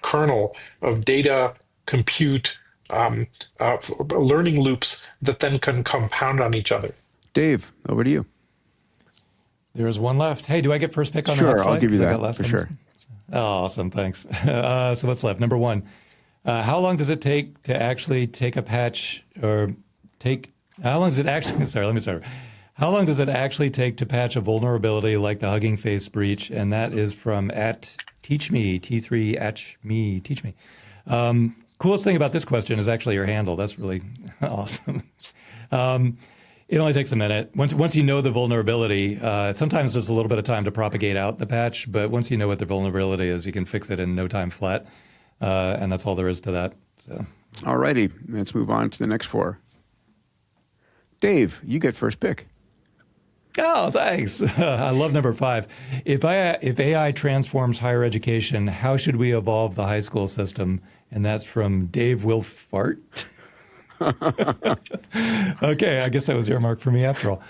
kernel of data, compute, learning loops that then can compound on each other. Dave, over to you. There is one left. Hey, do I get first pick on the next slide? Sure, I'll give you that for sure. Oh, awesome, thanks. So what's left? Number 1, how long does it take to actually take a patch or take, how long does it actually, sorry, let me start. How long does it actually take to patch a vulnerability like the Hugging Face breach? And that is from @teachme, T3 teach me. Coolest thing about this question is actually your handle. That's really awesome. It only takes a minute. Once you know the vulnerability, sometimes there's a little bit of time to propagate out the patch, but once you know what the vulnerability is, you can fix it in no time flat. And that's all there is to that. So. All righty. Let's move on to the next 4. Dave, you get first pick. Oh, thanks. I love number 5. If AI transforms higher education, how should we evolve the high school system? And that's from Dave Wilfart. Okay, I guess that was earmarked for me after all.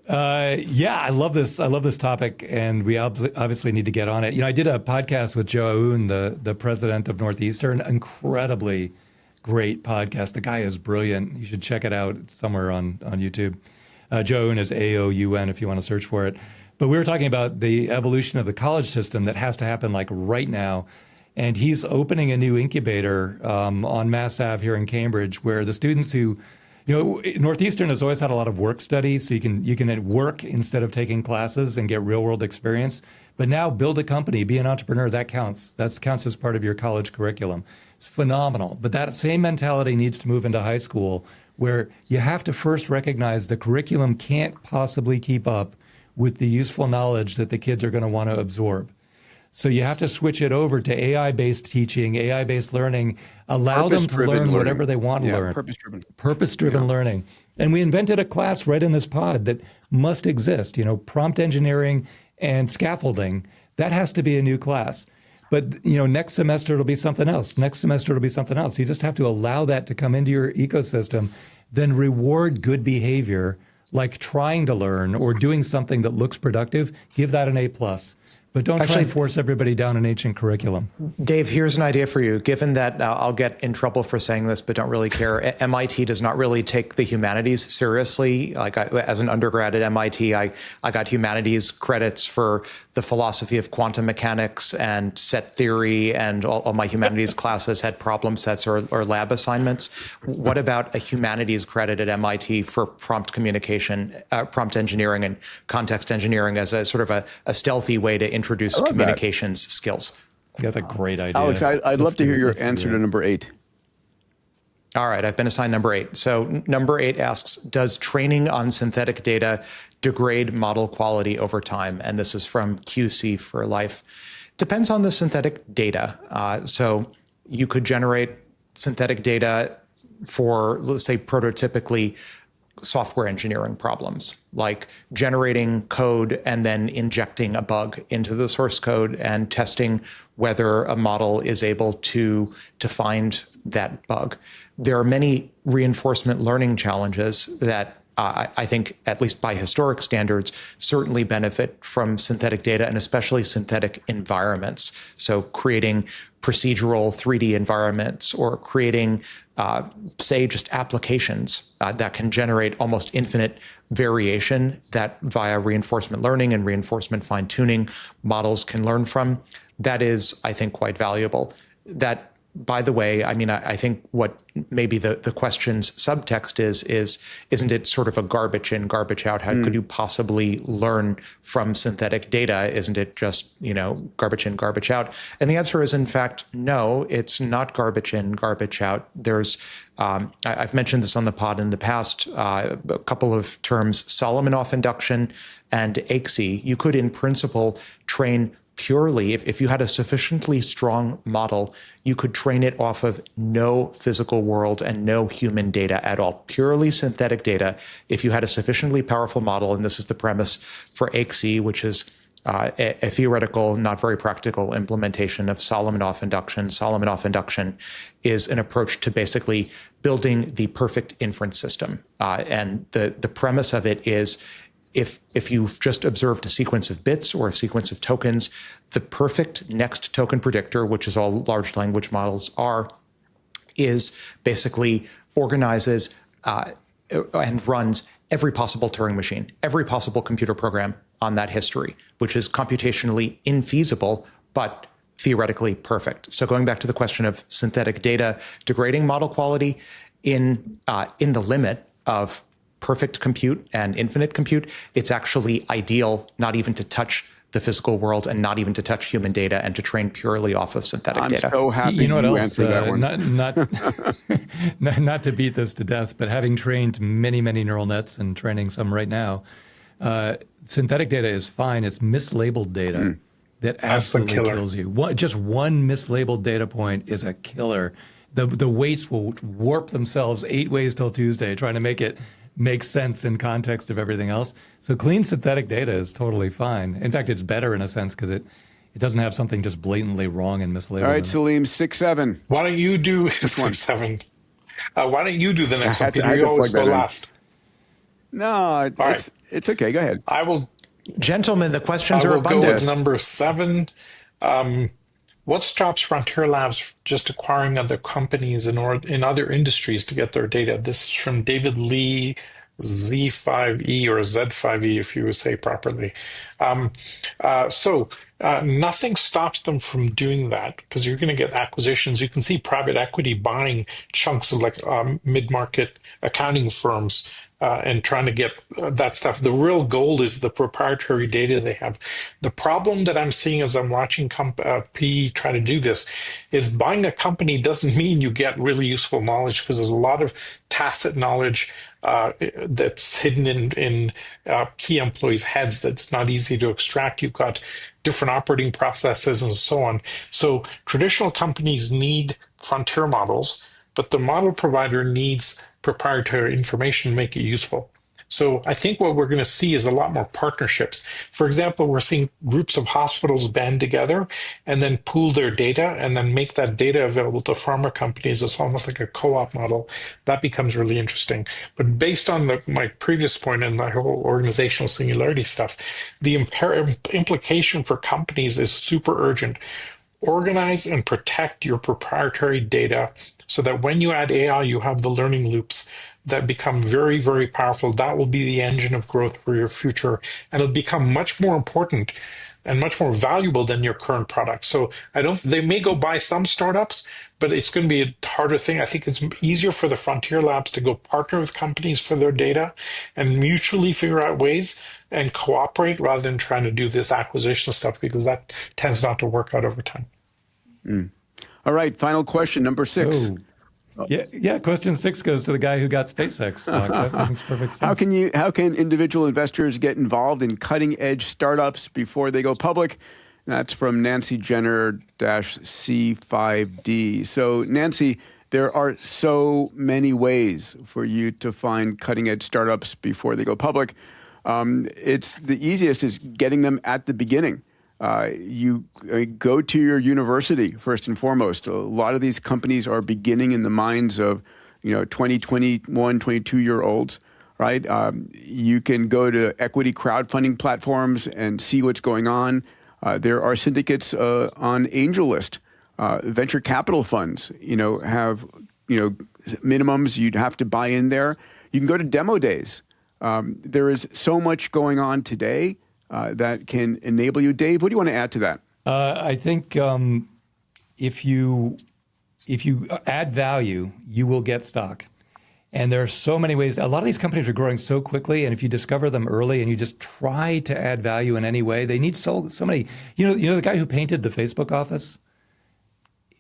Yeah, I love this. I love this topic, and we obviously need to get on it. I did a podcast with Joe Aoun, the president of Northeastern. Incredibly great podcast. The guy is brilliant. You should check it out. It's somewhere on YouTube. Joe Aoun is AOUN if you want to search for it. But we were talking about the evolution of the college system that has to happen like right now. And he's opening a new incubator on Mass Ave here in Cambridge, where the students who, Northeastern has always had a lot of work studies, so you can work instead of taking classes and get real world experience. But now build a company, be an entrepreneur. That counts. That counts as part of your college curriculum. It's phenomenal. But that same mentality needs to move into high school, where you have to first recognize the curriculum can't possibly keep up with the useful knowledge that the kids are going to want to absorb. So you have to switch it over to AI-based teaching, AI-based learning, allow them to learn whatever they want to learn. Purpose-driven learning. And we invented a class right in this pod that must exist, prompt engineering and scaffolding. That has to be a new class. But, next semester it'll be something else. Next semester it'll be something else. You just have to allow that to come into your ecosystem, then reward good behavior, like trying to learn or doing something that looks productive. Give that an A+. But don't try and force everybody down an ancient curriculum. Dave, here's an idea for you. Given that I'll get in trouble for saying this, but don't really care. MIT does not really take the humanities seriously. Like as an undergrad at MIT, I got humanities credits for the philosophy of quantum mechanics and set theory, and all my humanities classes had problem sets or lab assignments. What about a humanities credit at MIT for prompt communication, prompt engineering and context engineering as a sort of a stealthy way to introduce communications skills? That's a great idea. Alex, I'd love to hear your answer to number 8. All right, I've been assigned number 8. So number 8 asks, does training on synthetic data degrade model quality over time? And this is from QC for Life. Depends on the synthetic data. So you could generate synthetic data for, let's say, prototypically software engineering problems, like generating code and then injecting a bug into the source code and testing whether a model is able to find that bug. There are many reinforcement learning challenges that I think, at least by historic standards, certainly benefit from synthetic data and especially synthetic environments. So creating procedural 3D environments or creating, say, just applications that can generate almost infinite variation that via reinforcement learning and reinforcement fine-tuning models can learn from. That is, I think, quite valuable. That, by the way, I mean, I think what maybe the question's subtext is isn't it sort of a garbage in, garbage out? How could you possibly learn from synthetic data? Isn't it just, garbage in, garbage out? And the answer is, in fact, no, it's not garbage in, garbage out. There's, I've mentioned this on the pod in the past, a couple of terms, Solomonoff induction and ExO. You could, in principle, train purely, if you had a sufficiently strong model, you could train it off of no physical world and no human data at all, purely synthetic data. If you had a sufficiently powerful model, and this is the premise for ExO, which is a theoretical, not very practical implementation of Solomonoff induction. Solomonoff induction is an approach to basically building the perfect inference system. And the premise of it is, if you've just observed a sequence of bits or a sequence of tokens, the perfect next token predictor, which is all large language models are, is basically organizes and runs every possible Turing machine, every possible computer program on that history, which is computationally infeasible, but theoretically perfect. So going back to the question of synthetic data degrading model quality, in the limit of perfect compute and infinite compute, it's actually ideal not even to touch the physical world and not even to touch human data and to train purely off of synthetic data. I'm so happy you know what else? answered that one. Not to beat this to death, but having trained many, many neural nets and training some right now, synthetic data is fine. It's mislabeled data that absolutely kills you. Just one mislabeled data point is a killer. The weights will warp themselves 8 ways till Tuesday trying to make it make sense in context of everything else. So clean synthetic data is totally fine. In fact, it's better in a sense because it doesn't have something just blatantly wrong and mislabeled. All right, Salim, 6-7. Why don't you do 6-7? Why don't you do the next one, Peter? You always go last. No, it's okay. Go ahead. I will. Gentlemen, the questions are abundant. I will go with number 7. What stops Frontier Labs just acquiring other companies in other industries to get their data? This is from David Lee, Z5E or Z5E, if you would say properly. Nothing stops them from doing that because you're going to get acquisitions. You can see private equity buying chunks of like mid-market accounting firms and trying to get that stuff. The real gold is the proprietary data they have. The problem that I'm seeing as I'm watching PE try to do this is buying a company doesn't mean you get really useful knowledge because there's a lot of tacit knowledge that's hidden in key employees' heads that's not easy to extract. You've got different operating processes and so on. So traditional companies need frontier models, but the model provider needs proprietary information to make it useful. So I think what we're going to see is a lot more partnerships. For example, we're seeing groups of hospitals band together and then pool their data and then make that data available to pharma companies. It's almost like a co-op model. That becomes really interesting. But based on my previous point and the whole organizational singularity stuff, the implication for companies is super urgent. Organize and protect your proprietary data so that when you add AI, you have the learning loops that become very, very powerful. That will be the engine of growth for your future. And it'll become much more important and much more valuable than your current product. So they may go buy some startups, but it's going to be a harder thing. I think it's easier for the Frontier Labs to go partner with companies for their data and mutually figure out ways and cooperate rather than trying to do this acquisition stuff because that tends not to work out over time. All right, final question, number 6. Oh. Yeah. Question 6 goes to the guy who got SpaceX. That makes perfect sense. How can individual investors get involved in cutting edge startups before they go public? That's from Nancy Jenner C5D. So Nancy, there are so many ways for you to find cutting edge startups before they go public. It's the easiest is getting them at the beginning. You go to your university first and foremost. A lot of these companies are beginning in the minds of, 20, 21, 22-year-olds, right? You can go to equity crowdfunding platforms and see what's going on. There are syndicates on AngelList. Venture capital funds, have, minimums you'd have to buy in there. You can go to demo days. There is so much going on today that can enable you. Dave, what do you want to add to that? I think if you add value, you will get stock. And there are so many ways. A lot of these companies are growing so quickly, and if you discover them early and you just try to add value in any way, they need so many. The guy who painted the Facebook office.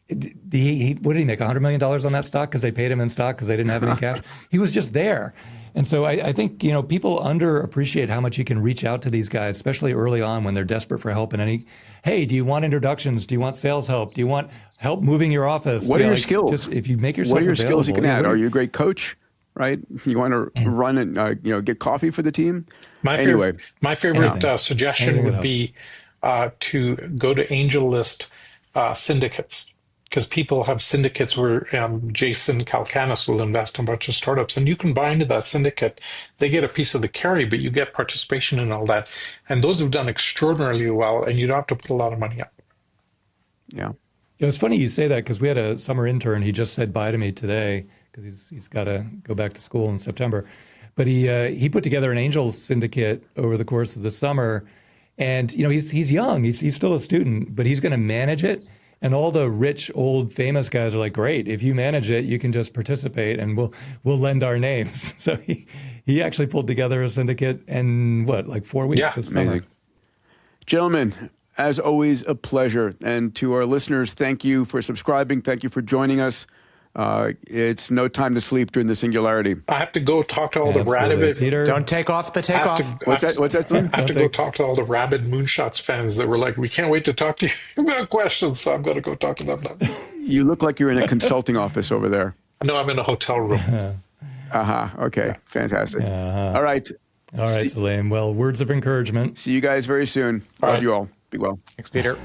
What did he make? $100 million on that stock because they paid him in stock because they didn't have any cash. He was just there. And so I think, people underappreciate how much you can reach out to these guys, especially early on when they're desperate for help. Hey, do you want introductions? Do you want sales help? Do you want help moving your office? What are your skills? If you make yourself what are your available, skills you can add? Are you a great coach? Right? You want to run and get coffee for the team? My favorite suggestion would be to go to AngelList syndicates. Because people have syndicates where Jason Calacanis will invest in a bunch of startups, and you can buy into that syndicate. They get a piece of the carry, but you get participation in all that. And those have done extraordinarily well, and you don't have to put a lot of money up. Yeah. It's funny you say that because we had a summer intern. He just said bye to me today because he's got to go back to school in September. But he put together an angel syndicate over the course of the summer. And, he's young. He's still a student, but he's going to manage it. And all the rich, old, famous guys are like, great, if you manage it, you can just participate and we'll lend our names. So he actually pulled together a syndicate in like 4 weeks? Yeah, this summer. Amazing. Gentlemen, as always, a pleasure. And to our listeners, thank you for subscribing. Thank you for joining us. It's no time to sleep during the singularity. I have to go talk to all the Absolutely. rabid. Peter, Don't take off the takeoff. What's that? Slim? I have to go talk to all the rabid Moonshots fans that were like, we can't wait to talk to you about questions. So I'm going to go talk to them now. You look like you're in a consulting office over there. No, I'm in a hotel room. Okay. Fantastic. All right. All right, Salim. Well, words of encouragement. See you guys very soon. All Love right. you all. Be well. Thanks, Peter.